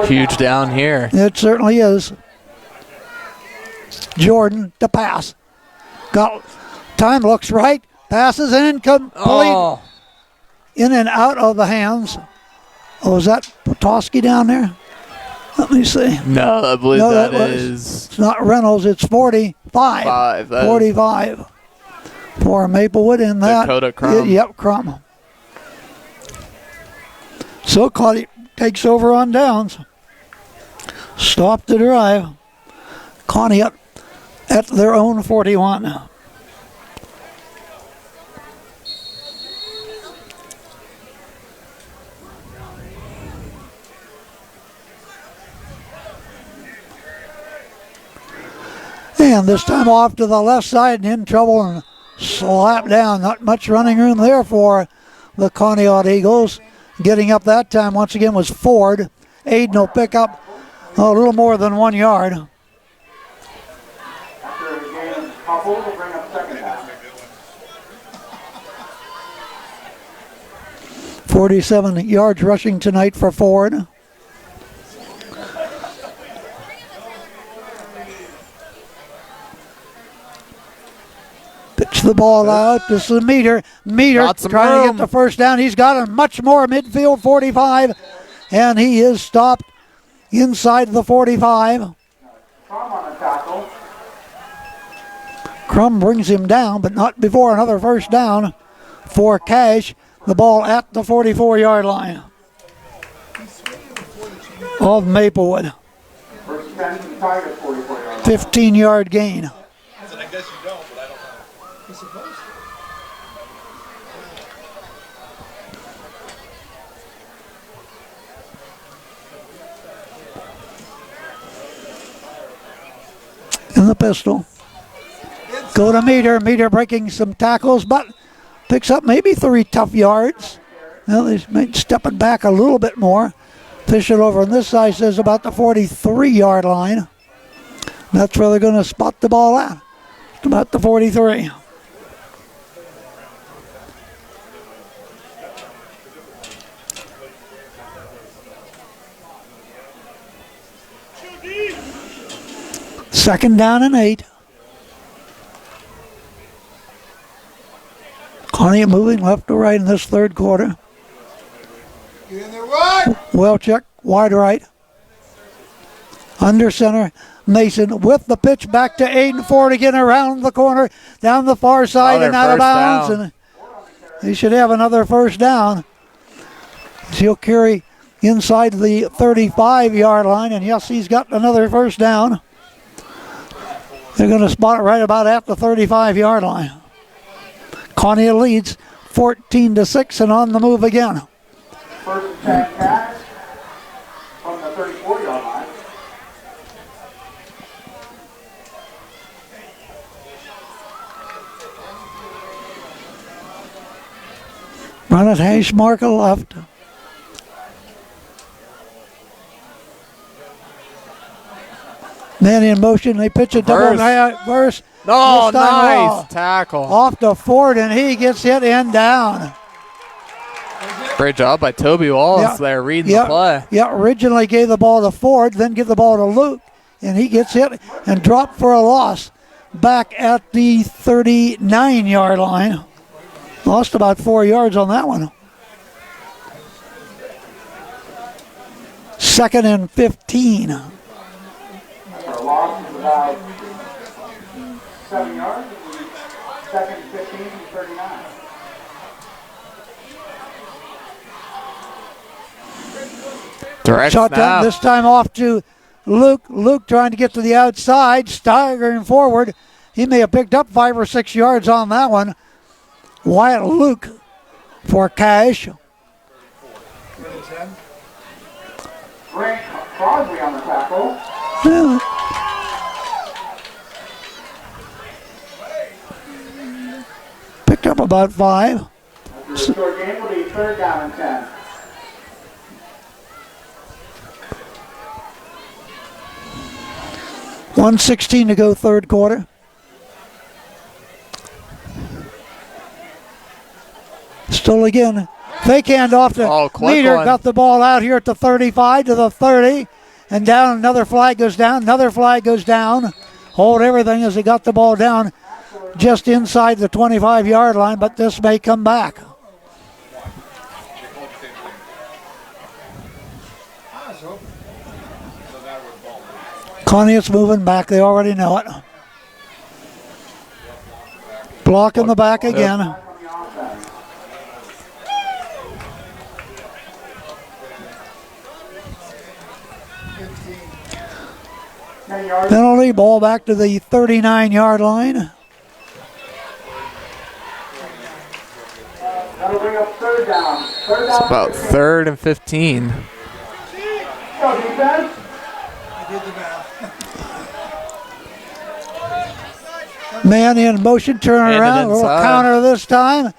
Huge down here. It certainly is. Jordan to pass. Got time, looks right. Passes incomplete. Oh, In and out of the hands. Oh, is that Petoskey down there? Let me see. no, I believe No, that that is. It's not Reynolds, it's 45. 5. That is 45 for Maplewood in that. Dakota Crum. Yep, Crum. So Cuddy takes over on downs. Stop the drive. Conneaut at their own 41. And this time off to the left side and in trouble and slap down. Not much running room there for the Conneaut Eagles. Getting up that time once again was Ford. Aiden will pick up a little more than 1 yard. After a gain of a couple, we'll bring up second down. 47 yards rushing tonight for Ford. Pitch the ball out. This is Meter. Meter Got some trying to room. get the first down. He's got a much more midfield 45, and he is stopped inside the 45. Crum on the tackle. Crum brings him down, but not before another first down for Cash. The ball at the 44-yard line of Maplewood. First 10 to the Tigers, 44-yard line. 15-yard gain. In the pistol. Go to Meter. Meter breaking some tackles, but picks up maybe 3 tough yards. Well, they might step it back a little bit more. Fish it over on this side, says about the 43-yard line. That's where they're going to spot the ball at. About the 43. Second down and 8. Conneaut moving left to right in this third quarter. Welchuk, wide right. Under center. Mason with the pitch back to Aiden Ford again around the corner, down the far side and out of bounds. And he should have another first down. He'll carry inside the 35-yard line, and yes, he's got another first down. They're going to spot it right about at the 35-yard line. Conneaut leads 14-6 and on the move again. First and 10 catch from the 34-yard line. Run it hash marker left. Man in motion, they pitch a double verse. No, nice tackle. Off to Ford, and he gets hit and down. Great job by Toby Wallace there reading the play. Yeah, originally gave the ball to Ford, then give the ball to Luke, and he gets hit and dropped for a loss back at the 39-yard line. Lost about 4 yards on that one. 2nd and 15. Our loss is about 7 yards. 2nd and 15 from 39. Direct Shot down snap. this time off to Luke. Luke trying to get to the outside, staggering forward. He may have picked up 5 or 6 yards on that one. Wyatt Luke for cash. Grant Crosby on the tackle. Picked up about 5. The short game will be 3rd down and 10. $1:16 to go, third quarter. Still again. Fake hand off to Meter. Got the ball out here at the 35 to the 30. And down, another flag goes down. Another flag goes down. Hold everything as he got the ball down just inside the 25-yard line, but this may come back. Conneaut's moving back. They already know it. Block in the back again. Penalty, ball back to the 39-yard line. That'll bring up 3rd down. It's about 3rd and 15. Go defense. Man in motion, turn around, a little counter this time.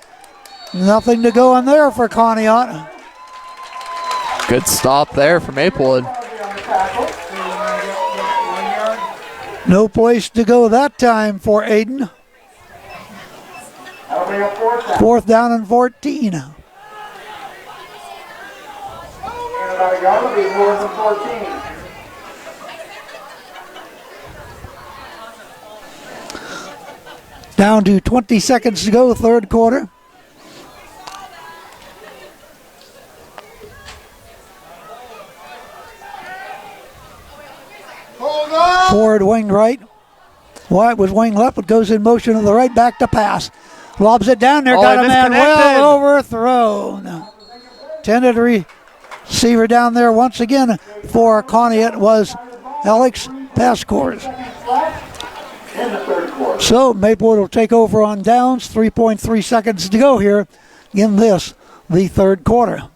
Nothing to go in there for Conneaut. Good stop there for Maplewood. No place to go that time for Aiden. That'll bring up 4th down. 4th down and 14. And about a yard will be 4th and 14. Down to 20 seconds to go, third quarter. Ford wing right. Wyatt was wing left, but goes in motion to the right, back to pass. Lobs it down there, got a man well overthrown. Tended receiver down there once again for Conneaut was Alex Pascours. So Maplewood will take over on downs. 3.3 seconds to go here in this, the third quarter.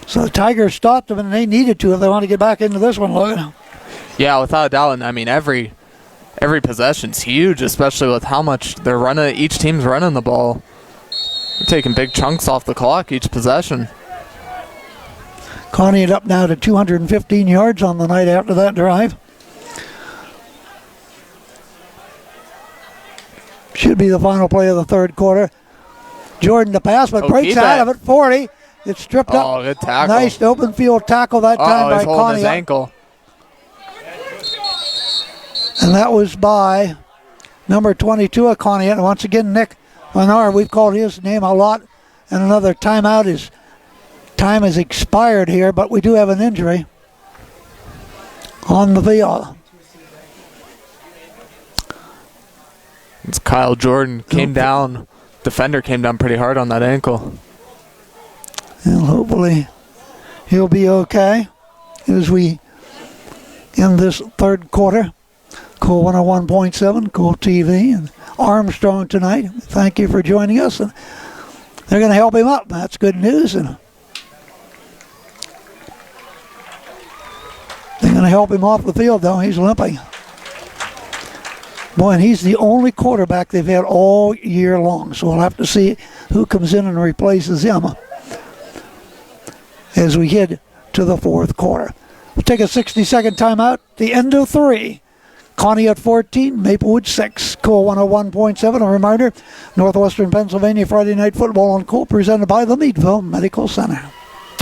So the Tigers stopped them, and they needed to if they want to get back into this one, Logan. Yeah, without a doubt. I mean, every possession's huge, especially with how much they're running. Each team's running the ball. They're taking big chunks off the clock each possession. Conneaut up now to 215 yards on the night after that drive. Should be the final play of the third quarter. Jordan to pass, but breaks out of it. 40. It's stripped up. Oh, good tackle. Nice open field tackle that time by he's holding his Conneaut. ankle. And that was by number 22 of Conneaut. And once again, Nick Lennar, we've called his name a lot. And another timeout. His time has expired here, but we do have an injury on the field. It's Kyle Jordan came down. Defender came down pretty hard on that ankle. And hopefully he'll be okay as we end this third quarter. Cool 101.7, Cool TV, and Armstrong tonight. Thank you for joining us. And they're going to help him up. That's good news. And they're going to help him off the field, though. He's limping. Boy, and he's the only quarterback they've had all year long. So we'll have to see who comes in and replaces him as we head to the fourth quarter. We'll take a 60-second timeout. The end of 3. Conneaut 14, Maplewood 6. Cool 101.7. A reminder, Northwestern Pennsylvania Friday Night Football on Cool, presented by the Meadville Medical Center.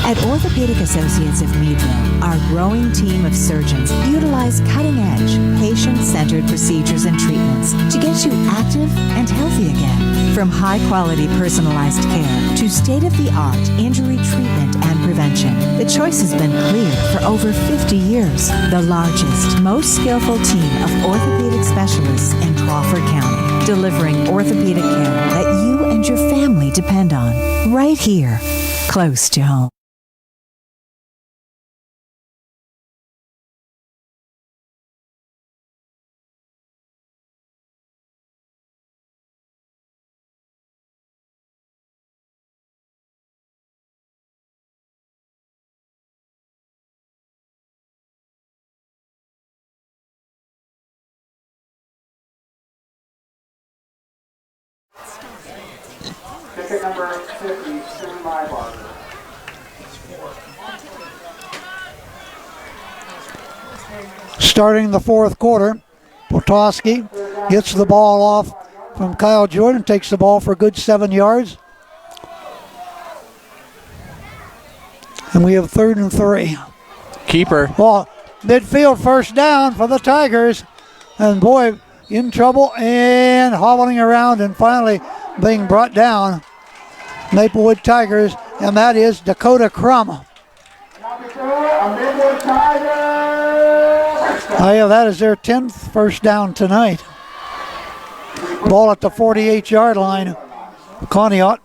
At Orthopedic Associates of Meadville, our growing team of surgeons utilize cutting-edge, patient-centered procedures and treatments to get you active and healthy again. From high-quality personalized care to state-of-the-art injury treatment and prevention, the choice has been clear for over 50 years. The largest, most skillful team of orthopedic specialists in Crawford County, delivering orthopedic care that you and your family depend on, right here, close to home. Ticket number 50, Sue Mybarger. Starting the fourth quarter, Potoski gets the ball off from Kyle Jordan, takes the ball for a good 7 yards. And we have 3rd and 3. Keeper. Well, midfield first down for the Tigers. And boy, in trouble and hobbling around and finally being brought down. Maplewood Tigers, and that is Dakota Crum. Oh yeah, that is their 10th first down tonight. Ball at the 48-yard line. Conneaut.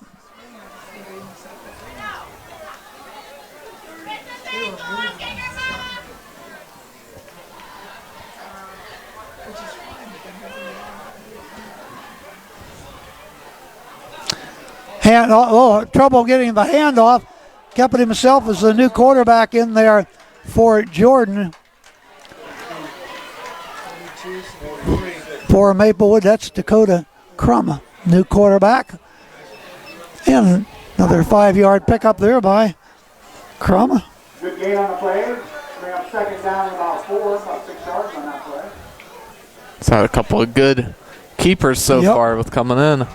Trouble getting the handoff. Kept it himself as the new quarterback in there for Jordan. For Maplewood, that's Dakota Crum, new quarterback. And another 5-yard pickup there by Crum. Good gain on the play. Bring up second down about 6 yards on that play. It's had a couple of good keepers so far with coming in.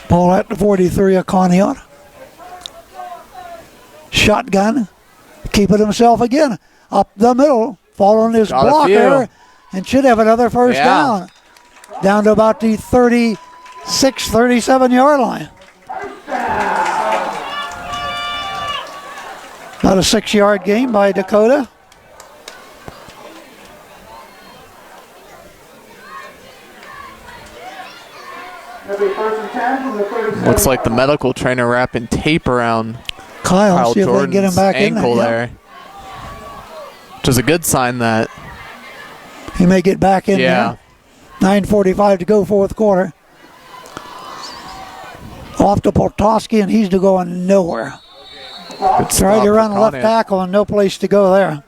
Ball at the 43 of Conneaut. Shotgun. Keep it himself again. Up the middle. Following his blocker. And should have another first down. Down to about the 36, 37-yard line. About a 6-yard gain by Dakota. Looks like the medical trainer wrapping tape around Kyle see if they can get him back ankle in there. Which is a good sign that he may get back in there. 9:45 to go, fourth quarter. Off to Potoski, and he's going nowhere. Tried to run left tackle, and no place to go there.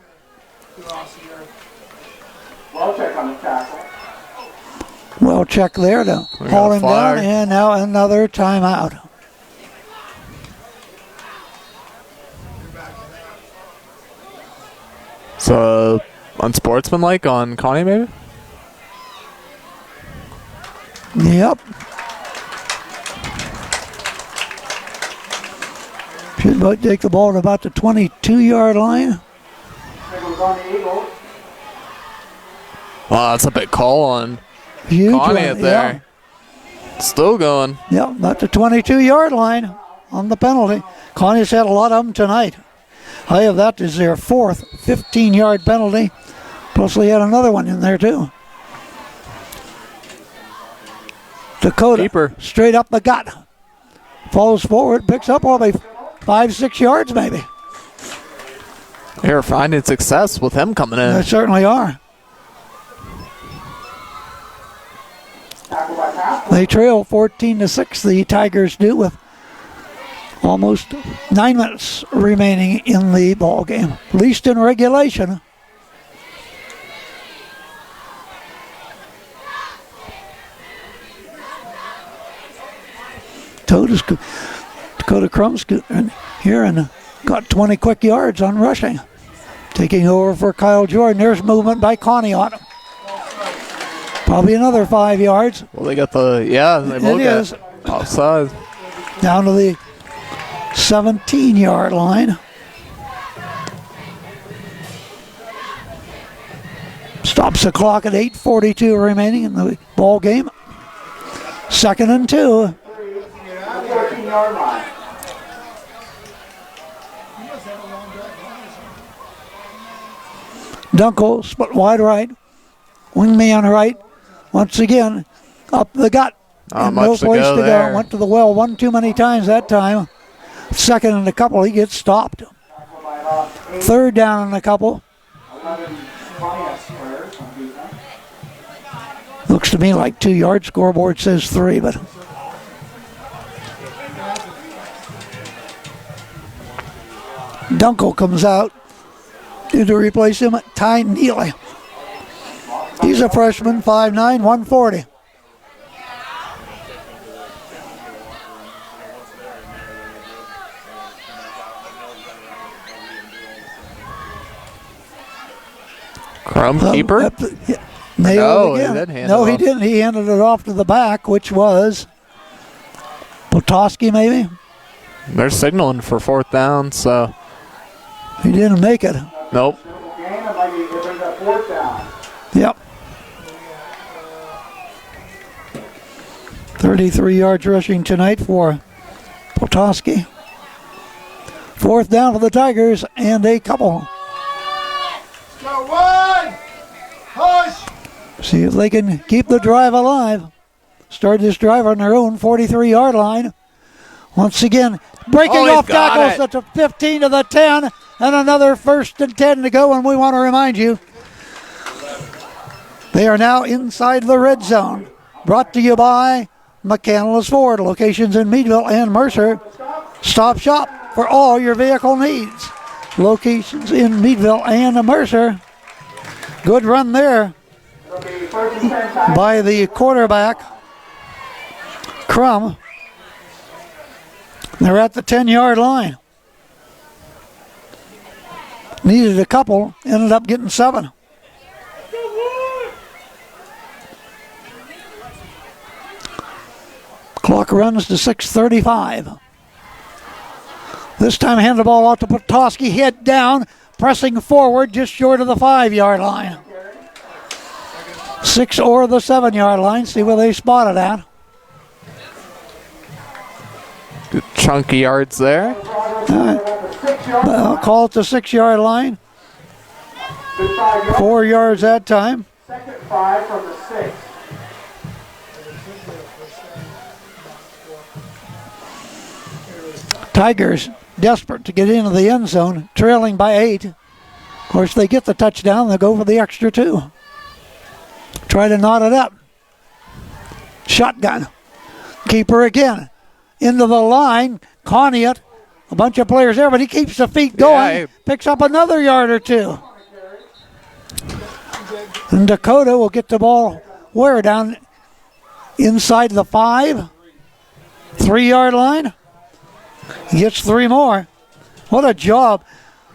Well check on the tackle. Well check there to haul him down, and now another timeout. So, unsportsmanlike on Connie, maybe? Yep. Should take the ball to about the 22-yard line. Wow, that's a big call on Huge Connie one, there. Still going. Yep, about the 22-yard line on the penalty. Connie's had a lot of them tonight. I have that is their fourth 15-yard penalty. Plus they had another one in there too. Dakota Keeper. straight up the gut. Falls forward, picks up probably 5-6 yards maybe. They're finding success with him coming in. They certainly are. They trail 14-6. The Tigers do with almost 9 minutes remaining in the ball game, at least in regulation. Dakota Crum's here and got 20 quick yards on rushing. Taking over for Kyle Jordan. There's movement by Conneaut. Probably another 5 yards. Well, they got the, they will get outside. Down to the 17-yard line. Stops the clock at 8:42 remaining in the ball game. 2nd and 2. 14-yard line. Dunkel split wide right. Wingman right. Once again, up the gut. Not no much to place go to there. go. Went to the well one too many times that time. 2nd and a couple, he gets stopped. 3rd down and a couple. Looks to me like 2 yards. Scoreboard says 3, but Dunkel comes out to replace him. Ty Neely. He's a freshman, 5'9", 140. Crum keeper? Nailed it again. He did hand No, it he off. didn't. He handed it off to the back, which was Potoski maybe. They're signaling for 4th down, so He didn't make it. nope. Gain of like he brings up 4th down. Yep. 33 yards rushing tonight for Potoski. 4th down for the Tigers and a couple. Got one. Push. See if they can keep the drive alive. Start this drive on their own 43-yard line. Once again, breaking he's off got tackles it. at the 15 to the 10, and another 1st and 10 to go. And we want to remind you, they are now inside the red zone. Brought to you by McCandless Ford, locations in Meadville and Mercer. Stop shop for all your vehicle needs. Locations in Meadville and Mercer. Good run there It'll be 1st and 10 time. by the quarterback, Crum. They're at the 10-yard line. Needed a couple, ended up getting 7. Clock runs to 6:35. This time hand the ball out to Potoski, head down, pressing forward just short of the 5-yard line. 6 or the 7-yard line, see where they spot it at. Good chunky yards there. Call it the 6-yard line. Good 5 yards. 4 yards that time. 2nd 5 from the 6. Tigers desperate to get into the end zone, trailing by 8. Of course, they get the touchdown, they go for the extra 2. Try to knot it up. Shotgun. Keeper again. Into the line. Conneaut. A bunch of players there, but he keeps the feet going. Yeah, Picks up another yard or 2. And Dakota will get the ball where? Down inside the 5. 3-yard line. He gets 3 more. What a job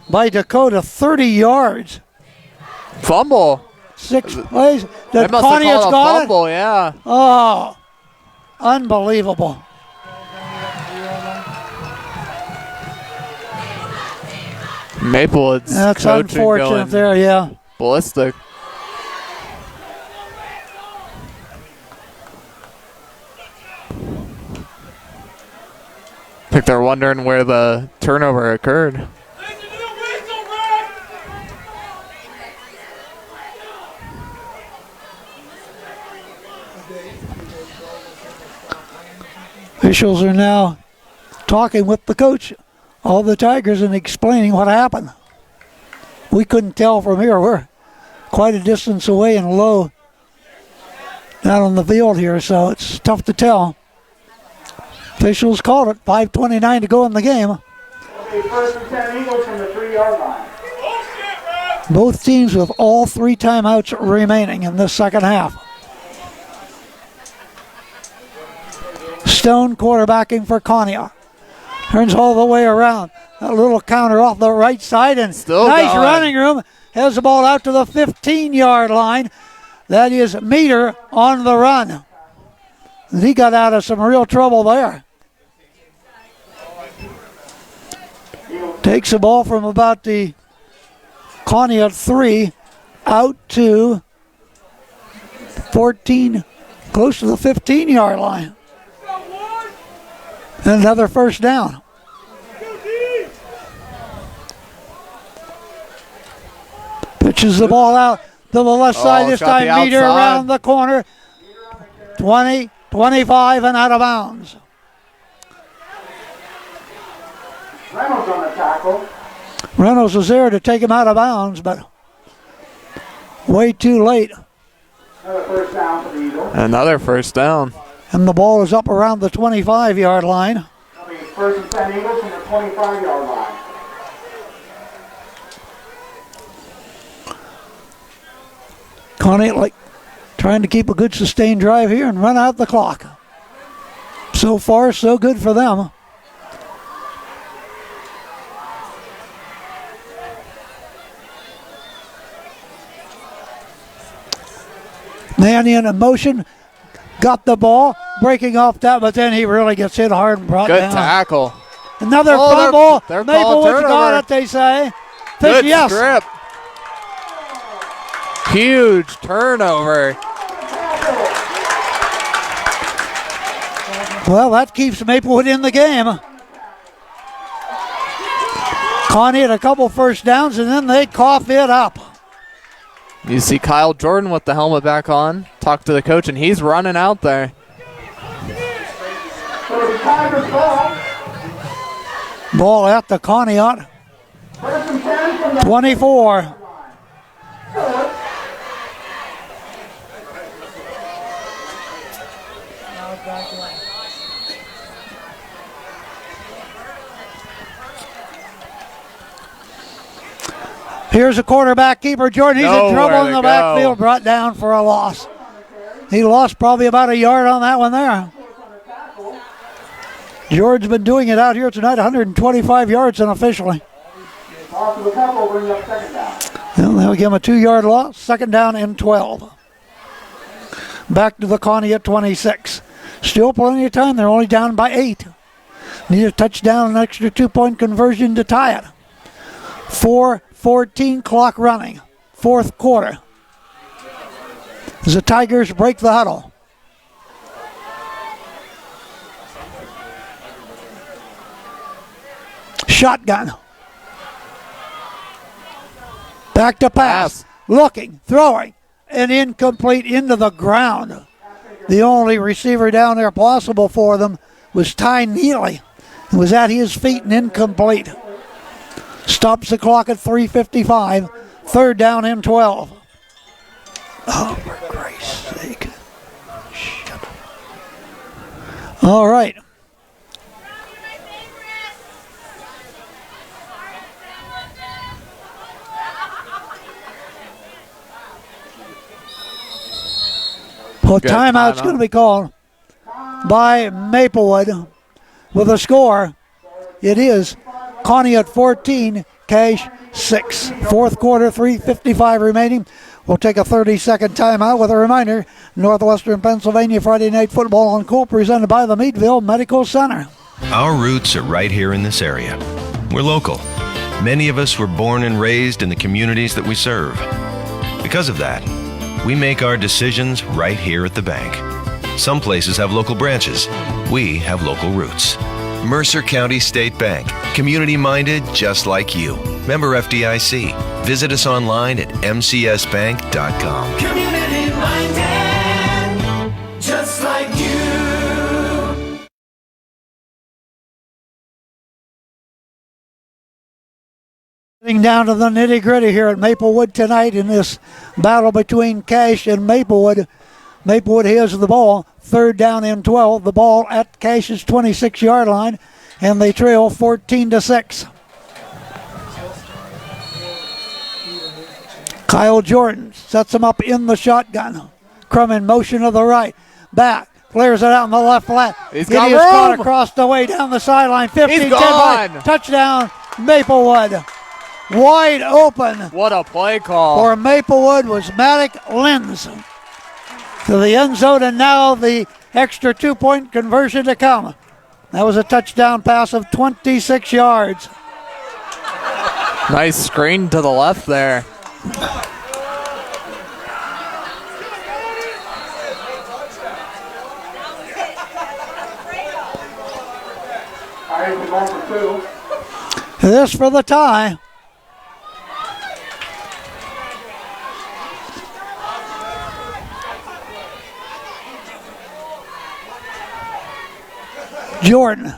by Dakota. 30 yards. Fumble. 6 plays. They Did must have Conneaut's called a got it? fumble, yeah. Oh, unbelievable. Maplewood's That's coaching unfortunate going there, yeah. ballistic. I think they're wondering where the turnover occurred. Officials are now talking with the coach of the Tigers and explaining what happened. We couldn't tell from here. We're quite a distance away and low down on the field here, so it's tough to tell. Officials called it. 5:29 to go in the game. Okay, first and 10 Eagles from the 3-yard line. Both teams with all 3 timeouts remaining in this second half. Stone quarterbacking for Conneaut. Turns all the way around. A little counter off the right side and Still nice going. running room. Has the ball out to the 15-yard line. That is Meter on the run. He got out of some real trouble there. Takes the ball from about the Conneaut 3 out to 14, close to the 15-yard line. And another first down. Pitches the ball out to the left side. This shot the time Meter outside. around the corner. 20, 25, and out of bounds. Reynolds on the tackle. Reynolds was there to take him out of bounds, but way too late. Another first down for the Eagles. Another first down. And the ball is up around the 25-yard line. That'll be first and 10 Eagles from the 25-yard line. Conneaut trying to keep a good sustained drive here and run out the clock. So far, so good for them. Man in motion, got the ball, breaking off that, but then he really gets hit hard and brought Good down. tackle. Another Oh, fumble. they're calling Maplewood's got turnover. it, they say. Good Yes. strip. Huge turnover. Well, that keeps Maplewood in the game. Conneaut a couple first downs, and then they cough it up. You see Kyle Jordan with the helmet back on. Talk to the coach, and he's running out there. So the Tigers ball. Ball at the Conneaut. First and 10 from the 24. Here's a quarterback keeper, Jordan. He's in Nowhere trouble in to the go. backfield, brought down for a loss. He lost probably about a yard on that one there. Jordan's been doing it out here tonight, 125 yards unofficially. Off to the couple, bring up second down. Well, they'll give him a 2-yard loss, second down and 12. Back to the Conneaut 26. Still plenty of time. They're only down by 8. Need a touchdown, an extra 2-point conversion to tie it. 4:14 clock running. Fourth quarter. As the Tigers break the huddle. Shotgun. Back to pass. Looking, throwing, and incomplete into the ground. The only receiver down there possible for them was Ty Neely. It was at his feet and incomplete. Stops the clock at 3:55. Third down and 12. Oh, for Christ's sake. Shit. All right. Well, Good timeout's timeout. going to be called by Maplewood with a score. It is Conneaut 14, Cache 6. Fourth quarter, 3:55 remaining. We'll take a 30-second timeout with a reminder, Northwestern Pennsylvania Friday Night Football on Cool, presented by the Meadville Medical Center. Our roots are right here in this area. We're local. Many of us were born and raised in the communities that we serve. Because of that, we make our decisions right here at the bank. Some places have local branches. We have local roots. Mercer County State Bank. Community-minded just like you. Member FDIC. Visit us online at mcsbank.com. Community minded, just like you. Getting down to the nitty-gritty here at Maplewood tonight in this battle between Cash and Maplewood. Maplewood has the ball, 3rd down and 12. The ball at Cash's 26-yard line, and they trail 14-6. Kyle Jordan sets him up in the shotgun. Crum in motion to the right. Back. Flares it out in the left flat. He's got It is caught room. across the way down the sideline. 15, He's 10, gone. touchdown, Maplewood. Wide open What a play call. for Maplewood was Maddock Lenz to the end zone, and now the extra 2-point conversion to come. That was a touchdown pass of 26 yards. Nice screen to the left there. We're going for 2. This for the tie. Jordan.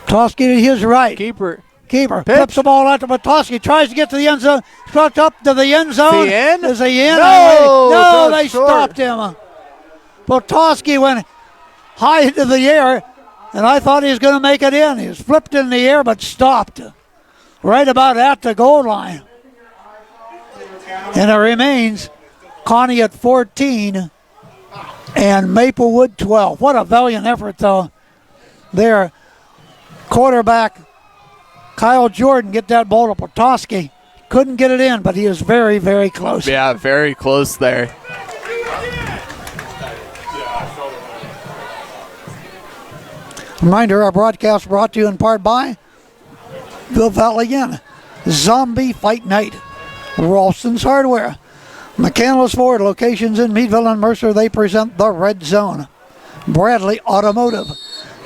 Toski to his right. Keeper. Keeper Pitch. flips the ball out to Petoskey. Tries to get to the end zone. Struck up to the end zone. Is he in? Is he in? No, No, just they short. stopped him. Petoskey went high into the air, and I thought he was going to make it in. He was flipped in the air, but stopped right about at the goal line. And it remains Conneaut 14 and Maplewood 12. What a valiant effort, though. Their quarterback, Kyle Jordan, get that ball to Petoskey. Couldn't get it in, but he was very, very close. Yeah, very close there. Reminder, our broadcast brought to you in part by the Valley Inn, Zombie Fight Night, Ralston's Hardware, McCandless Ford, locations in Meadville and Mercer. They present the Red Zone. Bradley Automotive,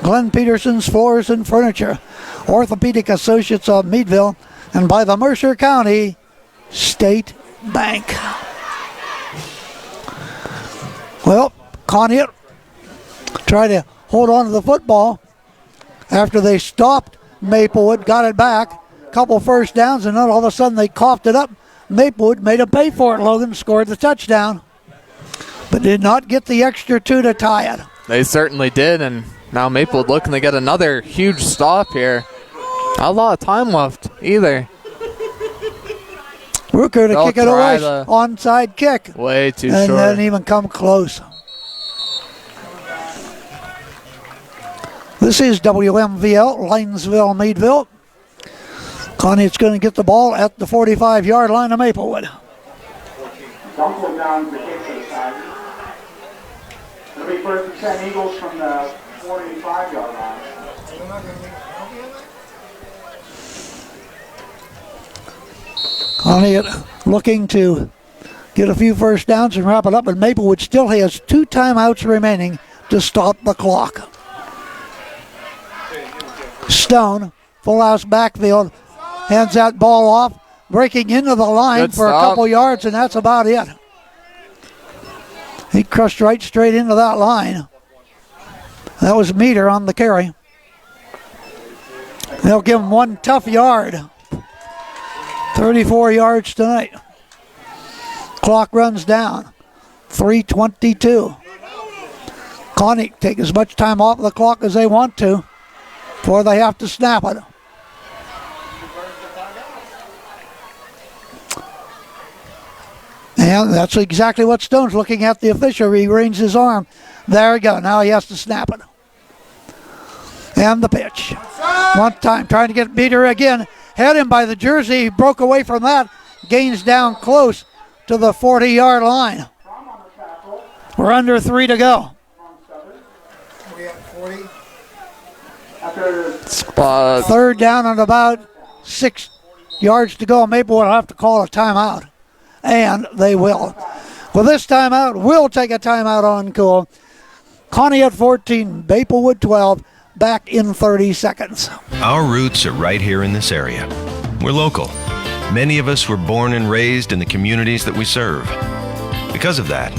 Glenn Peterson's Floors and Furniture, Orthopedic Associates of Meadville, and by the Mercer County State Bank. Well, Conneaut tried to hold on to the football after they stopped Maplewood, got it back, couple first downs, and then all of a sudden they coughed it up. Maplewood made a pay for it. Logan scored the touchdown, but did not get the extra 2 to tie it. They certainly did, and now Maplewood looking to get another huge stop here. Not a lot of time left either. Rooker to They'll kick it try away. the- Onside kick. Way too And short. didn't even come close. This is WMVL, Linesville, Meadville. Conneaut's going to get the ball at the 45-yard line of Maplewood. Dunkel down the kick to the side. It'll be 1st and 10 Eagles from the 45-yard line. Conneaut looking to get a few first downs and wrap it up, but Maplewood still has 2 timeouts remaining to stop the clock. Stone, full house backfield, hands that ball off, breaking into the line Good for a stop. couple yards, and that's about it. He crushed right straight into that line. That was Meter on the carry. They'll give him 1 tough yard. 34 yards tonight. Clock runs down. 3:22. Conneaut take as much time off the clock as they want to before they have to snap it. And that's exactly what Stone's looking at the official. He rings his arm. There we go. Now he has to snap it. And the pitch. One time trying to get Meter again. Had him by the jersey. He broke away from that. Gains down close to the 40-yard line. We're under 3 to go. Spot. 3rd down and about 6 yards to go. Maplewood will have to call a timeout. And they will. Well, this timeout will take a timeout on call. Conneaut 14, Maplewood 12. Back in 30 seconds. Our roots are right here in this area. We're local. Many of us were born and raised in the communities that we serve. Because of that,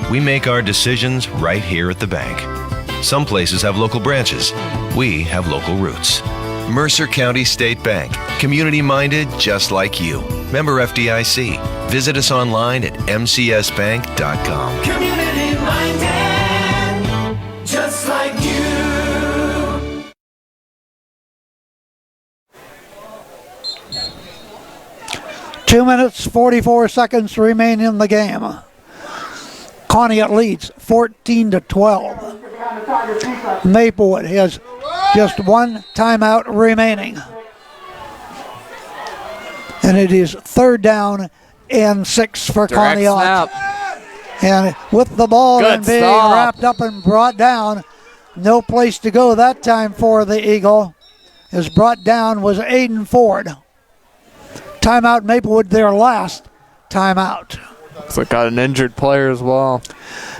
we make our decisions right here at the bank. Some places have local branches. We have local roots. Mercer County State Bank. Community-minded just like you. Member FDIC. Visit us online at mcsbank.com. Community-minded just like you. 2 minutes, 44 seconds remain in the game. Conneaut leads 14-12. Maplewood has just one timeout remaining. And it is 3rd down and 6 for Direct Conneaut. snap. And with the ball Good then being stop. wrapped up and brought down, no place to go that time for the Eagle. As brought down was Aiden Ford. Timeout Maplewood, their last timeout. So it got an injured player as well.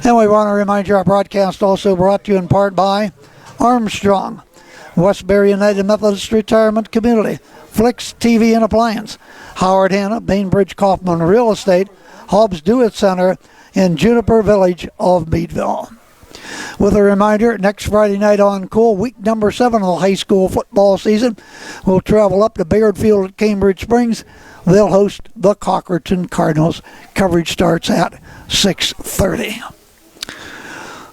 And we want to remind you our broadcast also brought to you in part by Armstrong, Westbury United Methodist Retirement Community, Flicks TV and Appliance, Howard Hanna, Bainbridge Kaufman Real Estate, Hobbs Do-It Center, and Juniper Village of Meadville. With a reminder, next Friday night on Cool, week number 7 of the high school football season, we'll travel up to Bayard Field at Cambridge Springs. They'll host the Cockerton Cardinals. Coverage starts at 6:30.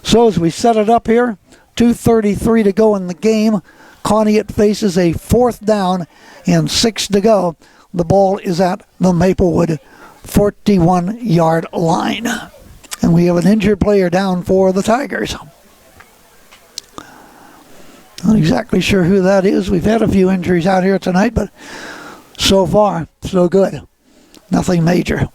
So as we set it up here, 2:33 to go in the game. Conneaut faces a 4th down and 6 to go. The ball is at the Maplewood 41-yard line. And we have an injured player down for the Tigers. Not exactly sure who that is. We've had a few injuries out here tonight, but so far, so good. Nothing major.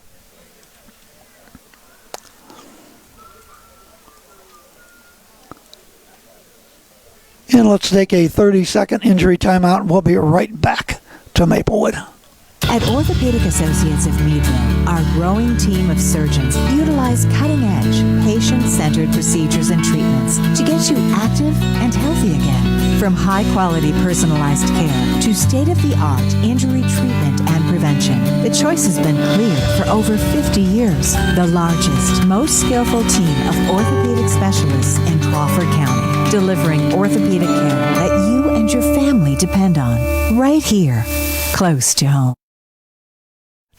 And let's take a 30-second injury timeout, and we'll be right back to Maplewood. At Orthopedic Associates of Meadville, our growing team of surgeons utilize cutting-edge, patient-centered procedures and treatments to get you active and healthy again. From high-quality personalized care to state-of-the-art injury treatment and prevention, the choice has been clear for over 50 years. The largest, most skillful team of orthopedic specialists in Crawford County, delivering orthopedic care that you and your family depend on, right here, close to home.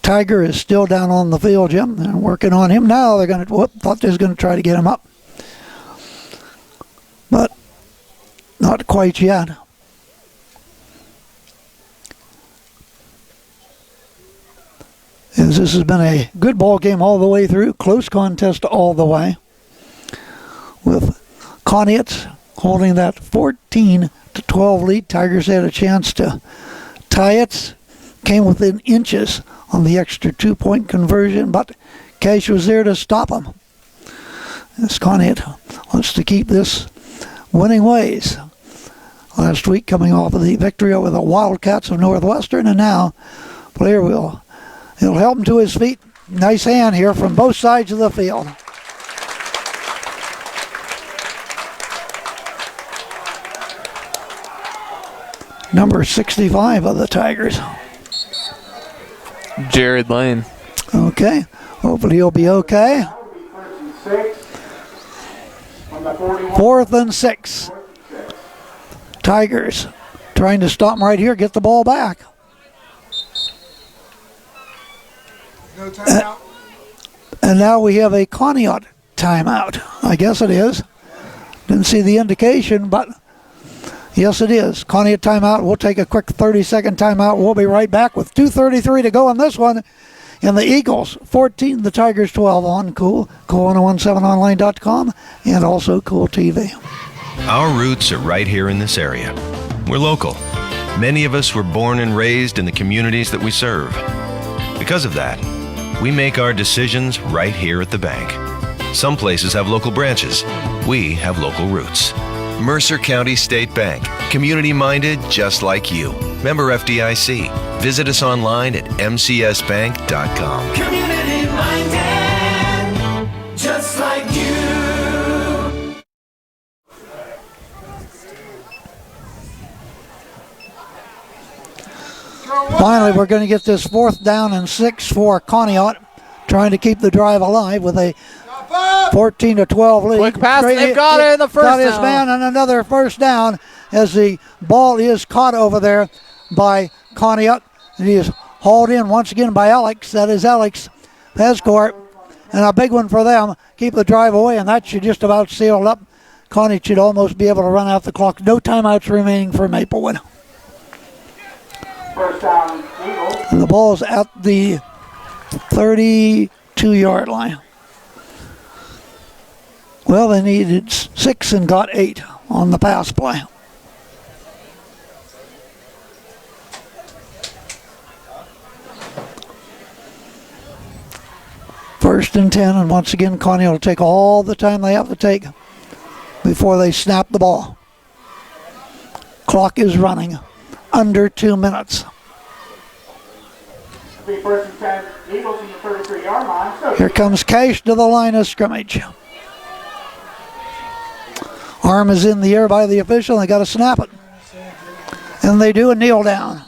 Tiger is still down on the field, Jim. They're working on him now. They're going to, thought they was going to try to get him up. But not quite yet. As this has been a good ball game all the way through, close contest all the way, with Conneaut holding that 14-12 lead. Tigers had a chance to tie it, came within inches on the extra 2-point conversion, but Cash was there to stop him. As Conneaut wants to keep this winning ways. Last week coming off of the victory over the Wildcats of Northwestern, and now player he'll help him to his feet. Nice hand here from both sides of the field. Number 65 of the Tigers. Jared Lane. Okay. Hopefully he'll be okay. 4th and 6. Tigers trying to stop him right here, get the ball back. No timeout. And now we have a Conneaut timeout. I guess it is. Didn't see the indication, but yes, it is. Conneaut timeout. We'll take a quick 30-second timeout. We'll be right back with 2:33 to go on this one. And the Eagles 14, the Tigers 12 on Cool, cool1017online.com, and also Cool TV. Our roots are right here in this area. We're local. Many of us were born and raised in the communities that we serve. Because of that, we make our decisions right here at the bank. Some places have local branches. We have local roots. Mercer County State Bank. Community-minded just like you. Member FDIC. Visit us online at mcsbank.com. Community-minded just like you. Finally, we're going to get this 4th down and 6 for Conneaut, trying to keep the drive alive with a 14-12 lead. Quick pass, Straight they've got it in the first Got his down. man on another first down as the ball is caught over there by Conneaut. He is hauled in once again by Alex. That is Alex Pescourt. And a big one for them. Keep the drive away, and that should just about seal it up. Conneaut should almost be able to run out the clock. No timeouts remaining for Maplewood. First down, Eagles. And the ball's at the 32-yard line. Well, they needed 6 and got 8 on the pass play. First and 10, and once again, Conneaut will take all the time they have to take before they snap the ball. Clock is running under 2 minutes. Be first and 10, Eagles from the 33-yard line. So Here comes Cash to the line of scrimmage. Arm is in the air by the official. They got to snap it. And they do a kneel down.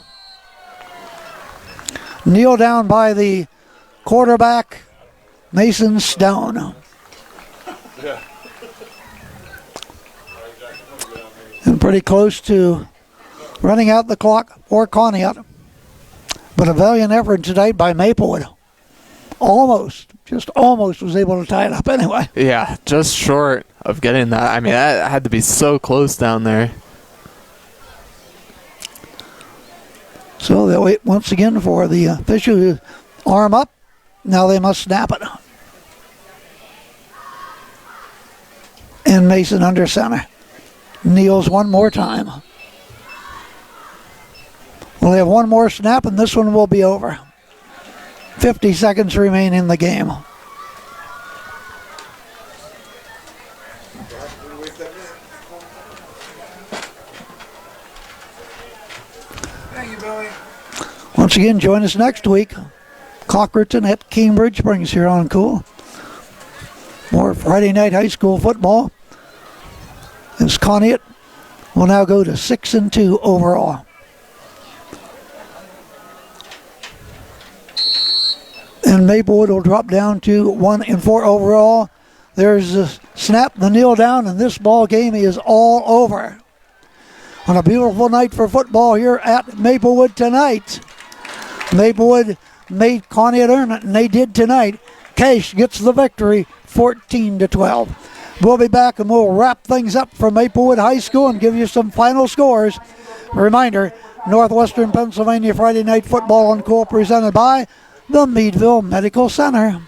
Kneel down by the quarterback, Mason Stone. And pretty close to running out the clock for Conneaut. But a valiant effort tonight by Maplewood. Just almost was able to tie it up anyway. Yeah, just short of getting that. I mean, that had to be so close down there. So they'll wait once again for the official to arm up. Now they must snap it. And Mason under center. Kneels one more time. We'll have one more snap and this one will be over. 50 seconds remain in the game. Thank you, Billy. Once again, join us next week. Cochraton at Cambridge brings here on Cool. More Friday night high school football. As Conneaut will now go to 6-2 overall. And Maplewood will drop down to 1-4 overall. There's a snap, the kneel down, and this ball game is all over. On a beautiful night for football here at Maplewood tonight. Maplewood made Conneaut earn it, and they did tonight. Cash gets the victory, 14-12. We'll be back and we'll wrap things up for Maplewood High School and give you some final scores. A reminder, Northwestern Pennsylvania Friday Night Football on Cool presented by the Meadville Medical Center.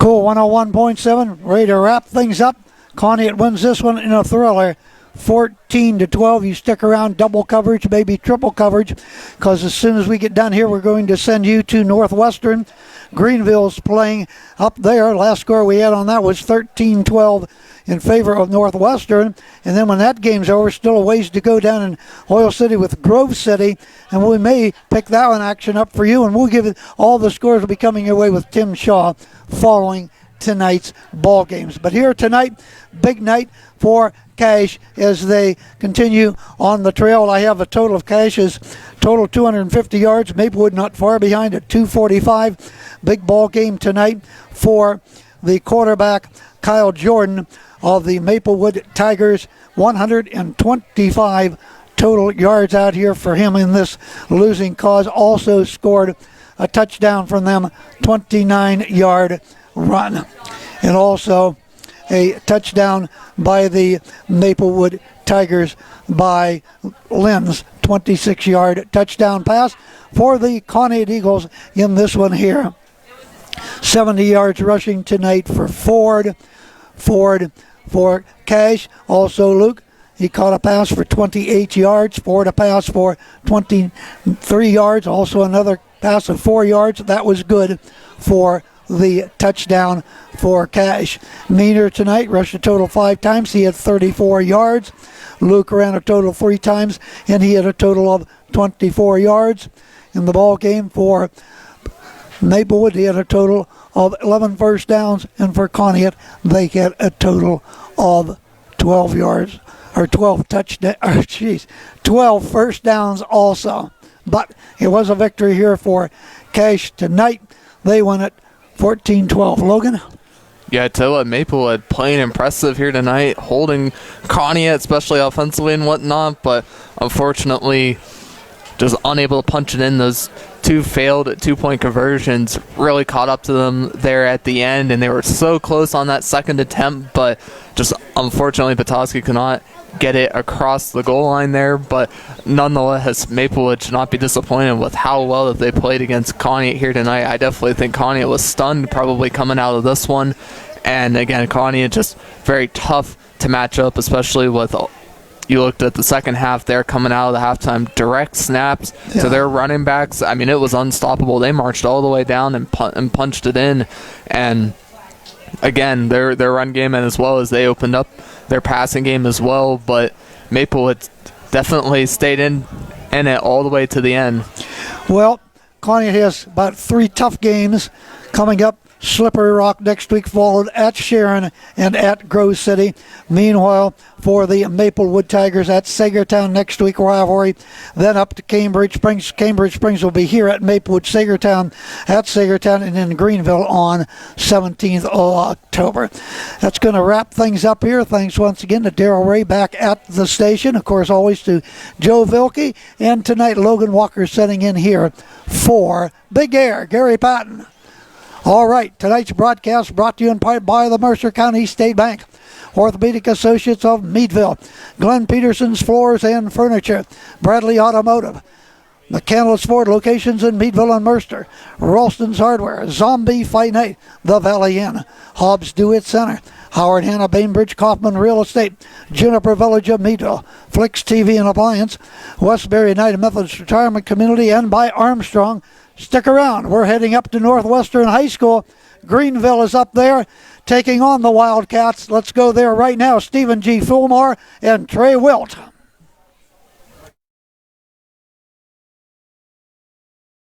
Cool 101.7, ready to wrap things up. Conneaut wins this one in a thriller, 14-12. You stick around, double coverage, maybe triple coverage, because as soon as we get done here, we're going to send you to Northwestern. Greenville's playing up there. Last score we had on that was 13-12 in favor of Northwestern. And then when that game's over, still a ways to go down in Oil City with Grove City. And we may pick that one action up for you. And we'll give it all the scores will be coming your way with Tim Shaw following tonight's ball games. But here tonight, big night for Cache as they continue on the trail. I have a total of Cache's total 250 yards. Maplewood not far behind at 245. Big ball game tonight for the quarterback Kyle Jordan of the Maplewood Tigers. 125 total yards out here for him in this losing cause. Also scored a touchdown from them, 29-yard run. And also a touchdown by the Maplewood Tigers by Lynn's 26-yard touchdown pass for the Conneaut Eagles in this one here. 70 yards rushing tonight for Ford for Cache. Also Luke, he caught a pass for 28 yards. Ford a pass for 23 yards. Also another pass of 4 yards. That was good for the touchdown for Cache. Meaner tonight rushed a total 5 times. He had 34 yards. Luke ran a total 3 times, and he had a total of 24 yards. In the ball game for Maplewood, he had a total of 11 first downs, and for Conneaut, they get a total of 12 yards, or 12 first downs also. But it was a victory here for Cache tonight. They won it 14-12. Logan? Yeah, I tell you what, Maplewood playing impressive here tonight, holding Conneaut, especially offensively and whatnot, but unfortunately just unable to punch it in. Those 2 failed 2-point conversions really caught up to them there at the end, and they were so close on that second attempt, but just unfortunately Petoskey could not get it across the goal line there. But nonetheless, Maplewood should not be disappointed with how well that they played against Conneaut here tonight. I definitely think Conneaut was stunned probably coming out of this one, and again, Conneaut just very tough to match up, especially with you looked at the second half there coming out of the halftime, direct snaps to their running backs. I mean, it was unstoppable. They marched all the way down and punched it in. And again, their run game, and as well as they opened up their passing game as well. But Maplewood definitely stayed in it all the way to the end. Well, Conneaut has about 3 tough games coming up. Slippery Rock next week, followed at Sharon and at Grove City. Meanwhile, for the Maplewood Tigers at Sagertown next week rivalry. Then up to Cambridge Springs. Cambridge Springs will be here at Maplewood, Sagertown at Sagertown, and in Greenville on 17th of October. That's going to wrap things up here. Thanks once again to Darryl Ray back at the station. Of course, always to Joe Vilke. And tonight, Logan Walker setting in here for Big Air, Gary Patton. All right, tonight's broadcast brought to you in part by the Mercer County State Bank, Orthopedic Associates of Meadville, Glenn Peterson's Floors and Furniture, Bradley Automotive, McCandless Ford locations in Meadville and Mercer, Ralston's Hardware, Zombie Fight Night, The Valley Inn, Hobbs Do-It Center, Howard Hanna Bainbridge Kaufman Real Estate, Juniper Village of Meadville, Flicks TV and Appliance, Westbury United Methodist Retirement Community, and by Armstrong. Stick around. We're heading up to Northwestern High School. Greenville is up there taking on the Wildcats. Let's go there right now. Stephen G. Fulmar and Trey Wilt.